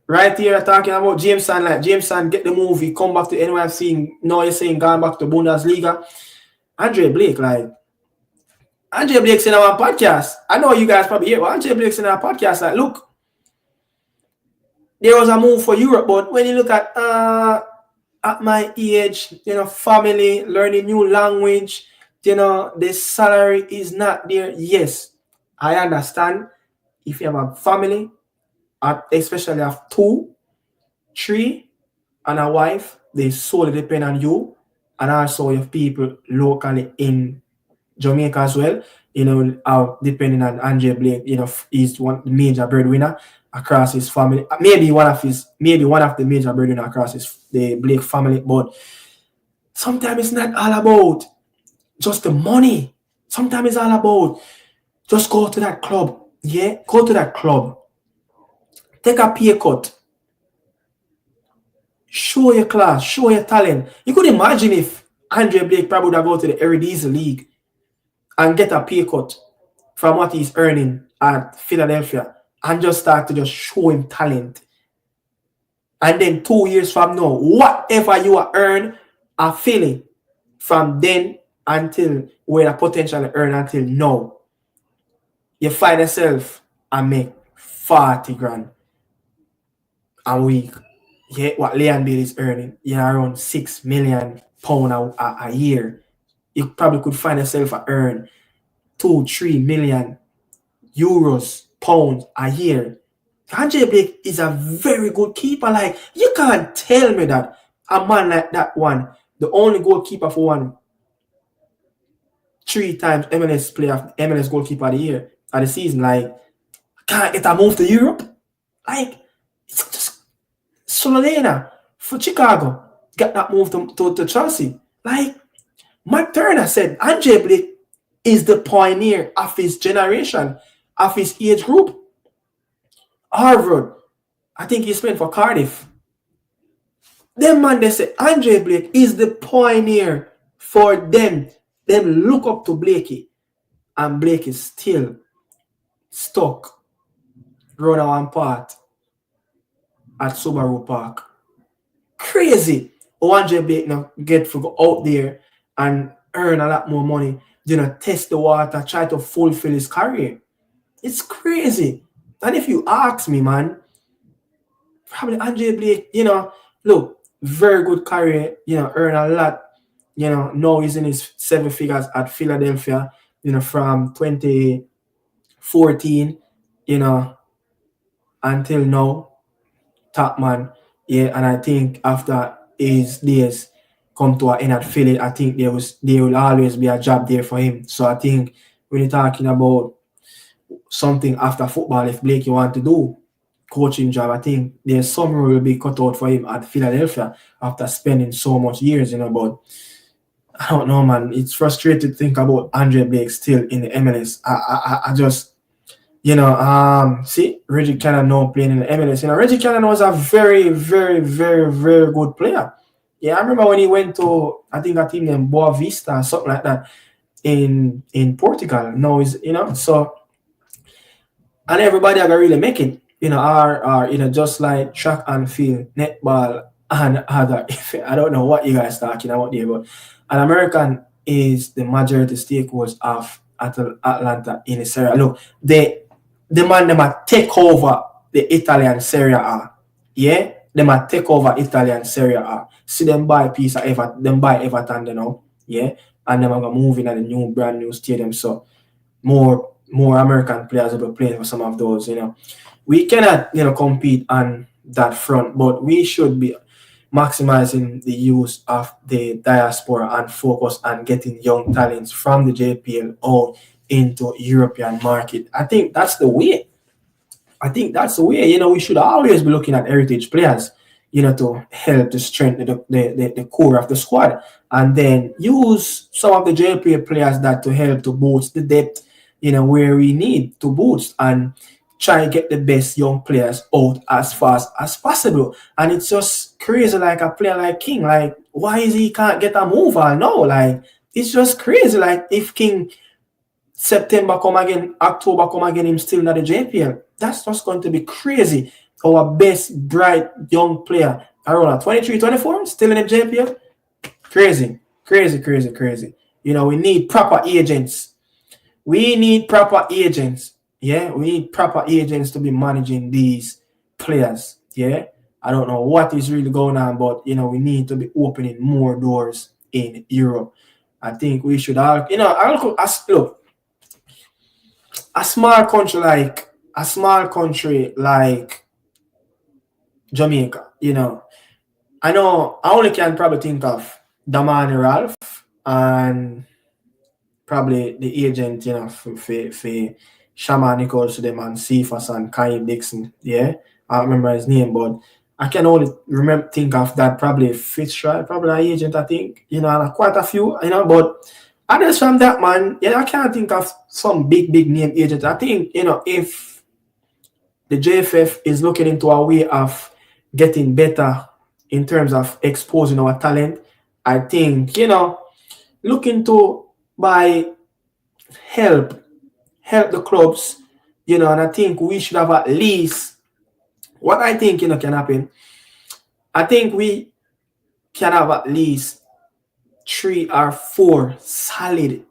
right here talking about Jameson get the move, he come back to NYC, now you're saying gone back to Bundesliga. Andre Blake said on our podcast, I know you guys probably hear, but Andre Blake said on our podcast, like, look, there was a move for Europe, but when you look at my age, family, learning new language, the salary is not there. Yes, I understand. If you have a family, especially have 2, 3, and a wife, they solely depend on you, and also you have people locally in Jamaica as well. Depending on Andre Blake, he's one major breadwinner across his family. Maybe one of the major breadwinner across the Blake family. But sometimes it's not all about just the money. Sometimes it's all about just go to that club. Yeah, go to that club. Take a pay cut. Show your class. Show your talent. You could imagine if Andre Blake probably would have go to the Eredivisie League and get a pay cut from what he's earning at Philadelphia and just start to just show him talent. And then 2 years from now, whatever you earn a Philly from then until where the potential earn until now, you find yourself and make 40 grand a week. Yeah, what Leon Bill is earning, around £6 million a year. You probably could find yourself earn 2-3 million euros, pounds a year. Andre Blake is a very good keeper. Like, you can't tell me that a man like that one, the only goalkeeper for one 3 times MLS goalkeeper of the year of the season, like, can't get a move to Europe. Like, it's just Solana for Chicago get that move to Tracy. Like, Matt Turner said Andre Blake is the pioneer of his generation, of his age group. Harvard, I think he's playing for Cardiff. Them man, they say Andre Blake is the pioneer for them. Them look up to Blakey, and Blake is still stuck running one part at Subaru Park. Crazy. Andre Blake now get to go out there and earn a lot more money, test the water, try to fulfill his career. It's crazy. And if you ask me, man, probably Andre Blake, look, very good career, earn a lot. Now he's in his 7 figures at Philadelphia, from 2014, until now, top man. Yeah, and I think after his days come to an end at Philly, I think there will always be a job there for him. So I think when you're talking about something after football, if Blake you want to do, coaching job. I think there's some will be cut out for him at Philadelphia after spending so much years, but I don't know, man. It's frustrating to think about Andre Blake still in the MLS. I just, see, Reggie Cannon now playing in the MLS. Reggie Cannon was a very, very, very, very good player. Yeah, I remember when he went to, I think a team named Boa Vista or something like that in Portugal. Now is, so, and everybody are gonna really make it, just like track and field, netball, and other. I don't know what you guys talking about there, but an American is the majority stakeholders of Atlanta in the Serie A. Look, the man them a take over the Italian Serie A. Yeah, them a take over Italian Serie A. See them buy a piece of Everton, them buy Everton, yeah, and them are gonna move in at the brand new stadium. So more American players will be playing for some of those. We cannot compete on that front, but we should be maximizing the use of the diaspora and focus on getting young talents from the JPL out into European market. I think that's the way. We should always be looking at heritage players, to help to strengthen the core of the squad, and then use some of the JPL players that to help to boost the depth, where we need to boost and try and get the best young players out as fast as possible. And it's just crazy, like a player like King, like why is he can't get a move on? No, like it's just crazy. Like if King September come again, October come again, him still not the JPL. That's just going to be crazy. Our best bright young player around 23, 24, still in the JPL. Crazy. We need proper agents. Yeah, we need proper agents to be managing these players. Yeah, I don't know what is really going on, but we need to be opening more doors in Europe. I think we should all, look, a small country like Jamaica. I know I only can probably think of Damani Ralph and probably the agent, for Shaman Nichols to them and Cephas and Kai Dixon. Yeah, I don't remember his name, but I can only think of that probably Fitzroy, probably an agent, I think, and quite a few, but others from that, man, I can't think of some big name agent. I think, if the JFF is looking into a way of getting better in terms of exposing our talent, I think, looking to by help the clubs, and I think we should have at least what I think can happen. I think we can have at least 3 or 4 solid,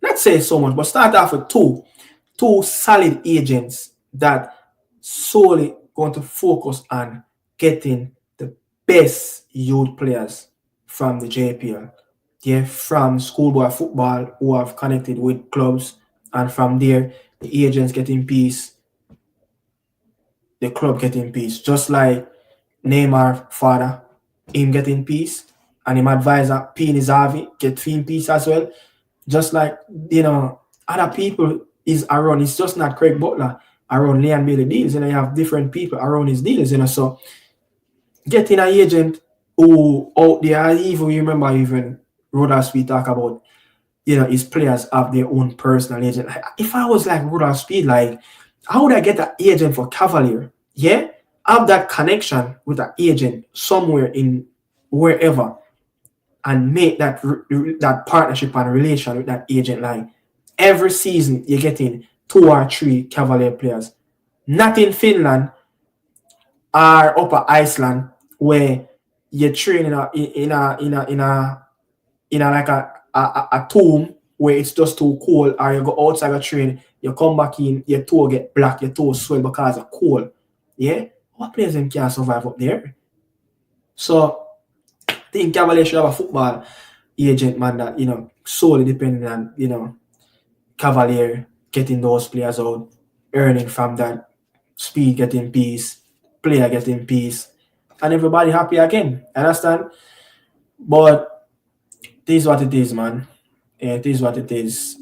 not say so much, but start off with two solid agents that solely going to focus on getting the best youth players from the JPL. Yeah, from schoolboy football who have connected with clubs, and from there the agents get in peace, the club get in peace. Just like Neymar father, him get in peace, and him advisor P. Nizavi get in peace as well. Just like other people is around. It's just not Craig Butler around Leon Bailey deals. You have different people around his deals. So getting an agent who out there, even remember Rudolph we talk about, his players have their own personal agent. If I was like Rudolph Speed, like how would I get an agent for Cavalier? Yeah, have that connection with an agent somewhere in wherever, and make that partnership and relation with that agent. Like every season, you're getting 2 or 3 Cavalier players, not in Finland or Upper Iceland, where you're training in a like a tomb where it's just too cold, or you go outside a train, you come back in, your toe get black, your toe swell because of cold. Yeah, what players them can survive up there? So I think Cavalier should have a football agent, man, that solely depending on Cavalier getting those players out, earning from that, Speed getting peace, player getting peace, and everybody happy again. Understand? But it is what it is, man. It is what it is.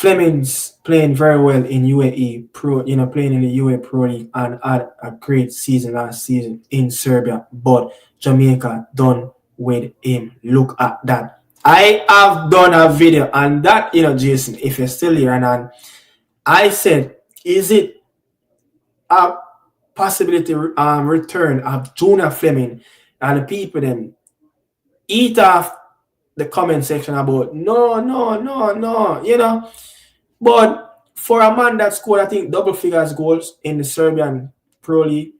Fleming's playing very well in UAE Pro, playing in the UAE Pro League and had a great season last season in Serbia, but Jamaica done with him. Look at that. I have done a video and that, Jason, if you're still here, and I said, is it a possibility return of Junior Fleming, and the people then eat off the comment section about no, but for a man that scored, I think, double figures goals in the Serbian Pro League,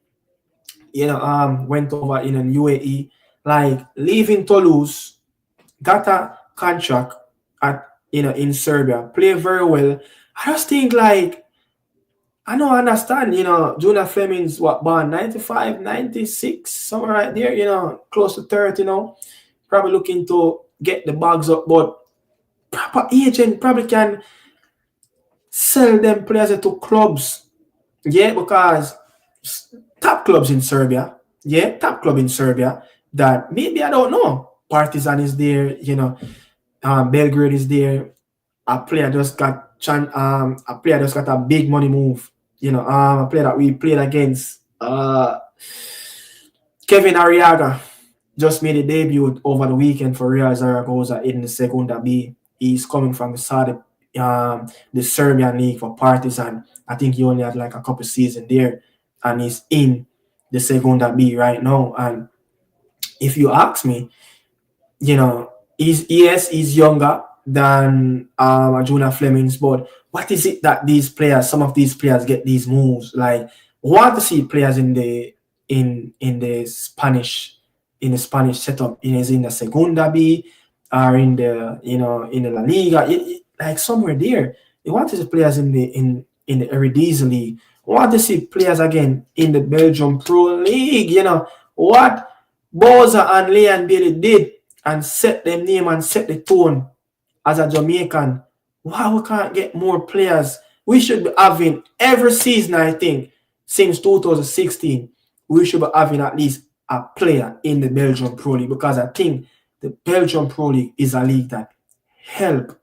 went over in an UAE, like leaving Toulouse, got a contract at in Serbia, play very well. I just think like I don't understand, Junior Fleming's born 95, 96, somewhere right there, close to 30 now. Probably looking to get the bags up, but proper agent probably can sell them players to clubs. Yeah, because top clubs in Serbia, that maybe I don't know. Partizan is there, Belgrade is there. A player just got a big money move. A player that we played against, Kevin Arriaga, just made a debut over the weekend for Real Zaragoza in the Segunda B. He's coming from the Serbian league for Partizan. I think he only had like a couple seasons there, and he's in the Segunda B right now. And if you ask me, he's younger than Junior Fleming's, but what is it that some of these players get these moves? Like, want to see players in the Spanish setup, is in the Segunda B or in the in the La Liga, like somewhere there. You want to see players in the Eredivisie League. Want to see players again in the Belgium Pro League. What Boza and Leon Bailey did and set their name and set the tone as a Jamaican. Why we can't get more players? We should be having every season, I think, since 2016, we should be having at least a player in the Belgian Pro League, because I think the Belgian Pro League is a league that help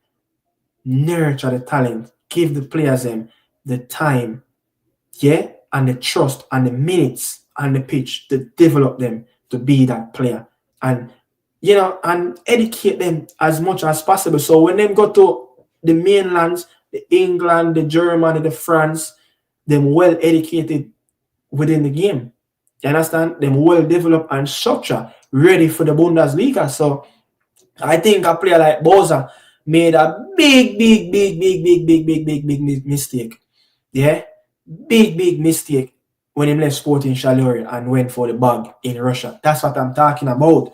nurture the talent, give the players them the time, and the trust and the minutes and the pitch to develop them to be that player, and and educate them as much as possible. So when they go to the mainlands, the England, the Germany, the France, them well educated within the game. You understand? Them well developed and structured, ready for the Bundesliga. So I think a player like Boza made a big mistake. Yeah? Big mistake when he left Sporting Charleroi and went for the bag in Russia. That's what I'm talking about.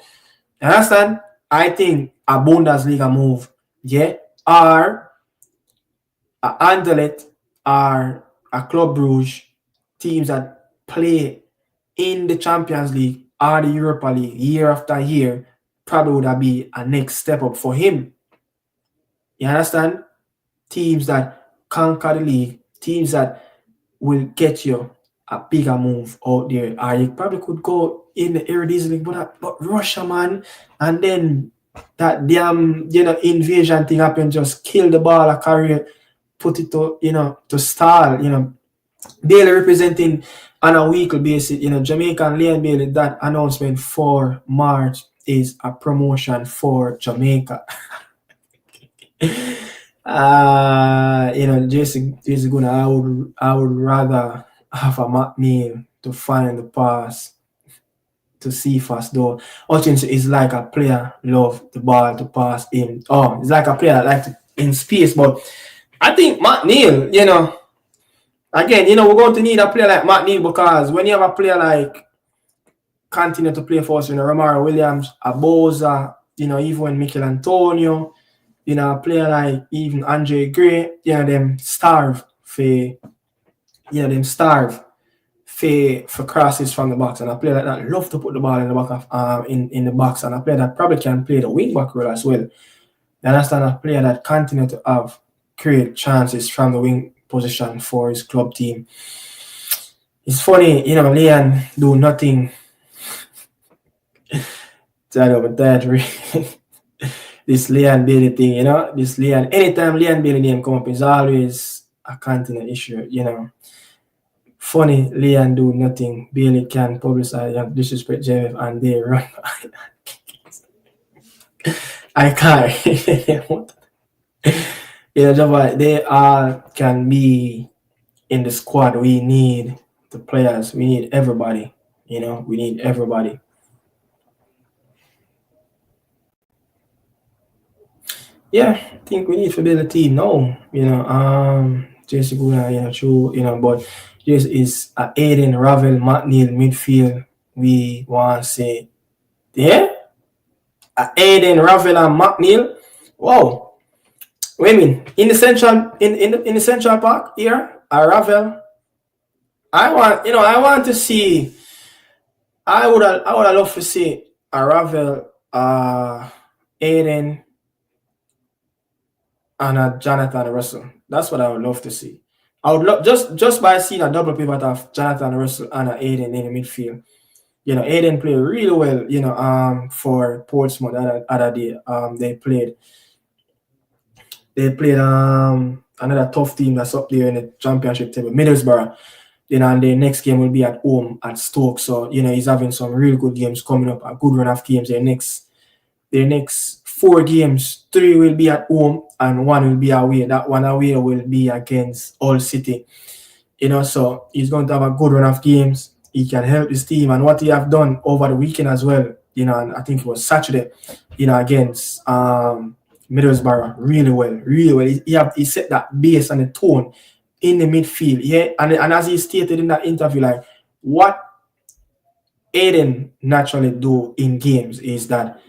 You understand? I think a Bundesliga move, or a Anderlecht or a Club Brugge, teams that play in the Champions League or the Europa League year after year, probably would be a next step up for him. You understand? Teams that conquer the league, teams that will get you a bigger move out there. Or you probably could go in the Eredivisie League, but Russia, man, and then that damn invasion thing happened, just kill the ball a career, put it to to stall. Bailey representing on a weekly basis, Jamaica and Leon Bailey. That announcement for March is a promotion for Jamaica. Jason Guna, I would rather have a McNeil to find the pass to see fast though. Hutchinson is like a player love the ball to pass in. Oh, it's like a player that like in space, but I think McNeil, again, we're going to need a player like McNeil, because when you have a player like continue to play for us, Romaro Williams, Aboza, even when Mikel Antonio, a player like even Andre Gray, them starve for crosses from the box, and a player like that love to put the ball in the back of in the box, and a player that probably can play the wing back role as well. You understand? A player that continue to create chances from the wing position for his club team. It's funny, Leon do nothing. this Leon Bailey thing, you know, this Leon. Anytime Leon Bailey name come up, it's always a continent issue, you know. Funny, Leon do nothing. Bailey can publicize and disrespect JF and they run. I can't. Yeah, Java, they all can be in the squad. We need the players. We need everybody. You know, we need everybody. Yeah, I think we need to build a team now. You know, Tracy Guna, you know, true, you know, but this is Aiden, Ravel, McNeil, midfield. We want to say, yeah, Aiden, Ravel, and McNeil. Wow. Wait a minute. In the central park here, Ravel. I want to see. I would have loved to see a Ravel, Aiden, and a Jonathan Russell. That's what I would love to see. I would love just by seeing a double pivot of Jonathan Russell and a Aiden in the midfield. You know, Aiden played really well. You know, for Portsmouth other day. They played another tough team that's up there in the championship table, Middlesbrough. You know, and the next game will be at home at Stoke. So, you know, he's having some really good games coming up, a good run of games. Their next 4 games, 3 will be at home and 1 will be away. That one away will be against Hull City. You know, so he's going to have a good run of games. He can help his team. And what he have done over the weekend as well, you know, and I think it was Saturday, you know, against Middlesbrough, really well. He set that base and the tone in the midfield, yeah, and as he stated in that interview, like what Aiden naturally do in games is that,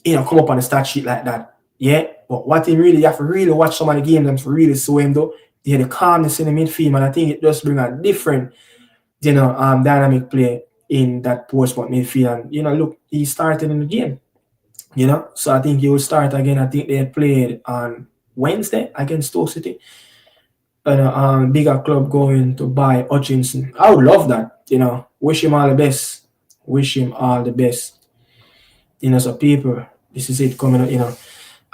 you know, come up on the stat sheet like that, yeah. But what he really, you have to really watch some of the games and to really show him though, yeah, the calmness in the midfield, and I think it just bring a different, you know, dynamic play in that Portsmouth midfield. And you know, look, he started in the game, you know, so I think he will start again. I think they played on Wednesday against Stoke City. And a bigger club going to buy Hutchinson. I would love that, you know. Wish him all the best. You know, so people, this is it coming up, you know.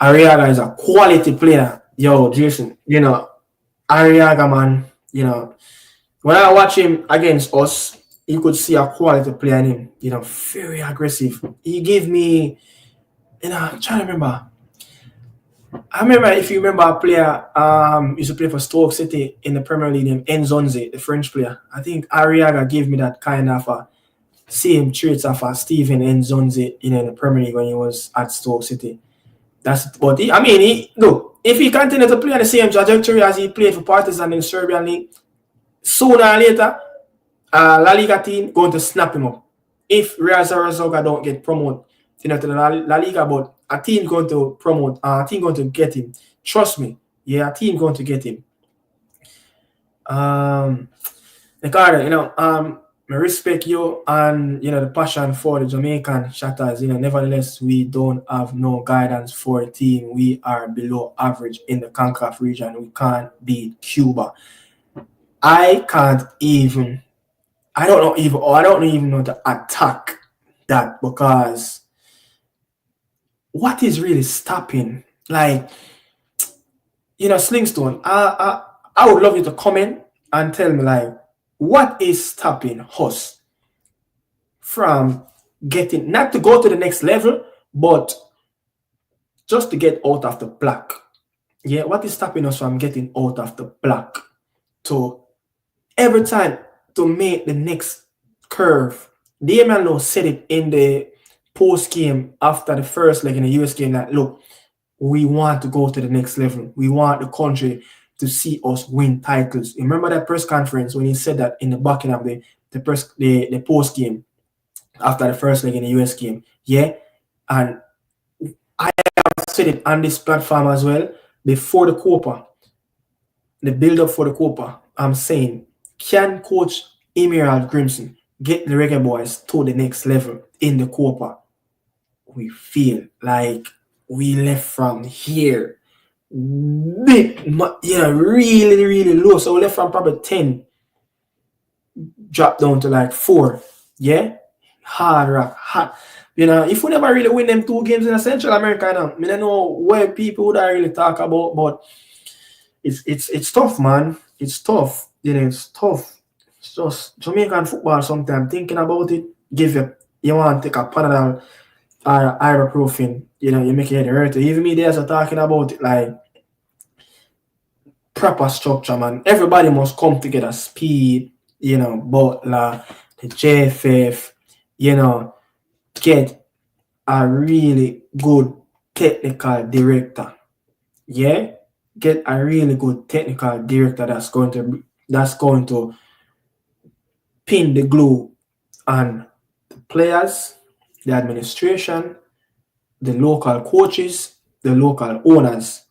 Arriaga is a quality player. Yo, Jason, you know, Arriaga, man, you know, when I watch him against us, you could see a quality player in him, you know, very aggressive. He gave me, you know, I'm trying to remember. I remember, if you remember, a player used to play for Stoke City in the Premier League named Nzonzi, the French player. I think Arriaga gave me that kind of same traits of Steven Nzonzi, you know, in the Premier League when he was at Stoke City. But look, if he continued to play on the same trajectory as he played for Partizan in the Serbian League, sooner or later, La Liga team going to snap him up. If Real Zaragoza don't get promoted, you know, to the La Liga, but a team going to promote, a team going to get him. Trust me, yeah, a team going to get him. Ricardo, you know, I respect you and, you know, the passion for the Jamaican Shatters. You know, nevertheless, we don't have no guidance for a team. We are below average in the CONCACAF region. We can't beat Cuba. I don't even know to attack that, because what is really stopping, like, you know, Slingstone, I would love you to comment and tell me, like, what is stopping us from getting, not to go to the next level, but just to get out of the black. Yeah, what is stopping us from getting out of the black to every time to make the next curve? Damian Lowe said it in the post game after the first leg in the US game that, look, we want to go to the next level. We want the country to see us win titles. Remember that press conference when he said that in the backing of the post game after the first leg in the US game? Yeah, and I have said it on this platform as well before the Copa, the build up for the Copa. I'm saying, can Coach Emerald Grimson get the Reggae Boys to the next level in the Copa? We feel like we left from here really, really low. So we left from probably 10, dropped down to like 4. Yeah, hard rock, hot. You know, if we never really win them 2 games in Central America, I don't know where people would really talk about, but it's tough, man. It's tough. You know, it's tough. It's just Jamaican football sometimes. Thinking about it, you want to take a Panadol or ibuprofen, you know, you make your head hurt. Even me there's talking about it like proper structure, man. Everybody must come together. Speed, you know, Butler, the JFF, you know, get a really good technical director. Yeah? Get a really good technical director that's going to pin the glue on the players, the administration, the local coaches, the local owners.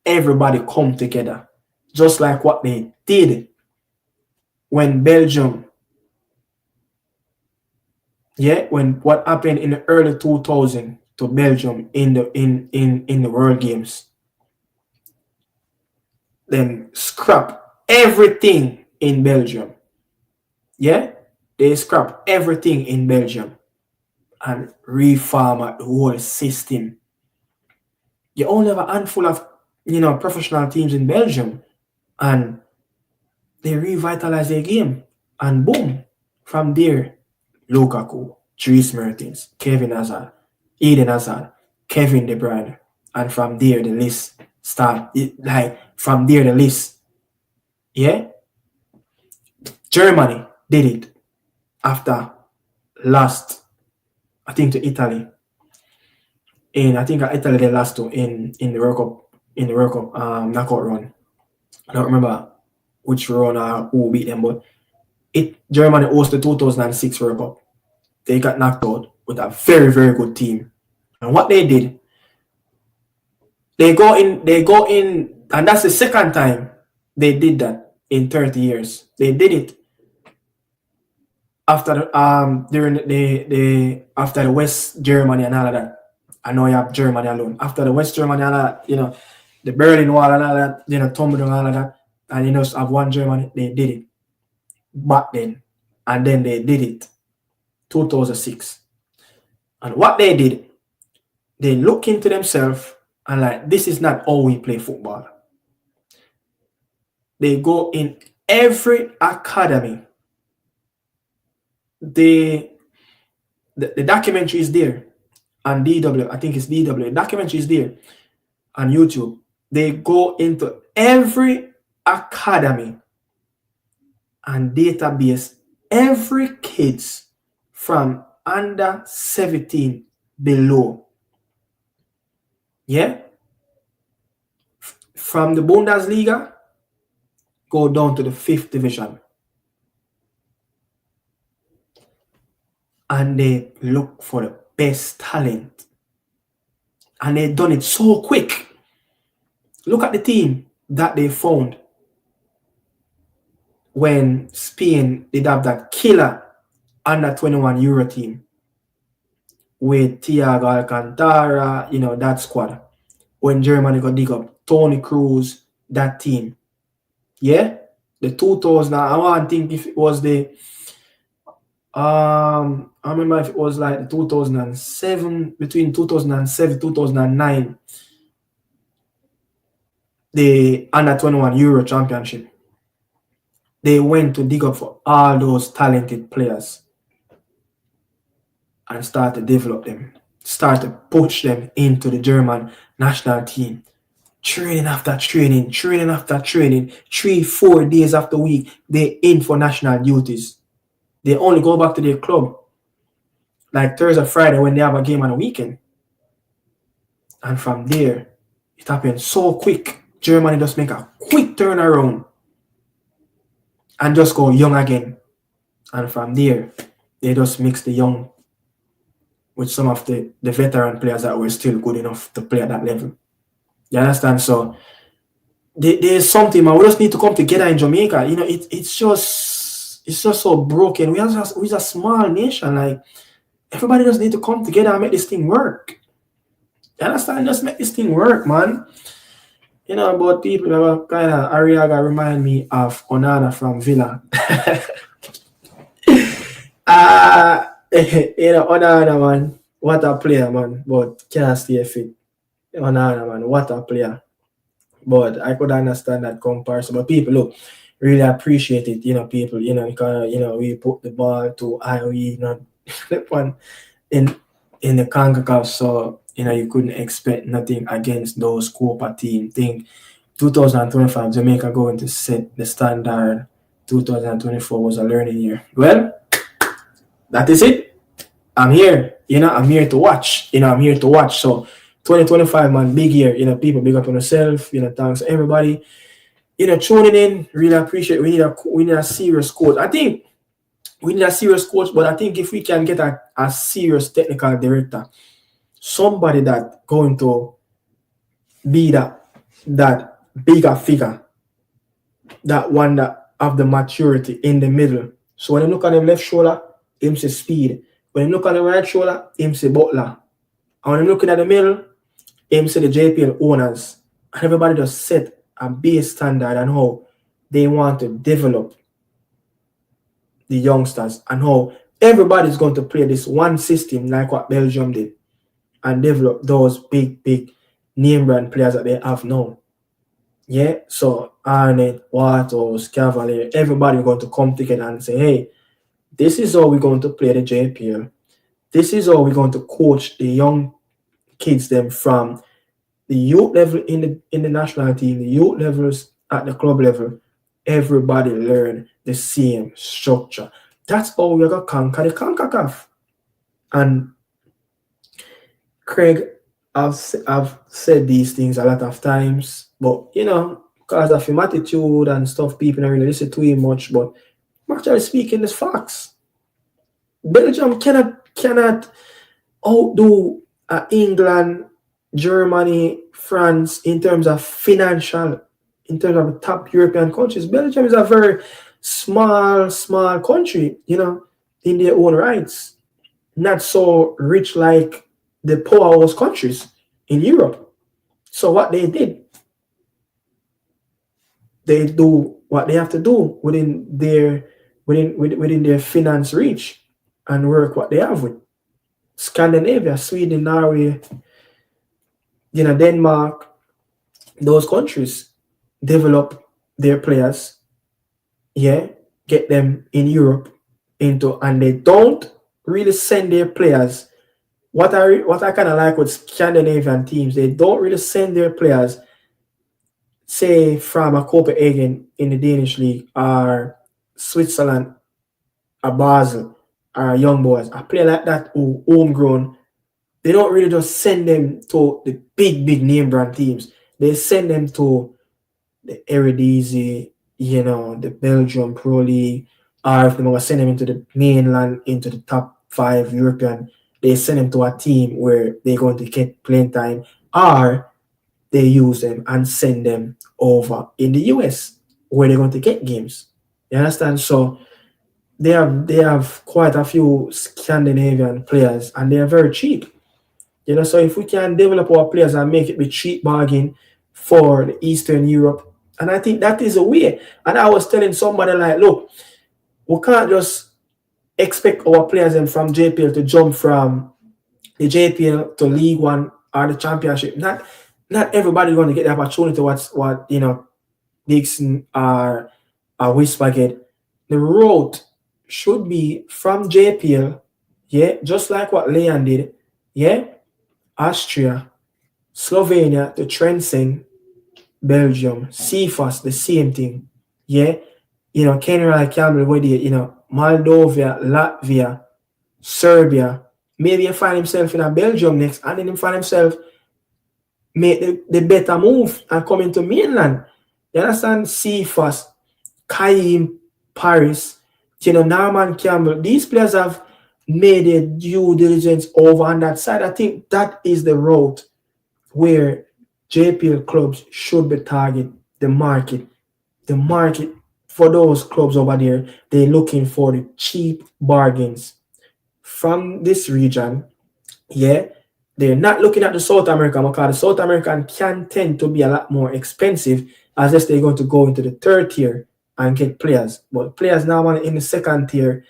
Everybody come together. Just like what they did when Belgium, when what happened in the early 2000s to Belgium in the World Games. Then scrap everything in Belgium. Yeah? They scrap everything in Belgium and reformat the whole system. You only have a handful of, you know, professional teams in Belgium, and they revitalize their game. And boom, from there, Lukaku, Dries Mertens, Kevin Hazard, Eden Hazard, Kevin De Bruyne, and from there the list start. From there the list, yeah. Germany did it after lost, I think, to Italy. And I think Italy they lost to in the World Cup knockout run. I don't remember which run or who beat them, but Germany hosted the 2006 World Cup. They got knocked out with a very, very good team. And what they did, they go in, and that's the second time they did that in 30 years. They did it after during after the West Germany and all of that. I know you have Germany alone. After the West Germany and all that, you know, the Berlin Wall and all that, you know, tumbled and all of that, and you know, have one Germany, they did it back then, and then they did it 2006. And what they did, they look into themselves and like, this is not how we play football. They go in every academy. The documentary is there on DW. I think it's DW. The documentary is there on YouTube. They go into every academy and database every kids from under 17 below. Yeah? From the Bundesliga, go down to the 5th division. And they look for the best talent. And they done it so quick. Look at the team that they found when Spain did have that killer under 21 Euro team with Thiago Alcantara, you know, that squad. When Germany got dig up Toni Kroos, that team. Yeah? The 2000, I want to think if it was the I remember if it was like 2007, between 2007 2009, the under 21 Euro Championship. They went to dig up for all those talented players and start to develop them, start to push them into the German national team. Training after training, 3-4 days after week, they in for national duties. They only go back to their club like Thursday, Friday when they have a game on a weekend. And from there, it happened so quick. Germany just make a quick turnaround and just go young again. And from there, they just mix the young with some of the veteran players that were still good enough to play at that level. You understand? So there's something, man. We just need to come together in Jamaica. You know, it's just so broken. We're a small nation. Like, everybody just need to come together and make this thing work. You understand? Just make this thing work, man. You know, about people that were kind of Ariaga remind me of Onana from Villa. You know, Onana, man. what a player, man. But can't stay fit. Onana, man, what a player. But I could understand that comparison. But people, look, really appreciate it. People, because we put the ball to IOE, flip one in the CONCACAF. So you couldn't expect nothing against those Copa team. Think 2025 Jamaica going to set the standard. 2024 was a learning year. Well, that is it. I'm here. I'm here to watch. I'm here to watch. So 2025, man, big year. People big up on yourself. Thanks everybody. Tuning in. Really appreciate. We need a serious coach. I think we need a serious coach, but I think if we can get a serious technical director, somebody that going to be that bigger figure, that one that have the maturity in the middle. So when you look at him left shoulder, him say speed. When you look at the right shoulder, him say Butler. And when you're looking at the middle, him say the JPL owners. And everybody just set a base standard and how they want to develop the youngsters and how everybody's going to play this one system like what Belgium did and develop those big name brand players that they have now. Yeah, so Arnett, Waters, Cavalier, everybody going to come together and say, hey, this is how we're going to play the JPL. This is how we're going to coach the young kids them from the youth level in the national team, the youth levels at the club level. Everybody learn the same structure. That's how we're going to conquer the CONCACAF. And Craig, I've said these things a lot of times, but because of his attitude and stuff, people don't really listen to him much. But actually speaking, there's facts. Belgium cannot outdo England, Germany, France in terms of financial, in terms of the top European countries. Belgium is a very small country, in their own rights. Not so rich like the powerhouse countries in Europe. So what they did, they do what they have to do within their finance reach and work what they have with. Scandinavia, Sweden, Norway, Denmark, those countries develop their players, get them in Europe and they don't really send their players. What I kind of like with Scandinavian teams, they don't really send their players, say from a Copenhagen in the Danish league or Switzerland or Basel or Young Boys, a player like that who homegrown. They don't really just send them to the big name brand teams. They send them to the Eredivisie, the Belgium Pro League, or if they want to send them into the mainland, into the top 5 European, they send them to a team where they're going to get playing time, or they use them and send them over in the US where they're going to get games. You understand? So they have quite a few Scandinavian players and they're very cheap. So if we can develop our players and make it be cheap bargain for the Eastern Europe, and I think that is a way. And I was telling somebody like, look, we can't just expect our players from JPL to jump from the JPL to League One or the Championship. Not everybody's going to get the opportunity. What Dixon or Whisper get. The road should be from JPL, just like what Leon did, Austria, Slovenia to Trensen, Belgium, CFAS, the same thing, Kenry Campbell, where Moldova, Latvia, Serbia. Maybe he find himself in a Belgium next, and then he find himself make the better move and come into mainland. You understand? CFAS, Kaim, Paris, Norman Campbell. These players have made a due diligence over on that side. I think that is the route where JPL clubs should be targeting the market. The market for those clubs over there, they're looking for the cheap bargains from this region. They're not looking at the South American because the South American can tend to be a lot more expensive unless they're going to go into the third tier and get players. But players now are in the second tier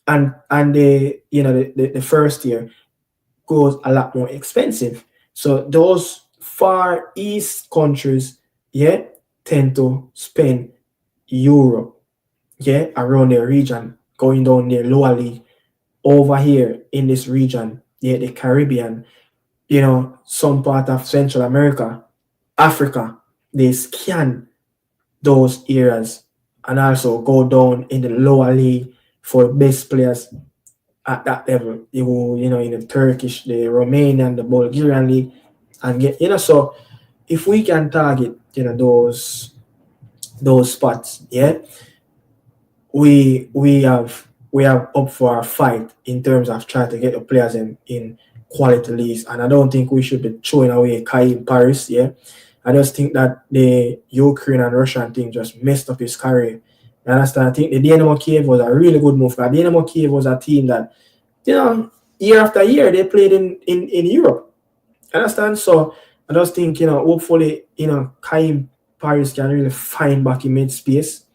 and the first tier. goes a lot more expensive. So those far east countries, tend to spend Europe, around their region, going down there lower league. Over here in this region, the Caribbean, some part of Central America, Africa, they scan those areas and also go down in the lower league for best players at that level. You will, in the Turkish, the Romanian, the Bulgarian league, and get, so if we can target, those spots, we have up for a fight in terms of trying to get the players in quality leagues, and I don't think we should be throwing away Kai in Paris. I just think that the Ukraine and Russian thing just messed up his career. You understand? I think the Dynamo Kiev was a really good move. Because Dynamo Kiev was a team that, year after year they played in Europe. You understand? So I just think, hopefully, Kai in Paris can really find back in mid space,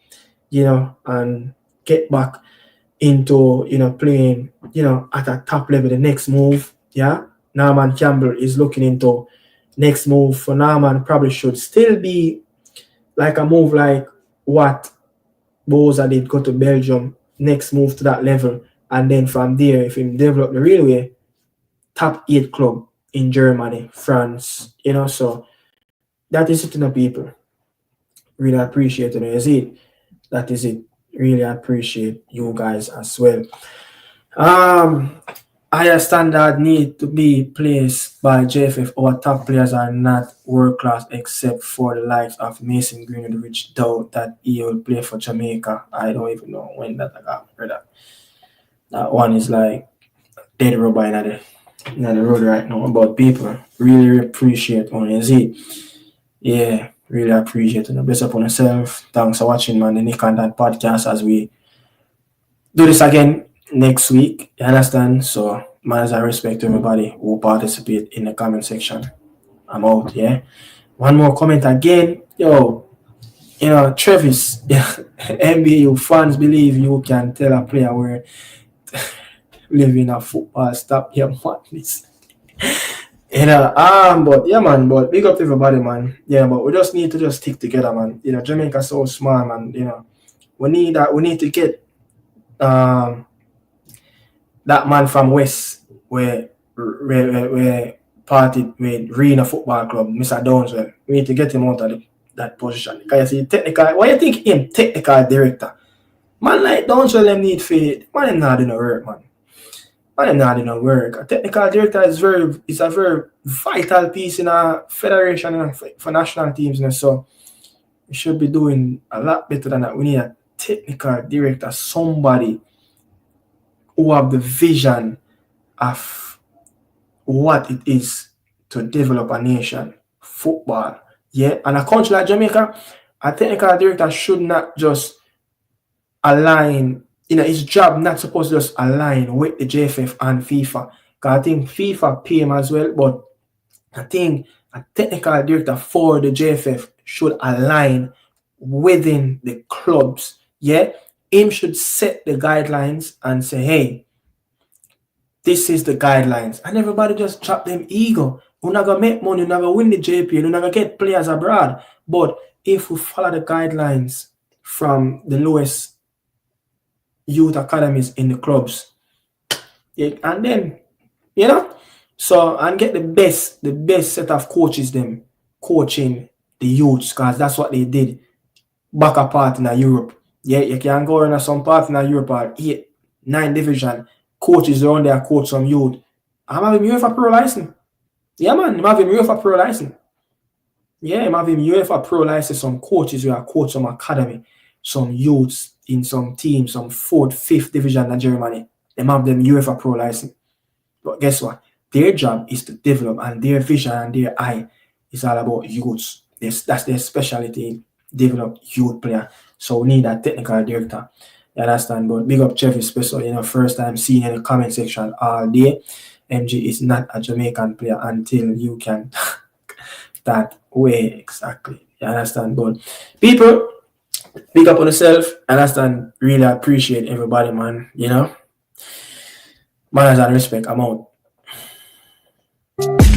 and get back into, playing, at a top level. The next move, Norman Campbell is looking into next move for Norman probably should still be like a move like what Boza did, go to Belgium, next move to that level, and then from there, if he develop the real way, top 8 club in Germany, France, so that is it, people. Really appreciate it. Is it? That is it. Really appreciate you guys as well. Higher standard need to be placed by JFF. Our top players are not world class except for the likes of Mason Greenwood, which doubt that he will play for Jamaica. I don't even know when that I got heard that. That one is like dead rubber in the road right now. But people really appreciate on it. Yeah, really appreciate it. Bless up on yourself. Thanks for watching, man. The Nick and Dad podcast as we do this again next week. You understand? So, man, I respect everybody who participate in the comment section. I'm out, One more comment again. Travis, NBA fans believe you can tell a player where live in a football, stop your madness. But man, but big up to everybody, man. But we just need to just stick together, man. Jamaica's so small, man. We need that. We need to get that man from West where parted with Rena Football Club, Mr. Downswell. We need to get him out of that position. Because you see, technical. Why you think him technical director? Man like Downswell, them need faith. Man, them not doing no work, man. Man, not doing no work. A technical director is a very vital piece in a federation for national teams. So we should be doing a lot better than that. We need a technical director, somebody who have the vision of what it is to develop a nation, football. And a country like Jamaica, a technical director should not just align, his job not supposed to just align with the JFF and FIFA. Because I think FIFA pay him as well, but I think a technical director for the JFF should align within the clubs. Him should set the guidelines and say, hey, this is the guidelines. And everybody just chop them ego. We're not going to make money, we're not going to win the JPL, we're not going to get players abroad. But if we follow the guidelines from the lowest youth academies in the clubs, and then, so, and get the best set of coaches them coaching the youths, because that's what they did back apart in Europe. You can go in some part in Europe or 8, 9 division, coaches around there coach some youth. I'm having UEFA Pro license. Yeah, man, I'm having UEFA Pro license. I'm having UEFA Pro license, some coaches who are coach some academy, some youths in some teams, some 4th, 5th division in Germany. They have them UEFA Pro license. But guess what? Their job is to develop, and their vision and their eye is all about youths. That's their specialty, develop youth player. So we need a technical director. You understand? But big up Jeffy Special, first time seeing in the comment section all day. MG is not a Jamaican player until you can that way. Exactly. You understand? But people, big up on yourself. Understand? Really appreciate everybody, man. Manners and respect. I'm out. Bye.